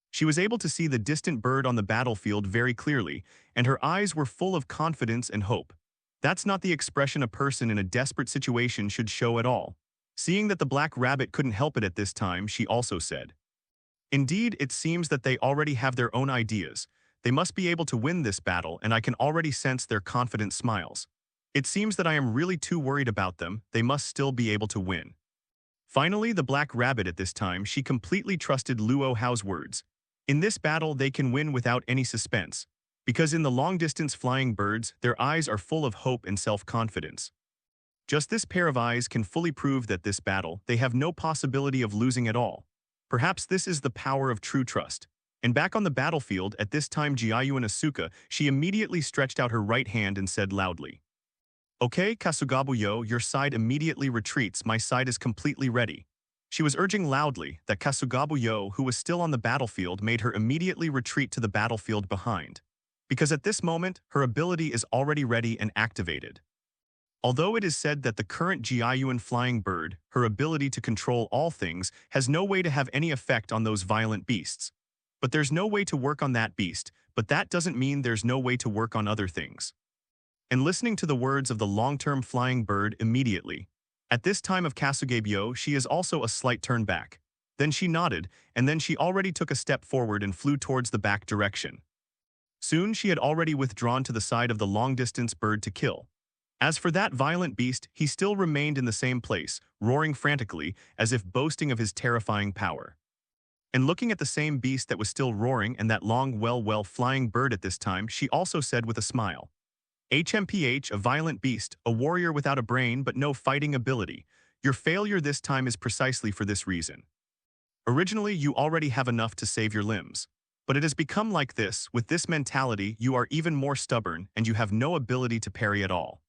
She was able to see the distant bird on the battlefield very clearly, and her eyes were full of confidence and hope. That's not the expression a person in a desperate situation should show at all. Seeing that the black rabbit couldn't help it at this time, she also said, "Indeed, it seems that they already have their own ideas. They must be able to win this battle, and I can already sense their confident smiles. It seems that I am really too worried about them. They must still be able to win." Finally, the black rabbit at this time, she completely trusted Luo Hao's words. In this battle, they can win without any suspense, because in the long-distance flying birds, their eyes are full of hope and self-confidence. Just this pair of eyes can fully prove that this battle, they have no possibility of losing at all. Perhaps this is the power of true trust. And back on the battlefield, at this time Jiayu and Asuka, she immediately stretched out her right hand and said loudly, "Okay, Kasugabu-yo, your side immediately retreats, my side is completely ready." She was urging loudly that Kasugabu-yo, who was still on the battlefield, made her immediately retreat to the battlefield behind. Because at this moment, her ability is already ready and activated. Although it is said that the current Jiayuan flying bird, her ability to control all things, has no way to have any effect on those violent beasts. But there's no way to work on that beast, but that doesn't mean there's no way to work on other things. And listening to the words of the long-term flying bird immediately, at this time of Kasugabu-yo, she is also a slight turn back. Then she nodded, and then she already took a step forward and flew towards the back direction. Soon she had already withdrawn to the side of the long-distance bird to kill. As for that violent beast, he still remained in the same place, roaring frantically, as if boasting of his terrifying power. And looking at the same beast that was still roaring and that long, well flying bird at this time, she also said with a smile, "HMPH, a violent beast, a warrior without a brain but no fighting ability. Your failure this time is precisely for this reason. Originally, you already have enough to save your limbs. But it has become like this. With this mentality, you are even more stubborn and you have no ability to parry at all."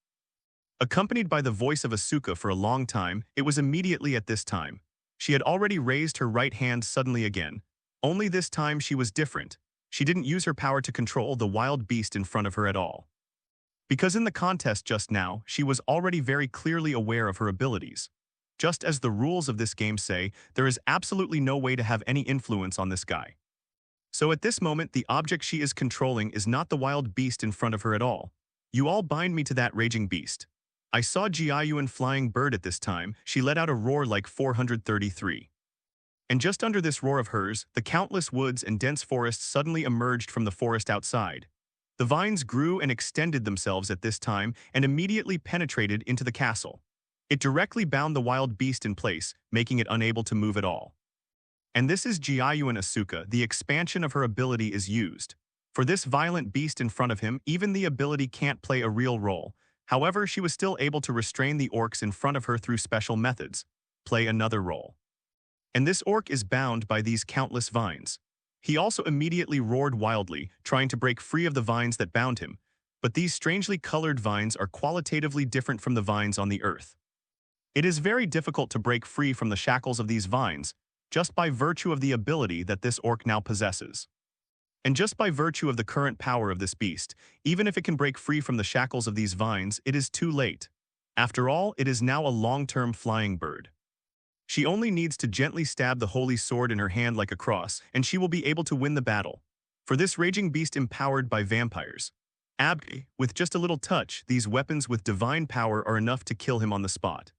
Accompanied by the voice of Asuka for a long time, it was immediately at this time. She had already raised her right hand suddenly again. Only this time she was different. She didn't use her power to control the wild beast in front of her at all. Because in the contest just now, she was already very clearly aware of her abilities. Just as the rules of this game say, there is absolutely no way to have any influence on this guy. So at this moment, the object she is controlling is not the wild beast in front of her at all. You all bind me to that raging beast. I saw Jiayuan flying bird at this time. She let out a roar like 433. And just under this roar of hers, the countless woods and dense forests suddenly emerged from the forest outside. The vines grew and extended themselves at this time and immediately penetrated into the castle. It directly bound the wild beast in place, making it unable to move at all. And this is Jiayuan Asuka, the expansion of her ability is used. For this violent beast in front of him, even the ability can't play a real role. However, she was still able to restrain the orcs in front of her through special methods. Play another role. And this orc is bound by these countless vines. He also immediately roared wildly, trying to break free of the vines that bound him. But these strangely colored vines are qualitatively different from the vines on the earth. It is very difficult to break free from the shackles of these vines, just by virtue of the ability that this orc now possesses. And just by virtue of the current power of this beast, even if it can break free from the shackles of these vines, it is too late. After all, it is now a long-term flying bird. She only needs to gently stab the holy sword in her hand like a cross, and she will be able to win the battle. For this raging beast empowered by vampires. With just a little touch, these weapons with divine power are enough to kill him on the spot.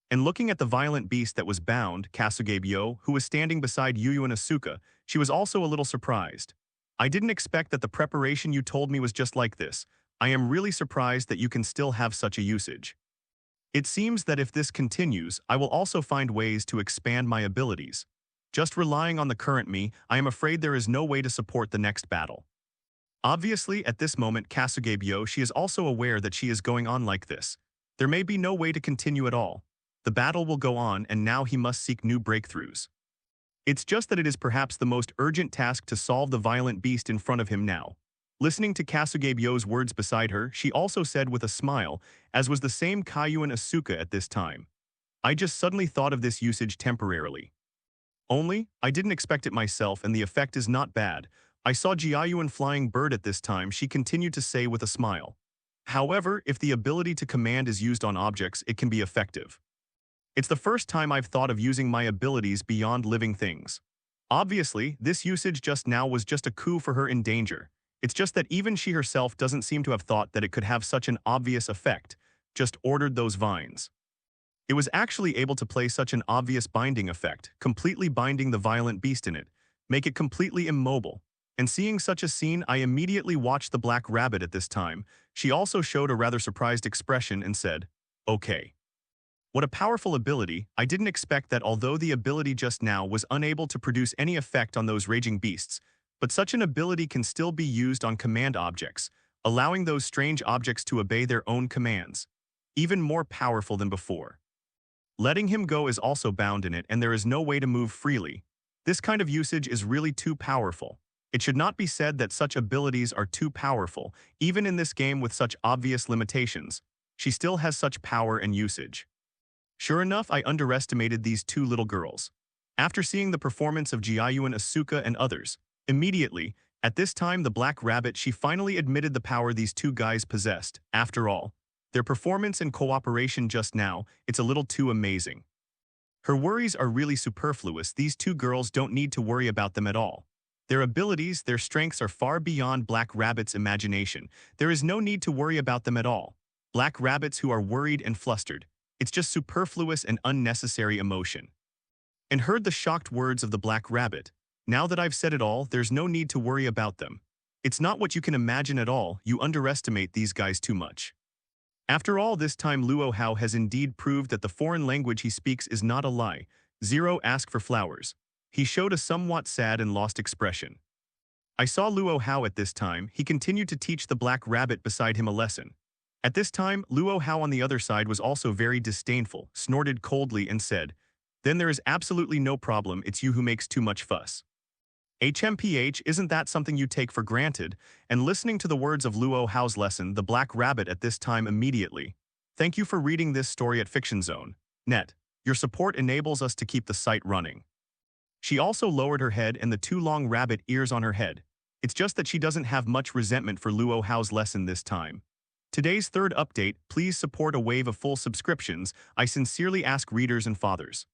And looking at the violent beast that was bound, Kasugebyo, who was standing beside Yuyuan Asuka, she was also a little surprised. I didn't expect that the preparation you told me was just like this. I am really surprised that you can still have such a usage. It seems that if this continues, I will also find ways to expand my abilities. Just relying on the current me, I am afraid there is no way to support the next battle. Obviously, at this moment, Kasugebyo, she is also aware that she is going on like this. There may be no way to continue at all. The battle will go on, and now he must seek new breakthroughs. It's just that it is perhaps the most urgent task to solve the violent beast in front of him now. Listening to Kasugebyo's words beside her, she also said with a smile, as was the same Kayuan Asuka at this time. I just suddenly thought of this usage temporarily. Only, I didn't expect it myself, and the effect is not bad. I saw Jiayuan flying bird at this time, she continued to say with a smile. However, if the ability to command is used on objects, it can be effective. It's the first time I've thought of using my abilities beyond living things. Obviously, this usage just now was just a coup for her in danger. It's just that even she herself doesn't seem to have thought that it could have such an obvious effect, just ordered those vines. It was actually able to play such an obvious binding effect, completely binding the violent beast in it, make it completely immobile. And seeing such a scene, I immediately watched the black rabbit at this time. She also showed a rather surprised expression and said, "Okay." What a powerful ability. I didn't expect that although the ability just now was unable to produce any effect on those raging beasts, but such an ability can still be used on command objects, allowing those strange objects to obey their own commands. Even more powerful than before. Letting him go is also bound in it, and there is no way to move freely. This kind of usage is really too powerful. It should not be said that such abilities are too powerful, even in this game with such obvious limitations. She still has such power and usage. Sure enough, I underestimated these two little girls. After seeing the performance of Jiayuan Asuka and others, immediately, at this time the black rabbit, she finally admitted the power these two guys possessed. After all, their performance and cooperation just now, it's a little too amazing. Her worries are really superfluous. These two girls don't need to worry about them at all. Their abilities, their strengths are far beyond Black Rabbit's imagination. There is no need to worry about them at all. Black rabbits who are worried and flustered. It's just superfluous and unnecessary emotion. And heard the shocked words of the black rabbit. Now that I've said it all, there's no need to worry about them. It's not what you can imagine at all. You underestimate these guys too much. After all, this time Luo Hao has indeed proved that the foreign language he speaks is not a lie. Zero ask for flowers. He showed a somewhat sad and lost expression. I saw Luo Hao at this time. He continued to teach the black rabbit beside him a lesson. At this time, Luo Hao on the other side was also very disdainful, snorted coldly and said, "Then there is absolutely no problem, it's you who makes too much fuss." HMPH, isn't that something you take for granted? And listening to the words of Luo Hao's lesson, the black rabbit at this time immediately. Thank you for reading this story at Fiction Zone. Net. Your support enables us to keep the site running. She also lowered her head and the two long rabbit ears on her head. It's just that she doesn't have much resentment for Luo Hao's lesson this time. Today's third update, please support a wave of full subscriptions. I sincerely ask readers and fathers.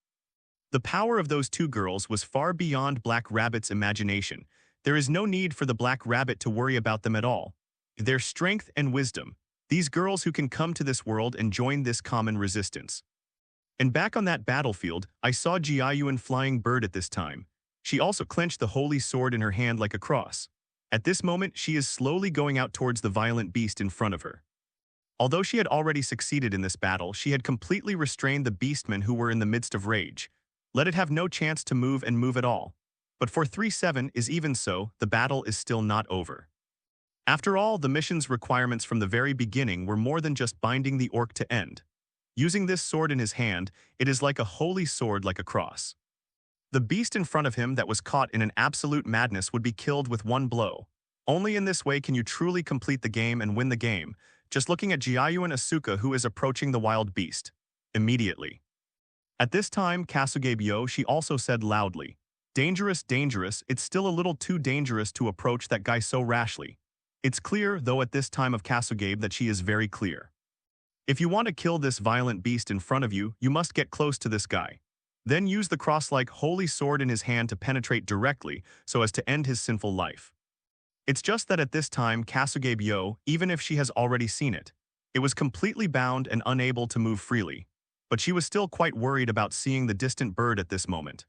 The power of those two girls was far beyond Black Rabbit's imagination. There is no need for the Black Rabbit to worry about them at all. Their strength and wisdom. These girls who can come to this world and join this common resistance. And back on that battlefield, I saw Jiayuan flying bird at this time. She also clenched the holy sword in her hand like a cross. At this moment, she is slowly going out towards the violent beast in front of her. Although she had already succeeded in this battle, she had completely restrained the beastmen who were in the midst of rage. Let it have no chance to move and move at all. But for 3-7 is even so, the battle is still not over. After all, the mission's requirements from the very beginning were more than just binding the orc to end. Using this sword in his hand, it is like a holy sword like a cross. The beast in front of him that was caught in an absolute madness would be killed with one blow. Only in this way can you truly complete the game and win the game, just looking at Jiayuan Asuka who is approaching the wild beast. Immediately. At this time, Kasuge Byo, she also said loudly, "Dangerous, dangerous, it's still a little too dangerous to approach that guy so rashly." It's clear, though at this time of Kasugabe, that she is very clear. If you want to kill this violent beast in front of you, you must get close to this guy. Then use the cross-like holy sword in his hand to penetrate directly so as to end his sinful life. It's just that at this time, Kasuge Byo, even if she has already seen it, it was completely bound and unable to move freely. But she was still quite worried about seeing the distant bird at this moment.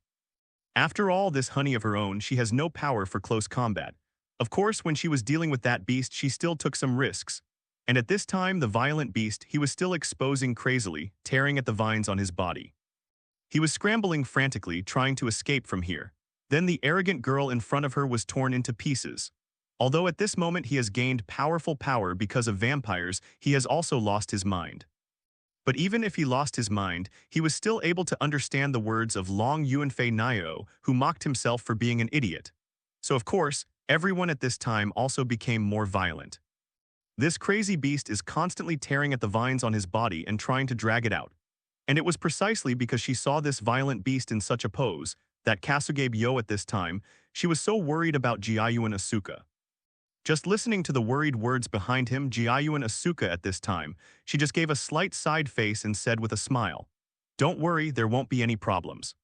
After all this honey of her own, she has no power for close combat. Of course, when she was dealing with that beast, she still took some risks. And at this time, the violent beast, he was still exposing crazily, tearing at the vines on his body. He was scrambling frantically, trying to escape from here. Then the arrogant girl in front of her was torn into pieces. Although at this moment he has gained powerful power because of vampires, he has also lost his mind. But even if he lost his mind, he was still able to understand the words of Long Yuanfei Nio, who mocked himself for being an idiot. So of course, everyone at this time also became more violent. This crazy beast is constantly tearing at the vines on his body and trying to drag it out. And it was precisely because she saw this violent beast in such a pose that Kasuge Byo at this time, she was so worried about Jiayuan Asuka. Just listening to the worried words behind him, Jiayuan Asuka at this time, she just gave a slight side face and said with a smile, "Don't worry, there won't be any problems.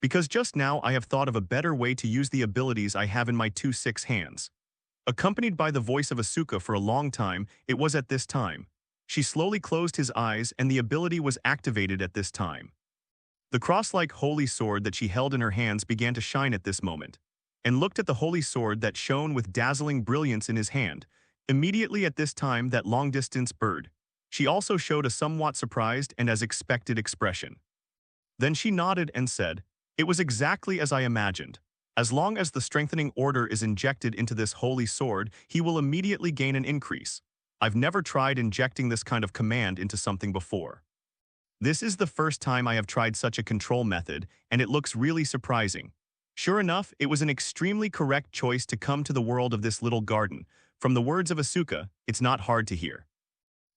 Because just now I have thought of a better way to use the abilities I have in my 2-6 hands." Accompanied by the voice of Asuka for a long time, it was at this time. She slowly closed his eyes and the ability was activated at this time. The cross-like holy sword that she held in her hands began to shine at this moment, and looked at the holy sword that shone with dazzling brilliance in his hand. Immediately at this time, that long-distance bird. She also showed a somewhat surprised and as expected expression. Then she nodded and said, "It was exactly as I imagined. As long as the strengthening order is injected into this holy sword, he will immediately gain an increase. I've never tried injecting this kind of command into something before. This is the first time I have tried such a control method, and it looks really surprising." Sure enough, it was an extremely correct choice to come to the world of this little garden. From the words of Asuka, it's not hard to hear.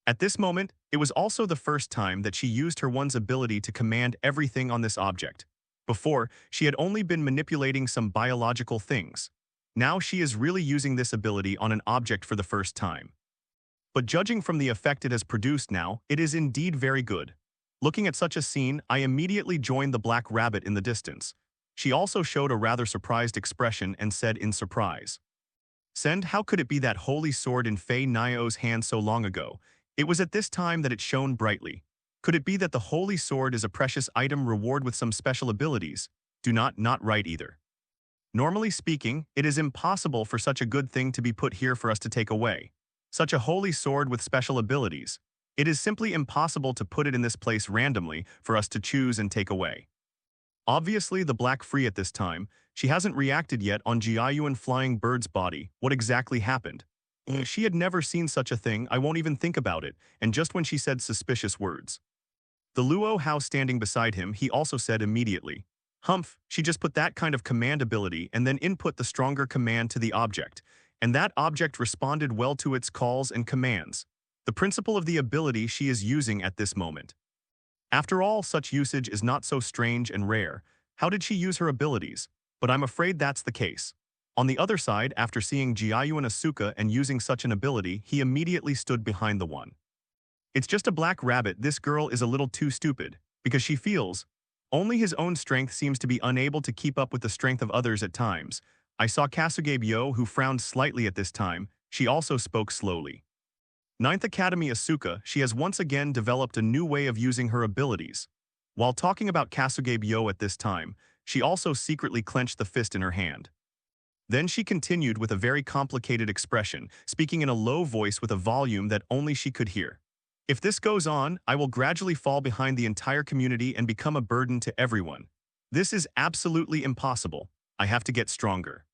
At this moment, it was also the first time that she used her one's ability to command everything on this object. Before, she had only been manipulating some biological things. Now she is really using this ability on an object for the first time. But judging from the effect it has produced now, it is indeed very good. Looking at such a scene, I immediately joined the black rabbit in the distance. She also showed a rather surprised expression and said in surprise, "Send, how could it be that holy sword in Fei Nio's hand so long ago? It was at this time that it shone brightly. Could it be that the holy sword is a precious item reward with some special abilities? Do not right either. Normally speaking, it is impossible for such a good thing to be put here for us to take away. Such a holy sword with special abilities. It is simply impossible to put it in this place randomly for us to choose and take away." Obviously, the Black Free at this time, she hasn't reacted yet on Jiayuan Flying Bird's body. What exactly happened? She had never seen such a thing, I won't even think about it, and just when she said suspicious words. The Luo Hao standing beside him, he also said immediately, "Humph, she just put that kind of command ability and then input the stronger command to the object, and that object responded well to its calls and commands. The principle of the ability she is using at this moment. After all, such usage is not so strange and rare. How did she use her abilities? But I'm afraid that's the case." On the other side, after seeing Jiayuan Asuka and using such an ability, he immediately stood behind the one. It's just a black rabbit, this girl is a little too stupid, because she feels only his own strength seems to be unable to keep up with the strength of others at times. I saw Kasuge Byo, who frowned slightly at this time. She also spoke slowly. Ninth Academy Asuka, she has once again developed a new way of using her abilities. While talking about Kasuge Byo at this time, she also secretly clenched the fist in her hand. Then she continued with a very complicated expression, speaking in a low voice with a volume that only she could hear. "If this goes on, I will gradually fall behind the entire community and become a burden to everyone. This is absolutely impossible. I have to get stronger.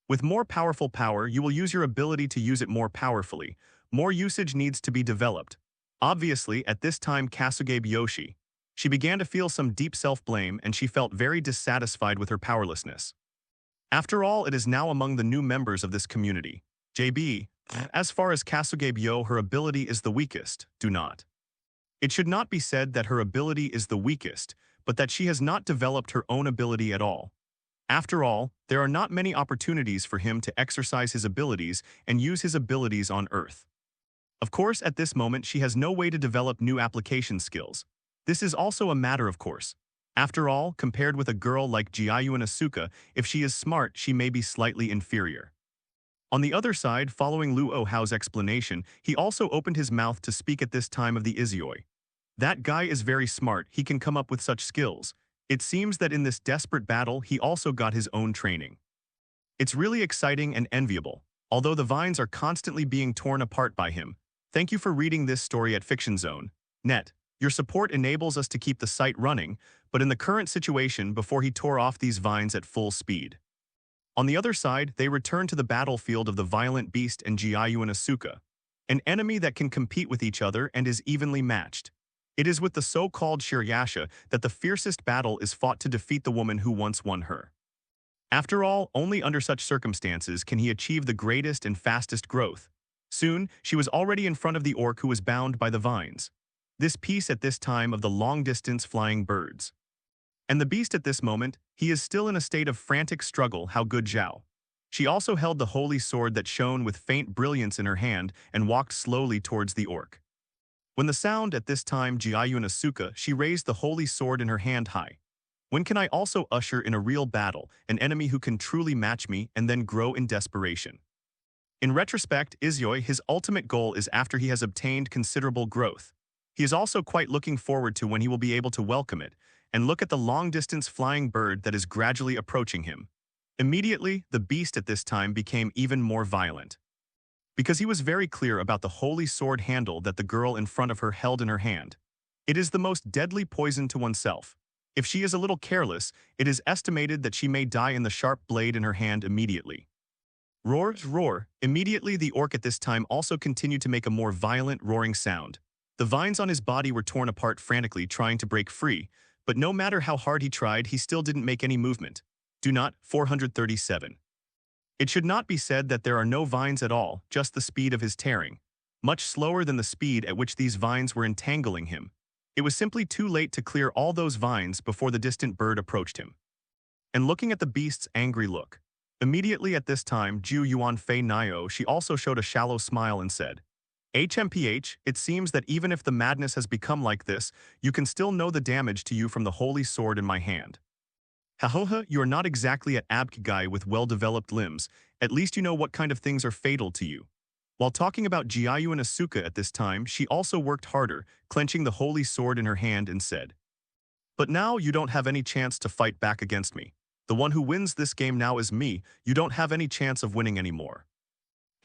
With more powerful power, you will use your ability to use it more powerfully. More usage needs to be developed. Obviously, at this time Kasugabe Yoshi. She began to feel some deep self-blame and she felt very dissatisfied with her powerlessness. After all, it is now among the new members of this community. JB, as far as Kasugabe Yo, her ability is the weakest, do not. It should not be said that her ability is the weakest, but that she has not developed her own ability at all. After all, there are not many opportunities for him to exercise his abilities and use his abilities on Earth. Of course, at this moment, she has no way to develop new application skills. This is also a matter of course. After all, compared with a girl like Jiayu and Asuka, if she is smart, she may be slightly inferior. On the other side, following Luo Hao's explanation, he also opened his mouth to speak at this time of the Izuyoi. That guy is very smart, he can come up with such skills. It seems that in this desperate battle, he also got his own training. It's really exciting and enviable, although the vines are constantly being torn apart by him. Thank you for reading this story at Fiction Zone. Net. Your support enables us to keep the site running, but in the current situation, before he tore off these vines at full speed. On the other side, they return to the battlefield of the violent beast and Jiayu and Asuka, an enemy that can compete with each other and is evenly matched. It is with the so-called Shiryasha that the fiercest battle is fought to defeat the woman who once won her. After all, only under such circumstances can he achieve the greatest and fastest growth. Soon, she was already in front of the orc who was bound by the vines. This piece at this time of the long-distance flying birds. And the beast at this moment, he is still in a state of frantic struggle. How good Zhao. She also held the holy sword that shone with faint brilliance in her hand and walked slowly towards the orc. When the sound at this time Jiayu and Asuka, she raised the holy sword in her hand high. When can I also usher in a real battle, an enemy who can truly match me and then grow in desperation? In retrospect, Izuyoi, his ultimate goal is after he has obtained considerable growth. He is also quite looking forward to when he will be able to welcome it, and look at the long-distance flying bird that is gradually approaching him. Immediately, the beast at this time became even more violent. Because he was very clear about the holy sword handle that the girl in front of her held in her hand. It is the most deadly poison to oneself. If she is a little careless, it is estimated that she may die in the sharp blade in her hand immediately. Roar, roar. Immediately the orc at this time also continued to make a more violent roaring sound. The vines on his body were torn apart frantically trying to break free, but no matter how hard he tried, he still didn't make any movement. Do not, 437. It should not be said that there are no vines at all, just the speed of his tearing. Much slower than the speed at which these vines were entangling him. It was simply too late to clear all those vines before the distant bird approached him. And looking at the beast's angry look. Immediately at this time, Ju Yuan Fei Nio, she also showed a shallow smile and said, HMPH, it seems that even if the madness has become like this, you can still know the damage to you from the holy sword in my hand. Hahoha, you are not exactly an abk guy with well-developed limbs, at least you know what kind of things are fatal to you. While talking about Jiayu and Asuka at this time, she also worked harder, clenching the holy sword in her hand and said, But now you don't have any chance to fight back against me. The one who wins this game now is me, you don't have any chance of winning anymore.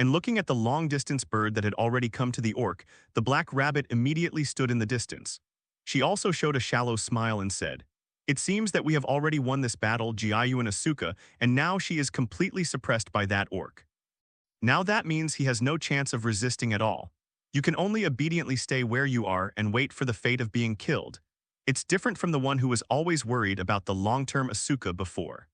And looking at the long-distance bird that had already come to the orc, the black rabbit immediately stood in the distance. She also showed a shallow smile and said, It seems that we have already won this battle, Jiayu and Asuka, and now she is completely suppressed by that orc. Now that means he has no chance of resisting at all. You can only obediently stay where you are and wait for the fate of being killed. It's different from the one who was always worried about the long-term Asuka before.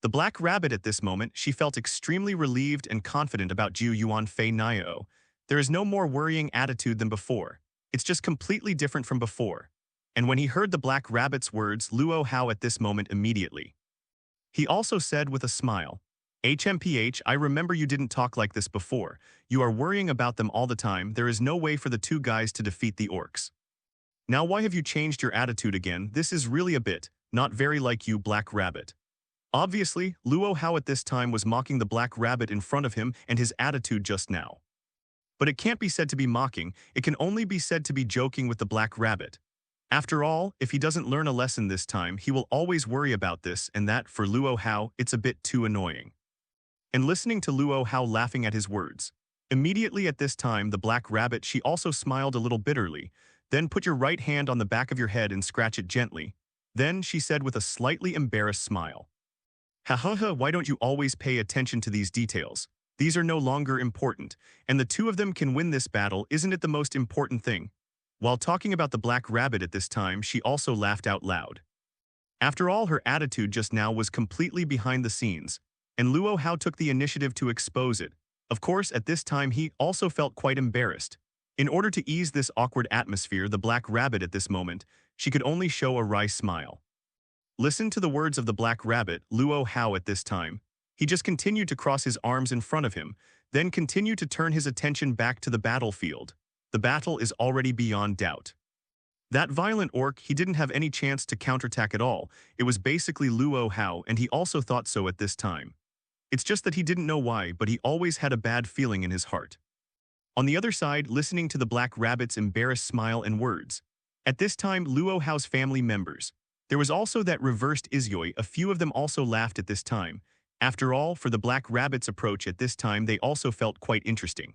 The black rabbit at this moment, she felt extremely relieved and confident about Ju Yuan Fei Nio. There is no more worrying attitude than before. It's just completely different from before. And when he heard the black rabbit's words, Luo Hao at this moment immediately. He also said with a smile, HMPH, I remember you didn't talk like this before. You are worrying about them all the time. There is no way for the two guys to defeat the orcs. Now why have you changed your attitude again? This is really a bit, not very like you, Black Rabbit. Obviously, Luo Hao at this time was mocking the Black Rabbit in front of him and his attitude just now. But it can't be said to be mocking, it can only be said to be joking with the Black Rabbit. After all, if he doesn't learn a lesson this time, he will always worry about this and that. For Luo Hao, it's a bit too annoying. And listening to Luo Hao laughing at his words. Immediately at this time, the Black Rabbit, she also smiled a little bitterly. Then put your right hand on the back of your head and scratch it gently. Then she said with a slightly embarrassed smile, "Ha ha ha, why don't you always pay attention to these details? These are no longer important, and the two of them can win this battle, isn't it the most important thing?" While talking about the black rabbit at this time, she also laughed out loud. After all, her attitude just now was completely behind the scenes, and Luo Hao took the initiative to expose it. Of course, at this time he also felt quite embarrassed. In order to ease this awkward atmosphere, the black rabbit at this moment, she could only show a wry smile. Listen to the words of the black rabbit, Luo Hao at this time. He just continued to cross his arms in front of him, then continued to turn his attention back to the battlefield. The battle is already beyond doubt. That violent orc, he didn't have any chance to counterattack at all. It was basically Luo Hao, and he also thought so at this time. It's just that he didn't know why, but he always had a bad feeling in his heart. On the other side, listening to the black rabbit's embarrassed smile and words. At this time, Luo Hao's family members. There was also that reversed Izyoi, a few of them also laughed at this time. After all, for the black rabbit's approach at this time, they also felt quite interesting.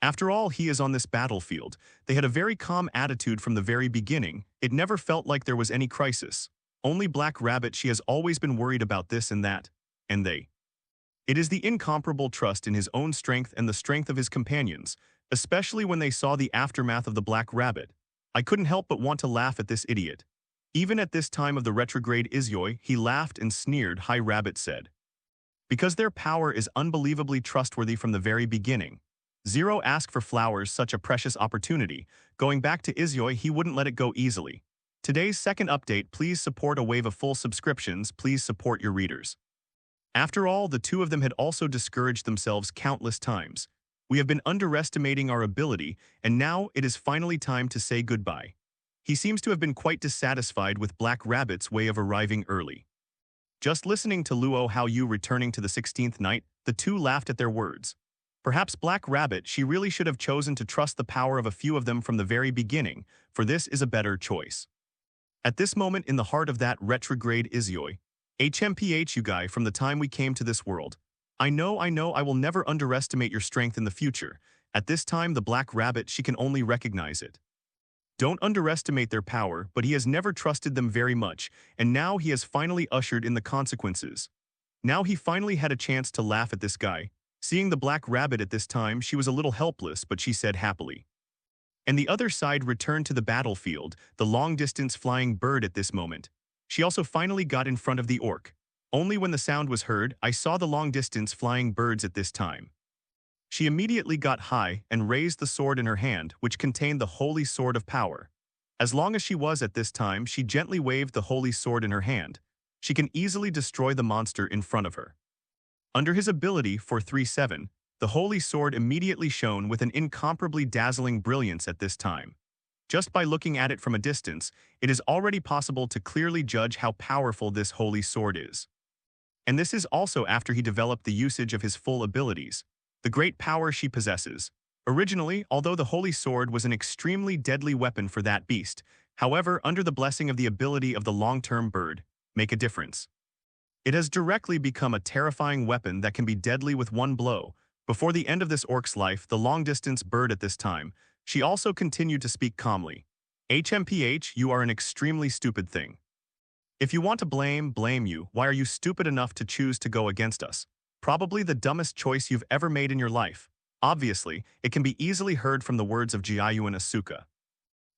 After all, he is on this battlefield. They had a very calm attitude from the very beginning. It never felt like there was any crisis. Only Black Rabbit, she has always been worried about this and that. And they. It is the incomparable trust in his own strength and the strength of his companions, especially when they saw the aftermath of the Black Rabbit. I couldn't help but want to laugh at this idiot. Even at this time of the retrograde Izyoi, he laughed and sneered, High Rabbit said. Because their power is unbelievably trustworthy from the very beginning. Zero asked for flowers, such a precious opportunity. Going back to Izyoi, he wouldn't let it go easily. Today's second update, please support a wave of full subscriptions, please support your readers. After all, the two of them had also discouraged themselves countless times. We have been underestimating our ability, and now it is finally time to say goodbye. He seems to have been quite dissatisfied with Black Rabbit's way of arriving early. Just listening to Luo Hao returning to the 16th night, the two laughed at their words. Perhaps Black Rabbit, she really should have chosen to trust the power of a few of them from the very beginning, for this is a better choice. At this moment in the heart of that retrograde Izyoi, HMPH, you guy, from the time we came to this world. I know, I will never underestimate your strength in the future. At this time, the Black Rabbit, she can only recognize it. Don't underestimate their power, but he has never trusted them very much, and now he has finally ushered in the consequences. Now he finally had a chance to laugh at this guy. Seeing the Black Rabbit at this time, she was a little helpless, but she said happily. And the other side returned to the battlefield, the long-distance flying bird at this moment. She also finally got in front of the orc. Only when the sound was heard, I saw the long-distance flying birds at this time. She immediately got high and raised the sword in her hand, which contained the holy sword of power. As long as she was at this time, she gently waved the holy sword in her hand. She can easily destroy the monster in front of her. Under his ability 437, the holy sword immediately shone with an incomparably dazzling brilliance at this time. Just by looking at it from a distance, it is already possible to clearly judge how powerful this holy sword is. And this is also after he developed the usage of his full abilities, the great power she possesses. Originally, although the holy sword was an extremely deadly weapon for that beast, however, under the blessing of the ability of the long-term bird, make a difference. It has directly become a terrifying weapon that can be deadly with one blow. Before the end of this orc's life, the long-distance bird at this time, she also continued to speak calmly. HMPH, you are an extremely stupid thing. If you want to blame you. Why are you stupid enough to choose to go against us? Probably the dumbest choice you've ever made in your life. Obviously, it can be easily heard from the words of Jiayu and Asuka.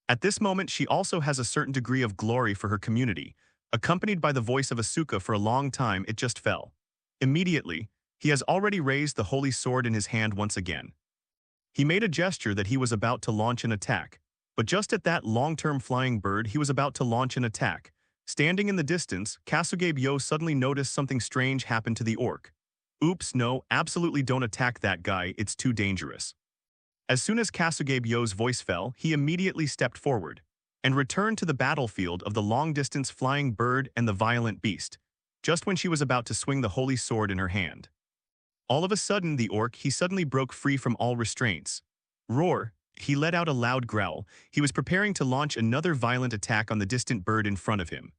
At this moment, she also has a certain degree of glory for her community. Accompanied by the voice of Asuka for a long time, it just fell. Immediately, he has already raised the holy sword in his hand once again. He made a gesture that he was about to launch an attack, but just at that long-term flying bird, he was about to launch an attack. Standing in the distance, Kasuge suddenly noticed something strange happen to the orc. Oops, no, absolutely don't attack that guy, it's too dangerous. As soon as Kasuge voice fell, he immediately stepped forward and returned to the battlefield of the long-distance flying bird and the violent beast, just when she was about to swing the holy sword in her hand. All of a sudden, the orc, he suddenly broke free from all restraints. Roar! He let out a loud growl. He was preparing to launch another violent attack on the distant bird in front of him.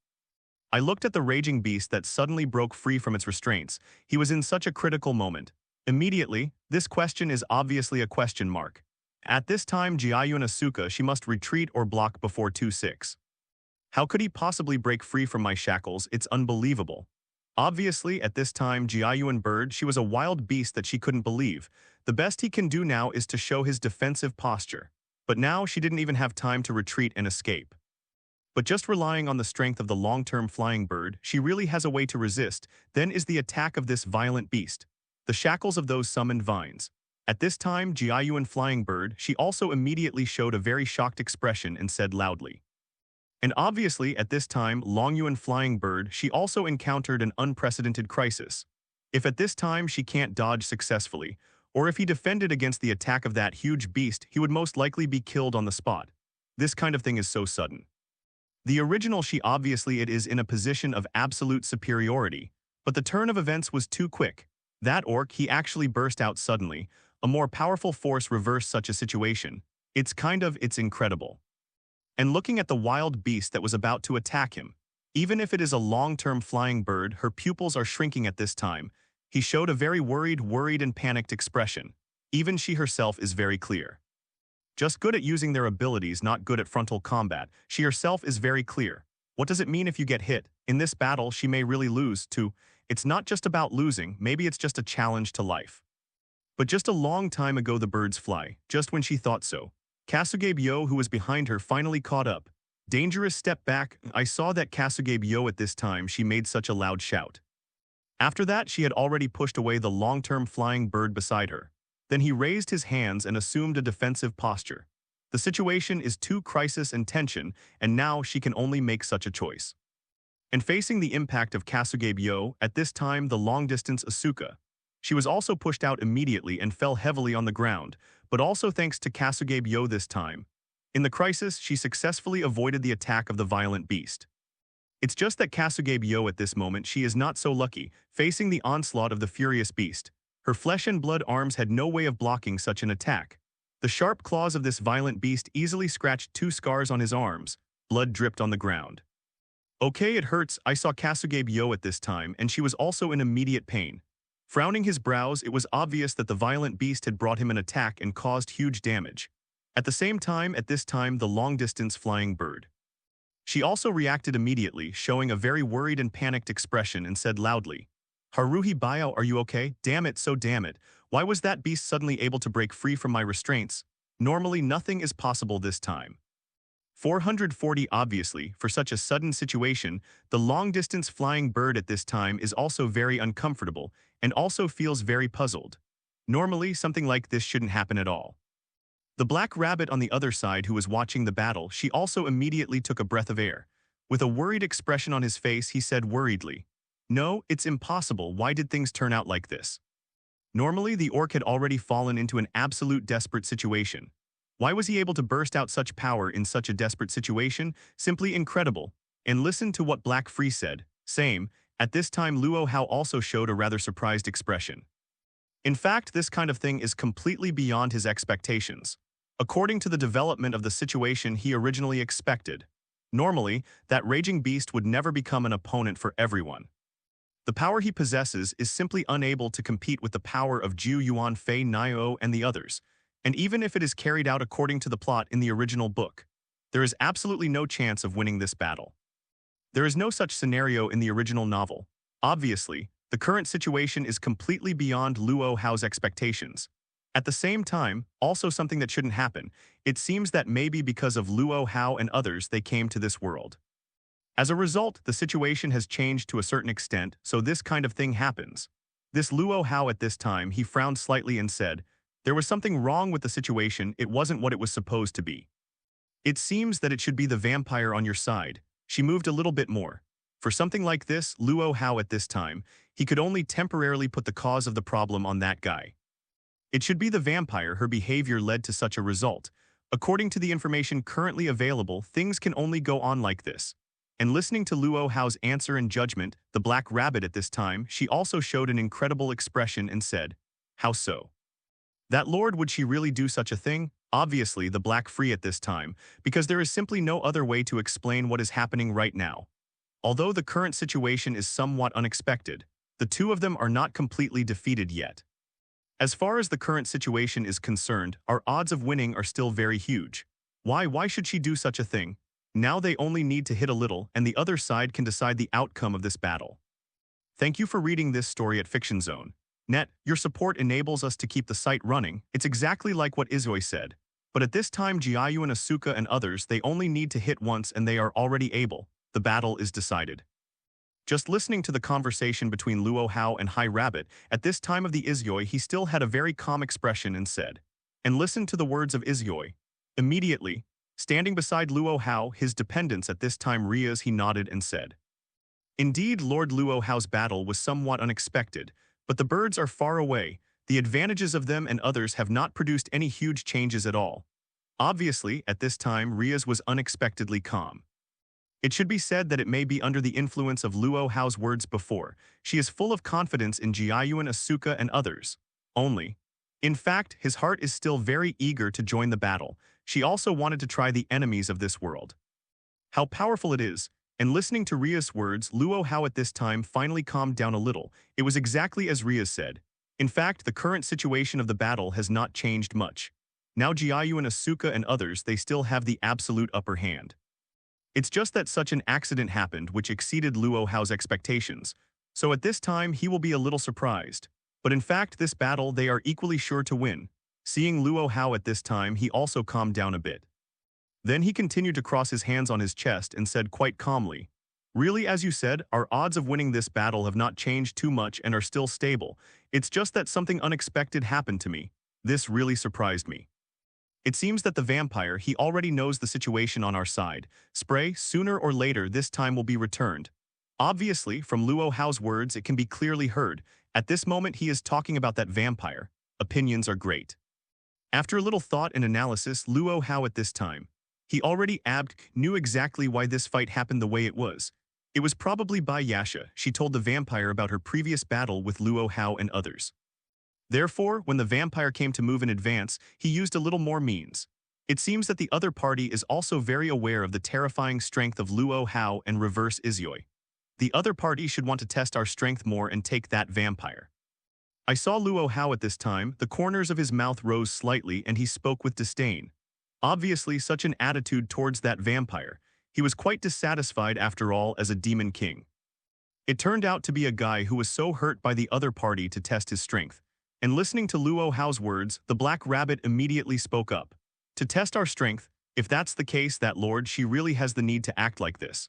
I looked at the raging beast that suddenly broke free from its restraints. He was in such a critical moment. Immediately, this question is obviously a question mark. At this time, Jiayu and Asuka, she must retreat or block before 2-6. How could he possibly break free from my shackles? It's unbelievable. Obviously, at this time, Jiayuan Bird, she was a wild beast that she couldn't believe. The best he can do now is to show his defensive posture. But now she didn't even have time to retreat and escape. But just relying on the strength of the long-term flying bird, she really has a way to resist. Then is the attack of this violent beast. The shackles of those summoned vines. At this time, Jiayuan Flying Bird, she also immediately showed a very shocked expression and said loudly. And obviously, at this time, Longyuan Flying Bird, she also encountered an unprecedented crisis. If at this time she can't dodge successfully, or if he defended against the attack of that huge beast, he would most likely be killed on the spot. This kind of thing is so sudden. The original she obviously it is in a position of absolute superiority, but the turn of events was too quick. That orc, he actually burst out suddenly. A more powerful force reversed such a situation. It's incredible. And looking at the wild beast that was about to attack him, even if it is a long-term flying bird, her pupils are shrinking at this time. He showed a very worried and panicked expression. Even she herself is very clear. Just good at using their abilities, not good at frontal combat. She herself is very clear. What does it mean if you get hit? In this battle, she may really lose, too. It's not just about losing, maybe it's just a challenge to life. But just a long time ago the birds fly, just when she thought so. Kasuge-byo, who was behind her, finally caught up. Dangerous step back. I saw that Kasuge-byo at this time she made such a loud shout. After that, she had already pushed away the long-term flying bird beside her. Then he raised his hands and assumed a defensive posture. The situation is too crisis and tension, and now she can only make such a choice. And facing the impact of Kasuge-byo, at this time the long-distance Asuka. She was also pushed out immediately and fell heavily on the ground, but also thanks to Kasuge-byo this time. In the crisis, she successfully avoided the attack of the violent beast. It's just that Kasuge-byo at this moment she is not so lucky, facing the onslaught of the furious beast. Her flesh and blood arms had no way of blocking such an attack. The sharp claws of this violent beast easily scratched 2 scars on his arms. Blood dripped on the ground. Okay, it hurts. I saw Kasuge-byo at this time, and she was also in immediate pain. Frowning his brows, it was obvious that the violent beast had brought him an attack and caused huge damage. At the same time, at this time, the long-distance flying bird. She also reacted immediately, showing a very worried and panicked expression and said loudly, Haruhi Bio, are you okay? Damn it, so damn it. Why was that beast suddenly able to break free from my restraints? Normally, nothing is possible this time. 440 Obviously, for such a sudden situation, the long-distance flying bird at this time is also very uncomfortable and also feels very puzzled. Normally, something like this shouldn't happen at all. The black rabbit on the other side who was watching the battle, she also immediately took a breath of air. With a worried expression on his face, he said worriedly, No, it's impossible. Why did things turn out like this? Normally, the orc had already fallen into an absolute desperate situation. Why was he able to burst out such power in such a desperate situation? Simply incredible. And listen to what Black Free said. Same. At this time, Luo Hao also showed a rather surprised expression. In fact, this kind of thing is completely beyond his expectations. According to the development of the situation he originally expected. Normally, that raging beast would never become an opponent for everyone. The power he possesses is simply unable to compete with the power of Ju Yuan Fei Nio and the others. And even if it is carried out according to the plot in the original book, there is absolutely no chance of winning this battle. There is no such scenario in the original novel. Obviously, the current situation is completely beyond Luo Hao's expectations. At the same time, also something that shouldn't happen, it seems that maybe because of Luo Hao and others they came to this world. As a result, the situation has changed to a certain extent, so this kind of thing happens. This Luo Hao at this time, he frowned slightly and said, There was something wrong with the situation, it wasn't what it was supposed to be. It seems that it should be the vampire on your side. She moved a little bit more. For something like this, Luo Hao at this time, he could only temporarily put the cause of the problem on that guy. It should be the vampire, her behavior led to such a result. According to the information currently available, things can only go on like this. And listening to Luo Hao's answer and judgment, the black rabbit at this time, she also showed an incredible expression and said, How so? That lord, would she really do such a thing? Obviously, the Black Free at this time, because there is simply no other way to explain what is happening right now. Although the current situation is somewhat unexpected, the two of them are not completely defeated yet. As far as the current situation is concerned, our odds of winning are still very huge. Why should she do such a thing? Now they only need to hit a little and the other side can decide the outcome of this battle. Thank you for reading this story at Fiction Zone. Net, your support enables us to keep the site running. It's exactly like what Izoi said. But at this time Jiayu and Asuka and others, they only need to hit once and they are already able. The battle is decided. Just listening to the conversation between Luo Hao and High Rabbit, at this time of the Izoi he still had a very calm expression and said, and listened to the words of Izoi. Immediately, standing beside Luo Hao, his dependents at this time Rias, he nodded and said, indeed, Lord Luo Hao's battle was somewhat unexpected, but the birds are far away. The advantages of them and others have not produced any huge changes at all. Obviously, at this time Rias was unexpectedly calm. It should be said that it may be under the influence of Luo Hao's words before. She is full of confidence in Jiayu and Asuka and others. Only. In fact, his heart is still very eager to join the battle. She also wanted to try the enemies of this world. How powerful it is. And listening to Ria's words, Luo Hao at this time finally calmed down a little. It was exactly as Ria said. In fact, the current situation of the battle has not changed much. Now Jiayu and Asuka and others, they still have the absolute upper hand. It's just that such an accident happened which exceeded Luo Hao's expectations. So at this time he will be a little surprised. But in fact this battle they are equally sure to win. Seeing Luo Hao at this time he also calmed down a bit. Then he continued to cross his hands on his chest and said quite calmly, really, as you said, our odds of winning this battle have not changed too much and are still stable. It's just that something unexpected happened to me. This really surprised me. It seems that the vampire, he already knows the situation on our side. Spray, sooner or later this time will be returned. Obviously, from Luo Hao's words it can be clearly heard. At this moment he is talking about that vampire. Opinions are great. After a little thought and analysis, Luo Hao at this time, he already knew exactly why this fight happened the way it was. It was probably by Yasha. She told the vampire about her previous battle with Luo Hao and others. Therefore, when the vampire came to move in advance, he used a little more means. It seems that the other party is also very aware of the terrifying strength of Luo Hao and reverse Izoi. The other party should want to test our strength more and take that vampire. I saw Luo Hao at this time, the corners of his mouth rose slightly and he spoke with disdain. Obviously, such an attitude towards that vampire. He was quite dissatisfied after all as a demon king. It turned out to be a guy who was so hurt by the other party to test his strength. And listening to Luo Hao's words, the Black Rabbit immediately spoke up. To test our strength, if that's the case, that lord, she really has the need to act like this.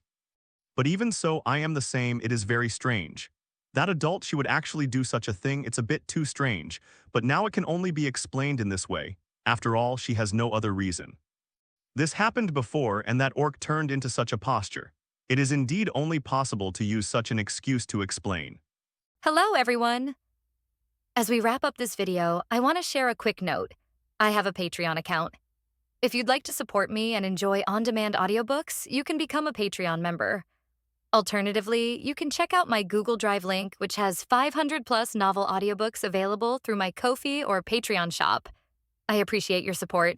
But even so, I am the same, it is very strange. That adult, she would actually do such a thing, it's a bit too strange. But now it can only be explained in this way. After all, she has no other reason. This happened before and that orc turned into such a posture. It is indeed only possible to use such an excuse to explain. Hello, everyone. As we wrap up this video, I want to share a quick note. I have a Patreon account. If you'd like to support me and enjoy on-demand audiobooks, you can become a Patreon member. Alternatively, you can check out my Google Drive link, which has 500+ novel audiobooks available through my Ko-fi or Patreon shop. I appreciate your support.